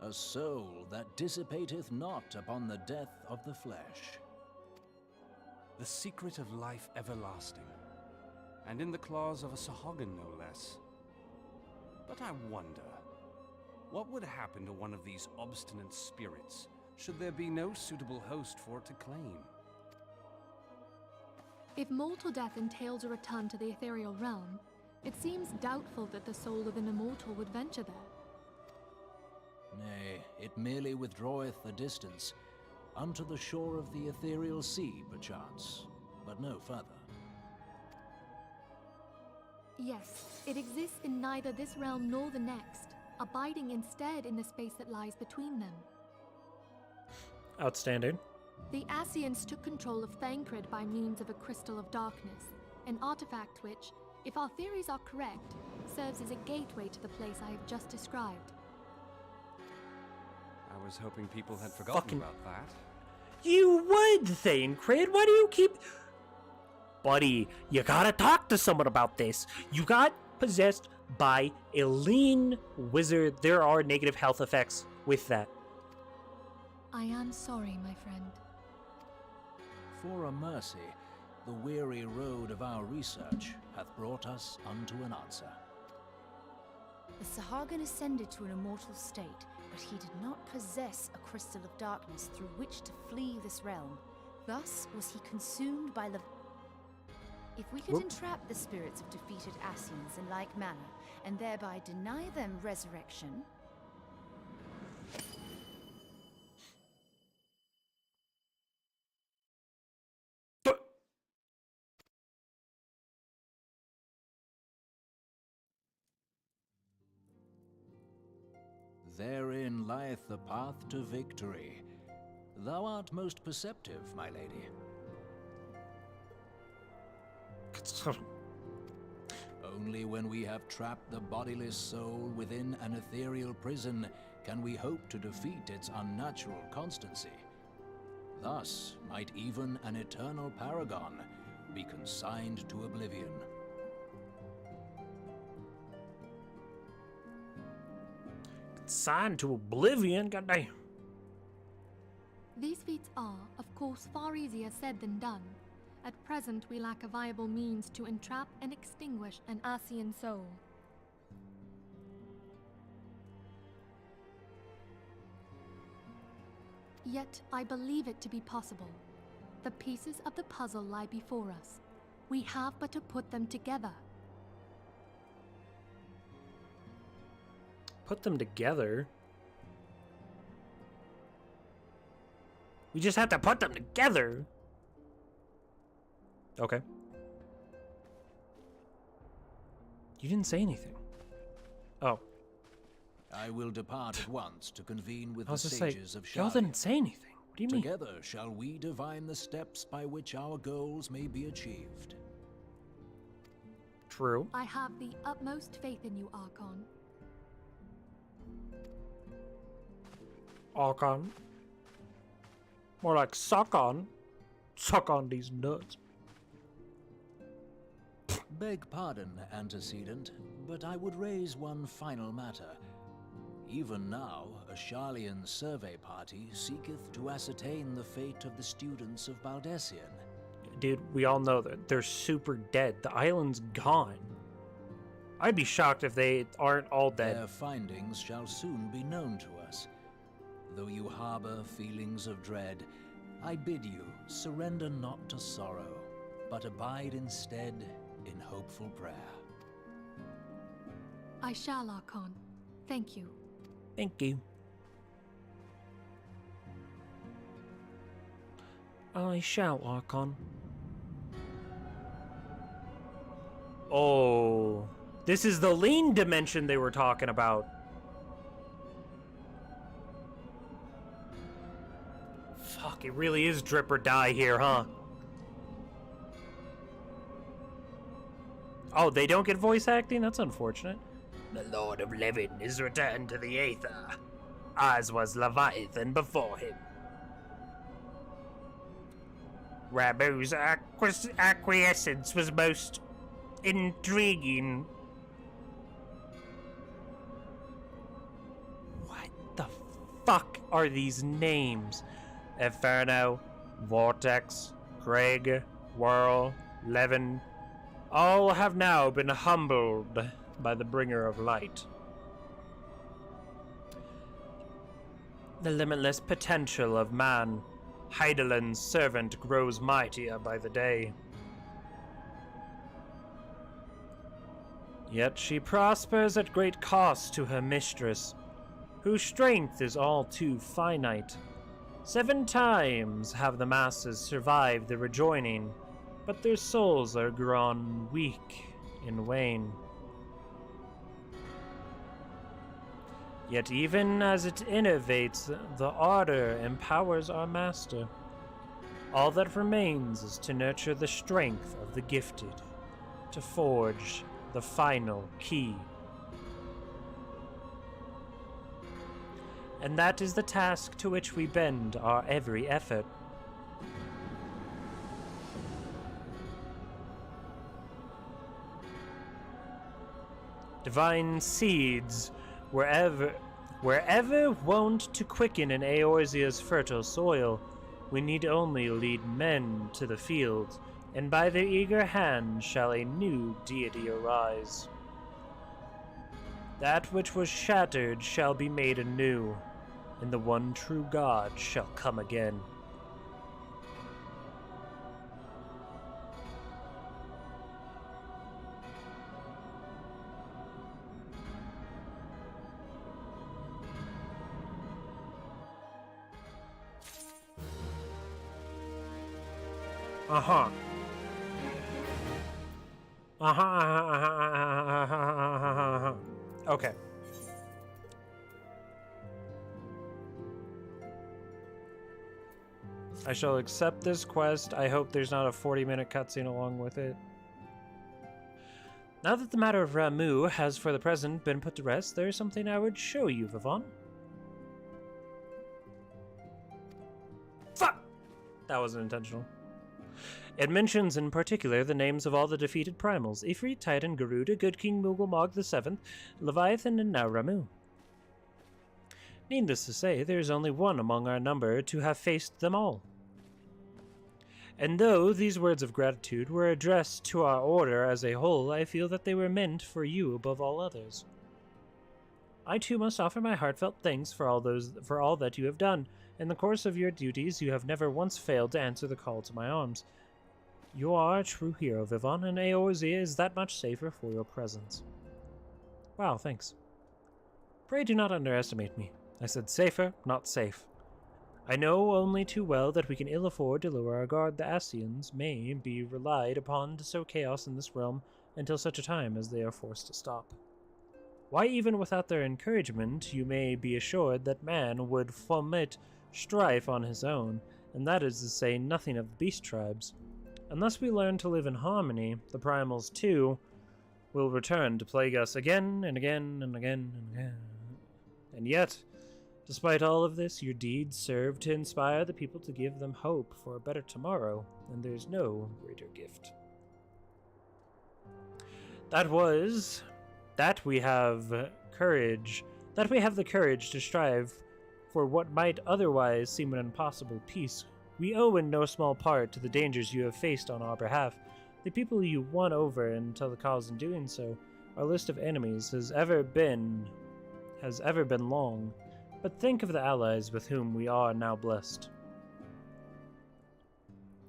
A soul that dissipateth not upon the death of the flesh. The secret of life everlasting, and in the claws of a Sahagin no less. But I wonder, what would happen to one of these obstinate spirits should there be no suitable host for it to claim? If mortal death entails a return to the ethereal realm, it seems doubtful that the soul of an immortal would venture there. Nay, it merely withdraweth a distance, unto the shore of the ethereal sea, perchance, but no further. Yes, it exists in neither this realm nor the next, abiding instead in the space that lies between them. Outstanding. The Ascians took control of Thancred by means of a crystal of darkness, an artifact which, if our theories are correct, serves as a gateway to the place I have just described. I was hoping people had forgotten about that. You would, Thancred. Why do you keep... Buddy, you gotta talk to someone about this. You got possessed by a lean wizard. There are negative health effects with that. I am sorry, my friend. For a mercy, the weary road of our research hath brought us unto an answer. The Sahagin ascended to an immortal state, but he did not possess a crystal of darkness through which to flee this realm. Thus was he consumed by If we could entrap the spirits of defeated Ascians in like manner, and thereby deny them resurrection... Therein lieth the path to victory. Thou art most perceptive, my lady. Only when we have trapped the bodiless soul within an ethereal prison can we hope to defeat its unnatural constancy. Thus might even an eternal paragon be consigned to oblivion. Consigned to oblivion? Goddamn. These feats are, of course, far easier said than done. At present, we lack a viable means to entrap and extinguish an Ascian soul. Yet, I believe it to be possible. The pieces of the puzzle lie before us. We have but to put them together. Put them together? We just have to put them together? Okay. You didn't say anything. Oh. I will depart at once to convene with the sages sages of y'all Sharlayan. didn't say anything. What do you mean? Together shall we divine the steps by which our goals may be achieved. True. I have the utmost faith in you, Archon. Archon. More like suck on. Suck on these nuts. Beg pardon, antecedent, but I would raise one final matter. Even now, a Sharlayan survey party seeketh to ascertain the fate of the students of Baldessian. Dude, we all know that they're super dead. The island's gone. I'd be shocked if they aren't all dead. Their findings shall soon be known to us. though you harbor feelings of dread, I bid you surrender not to sorrow, but abide instead in hopeful prayer. I shall, Archon. Thank you. Thank you. I shall, Archon. Oh, this is the lean dimension they were talking about. Fuck, it really is drip or die here, huh? Oh, they don't get voice acting? That's unfortunate. The Lord of Levin is returned to the Aether, as was Leviathan before him. Ramu's acquiescence was most intriguing. What the fuck are these names? Inferno, Vortex, Craig, Whirl, Levin, all have now been humbled by the bringer of light. The limitless potential of man, Heidelin's servant, grows mightier by the day. Yet she prospers at great cost to her mistress, whose strength is all too finite. 7 times have the masses survived the rejoining, but their souls are grown weak and wane. Yet even as it innovates, the ardor empowers our master. All that remains is to nurture the strength of the gifted, to forge the final key. And that is the task to which we bend our every effort. Divine seeds, wherever wont to quicken in Eorzea's fertile soil, we need only lead men to the field, and by their eager hand shall a new deity arise. That which was shattered shall be made anew, and the one true God shall come again. Uh-huh. Okay. I shall accept this quest. I hope there's not a 40-minute cutscene along with it. Now that the matter of Ramu has for the present been put to rest, there is something I would show you, Viv-Von. Fuck! That wasn't intentional. It mentions in particular the names of all the defeated primals: Ifrit, Titan, Garuda, Good King Mughal VII, Leviathan, and now Ramu. Needless to say, there is only one among our number to have faced them all. And though these words of gratitude were addressed to our order as a whole, I feel that they were meant for you above all others. I too must offer my heartfelt thanks for all that you have done. In the course of your duties, you have never once failed to answer the call to my arms. You are a true hero, Viv-Von, and Eorzea is that much safer for your presence. Wow, thanks. Pray do not underestimate me. I said safer, not safe. I know only too well that we can ill afford to lower our guard. The Ascians may be relied upon to sow chaos in this realm until such a time as they are forced to stop. Why, even without their encouragement, you may be assured that man would foment strife on his own, and that is to say nothing of the beast tribes. Unless we learn to live in harmony, the primals, too, will return to plague us again and again and again and again. And yet, despite all of this, your deeds serve to inspire the people to give them hope for a better tomorrow, and there's no greater gift. That we have the courage to strive for what might otherwise seem an impossible peace. We owe in no small part to the dangers you have faced on our behalf, the people you won over until the cause in doing so. Our list of enemies has ever been long, but think of the allies with whom we are now blessed.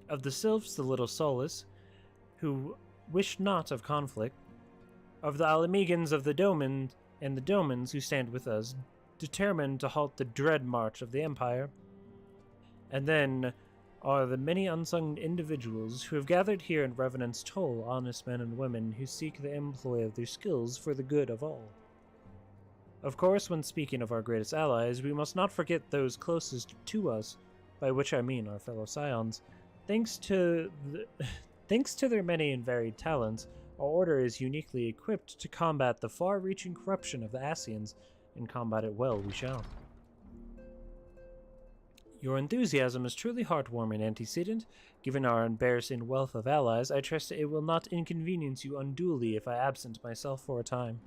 Of the sylphs, the little Solace, who wish not of conflict, of the Alamegans of the Doman and the Domans who stand with us, determined to halt the dread march of the Empire. And then are the many unsung individuals who have gathered here in Revenant's Toll, honest men and women who seek the employ of their skills for the good of all. Of course, when speaking of our greatest allies, we must not forget those closest to us, by which I mean our fellow Scions. Thanks to their many and varied talents, our order is uniquely equipped to combat the far-reaching corruption of the Ascians, and combat it well we shall. Your enthusiasm is truly heartwarming, antecedent. Given our embarrassing wealth of allies, I trust it will not inconvenience you unduly if I absent myself for a time.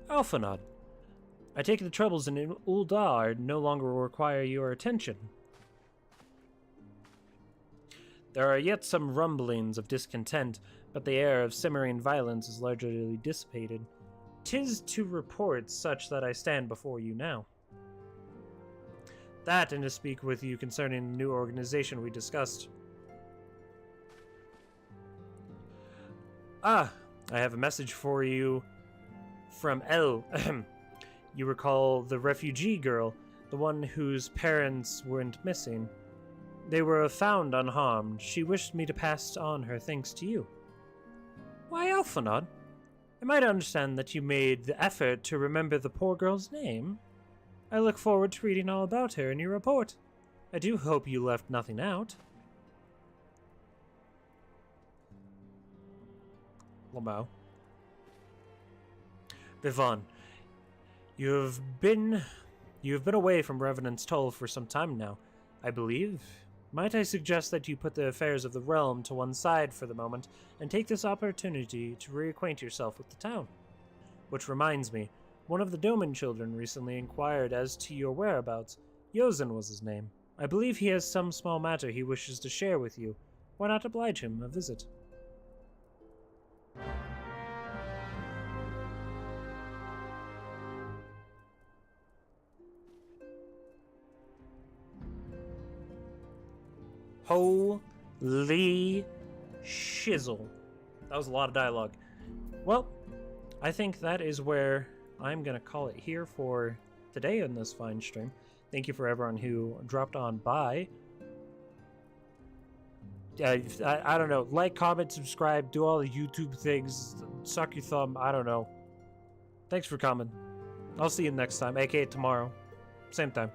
Alphanod, I take the troubles in Uldar no longer require your attention. There are yet some rumblings of discontent, but the air of simmering violence is largely dissipated. 'Tis to reports such that I stand before you now. That, and to speak with you concerning the new organization we discussed. Ah, I have a message for you from El. You recall the refugee girl, the one whose parents weren't missing. They were found unharmed. She wished me to pass on her thanks to you. Why, Alphanod, am I to understand that you made the effort to remember the poor girl's name? I look forward to reading all about her in your report. I do hope you left nothing out. Lamau. Viv-Von, you have been away from Revenant's Toll for some time now, I believe. Might I suggest that you put the affairs of the realm to one side for the moment and take this opportunity to reacquaint yourself with the town? Which reminds me, one of the Doman children recently inquired as to your whereabouts. Yozen was his name. I believe he has some small matter he wishes to share with you. Why not oblige him a visit? Holy shizzle. That was a lot of dialogue. Well, I think that is where I'm going to call it here for today in this fine stream. Thank you for everyone who dropped on by. I don't know. Like, comment, subscribe, do all the YouTube things. Suck your thumb. I don't know. Thanks for coming. I'll see you next time, aka tomorrow. Same time.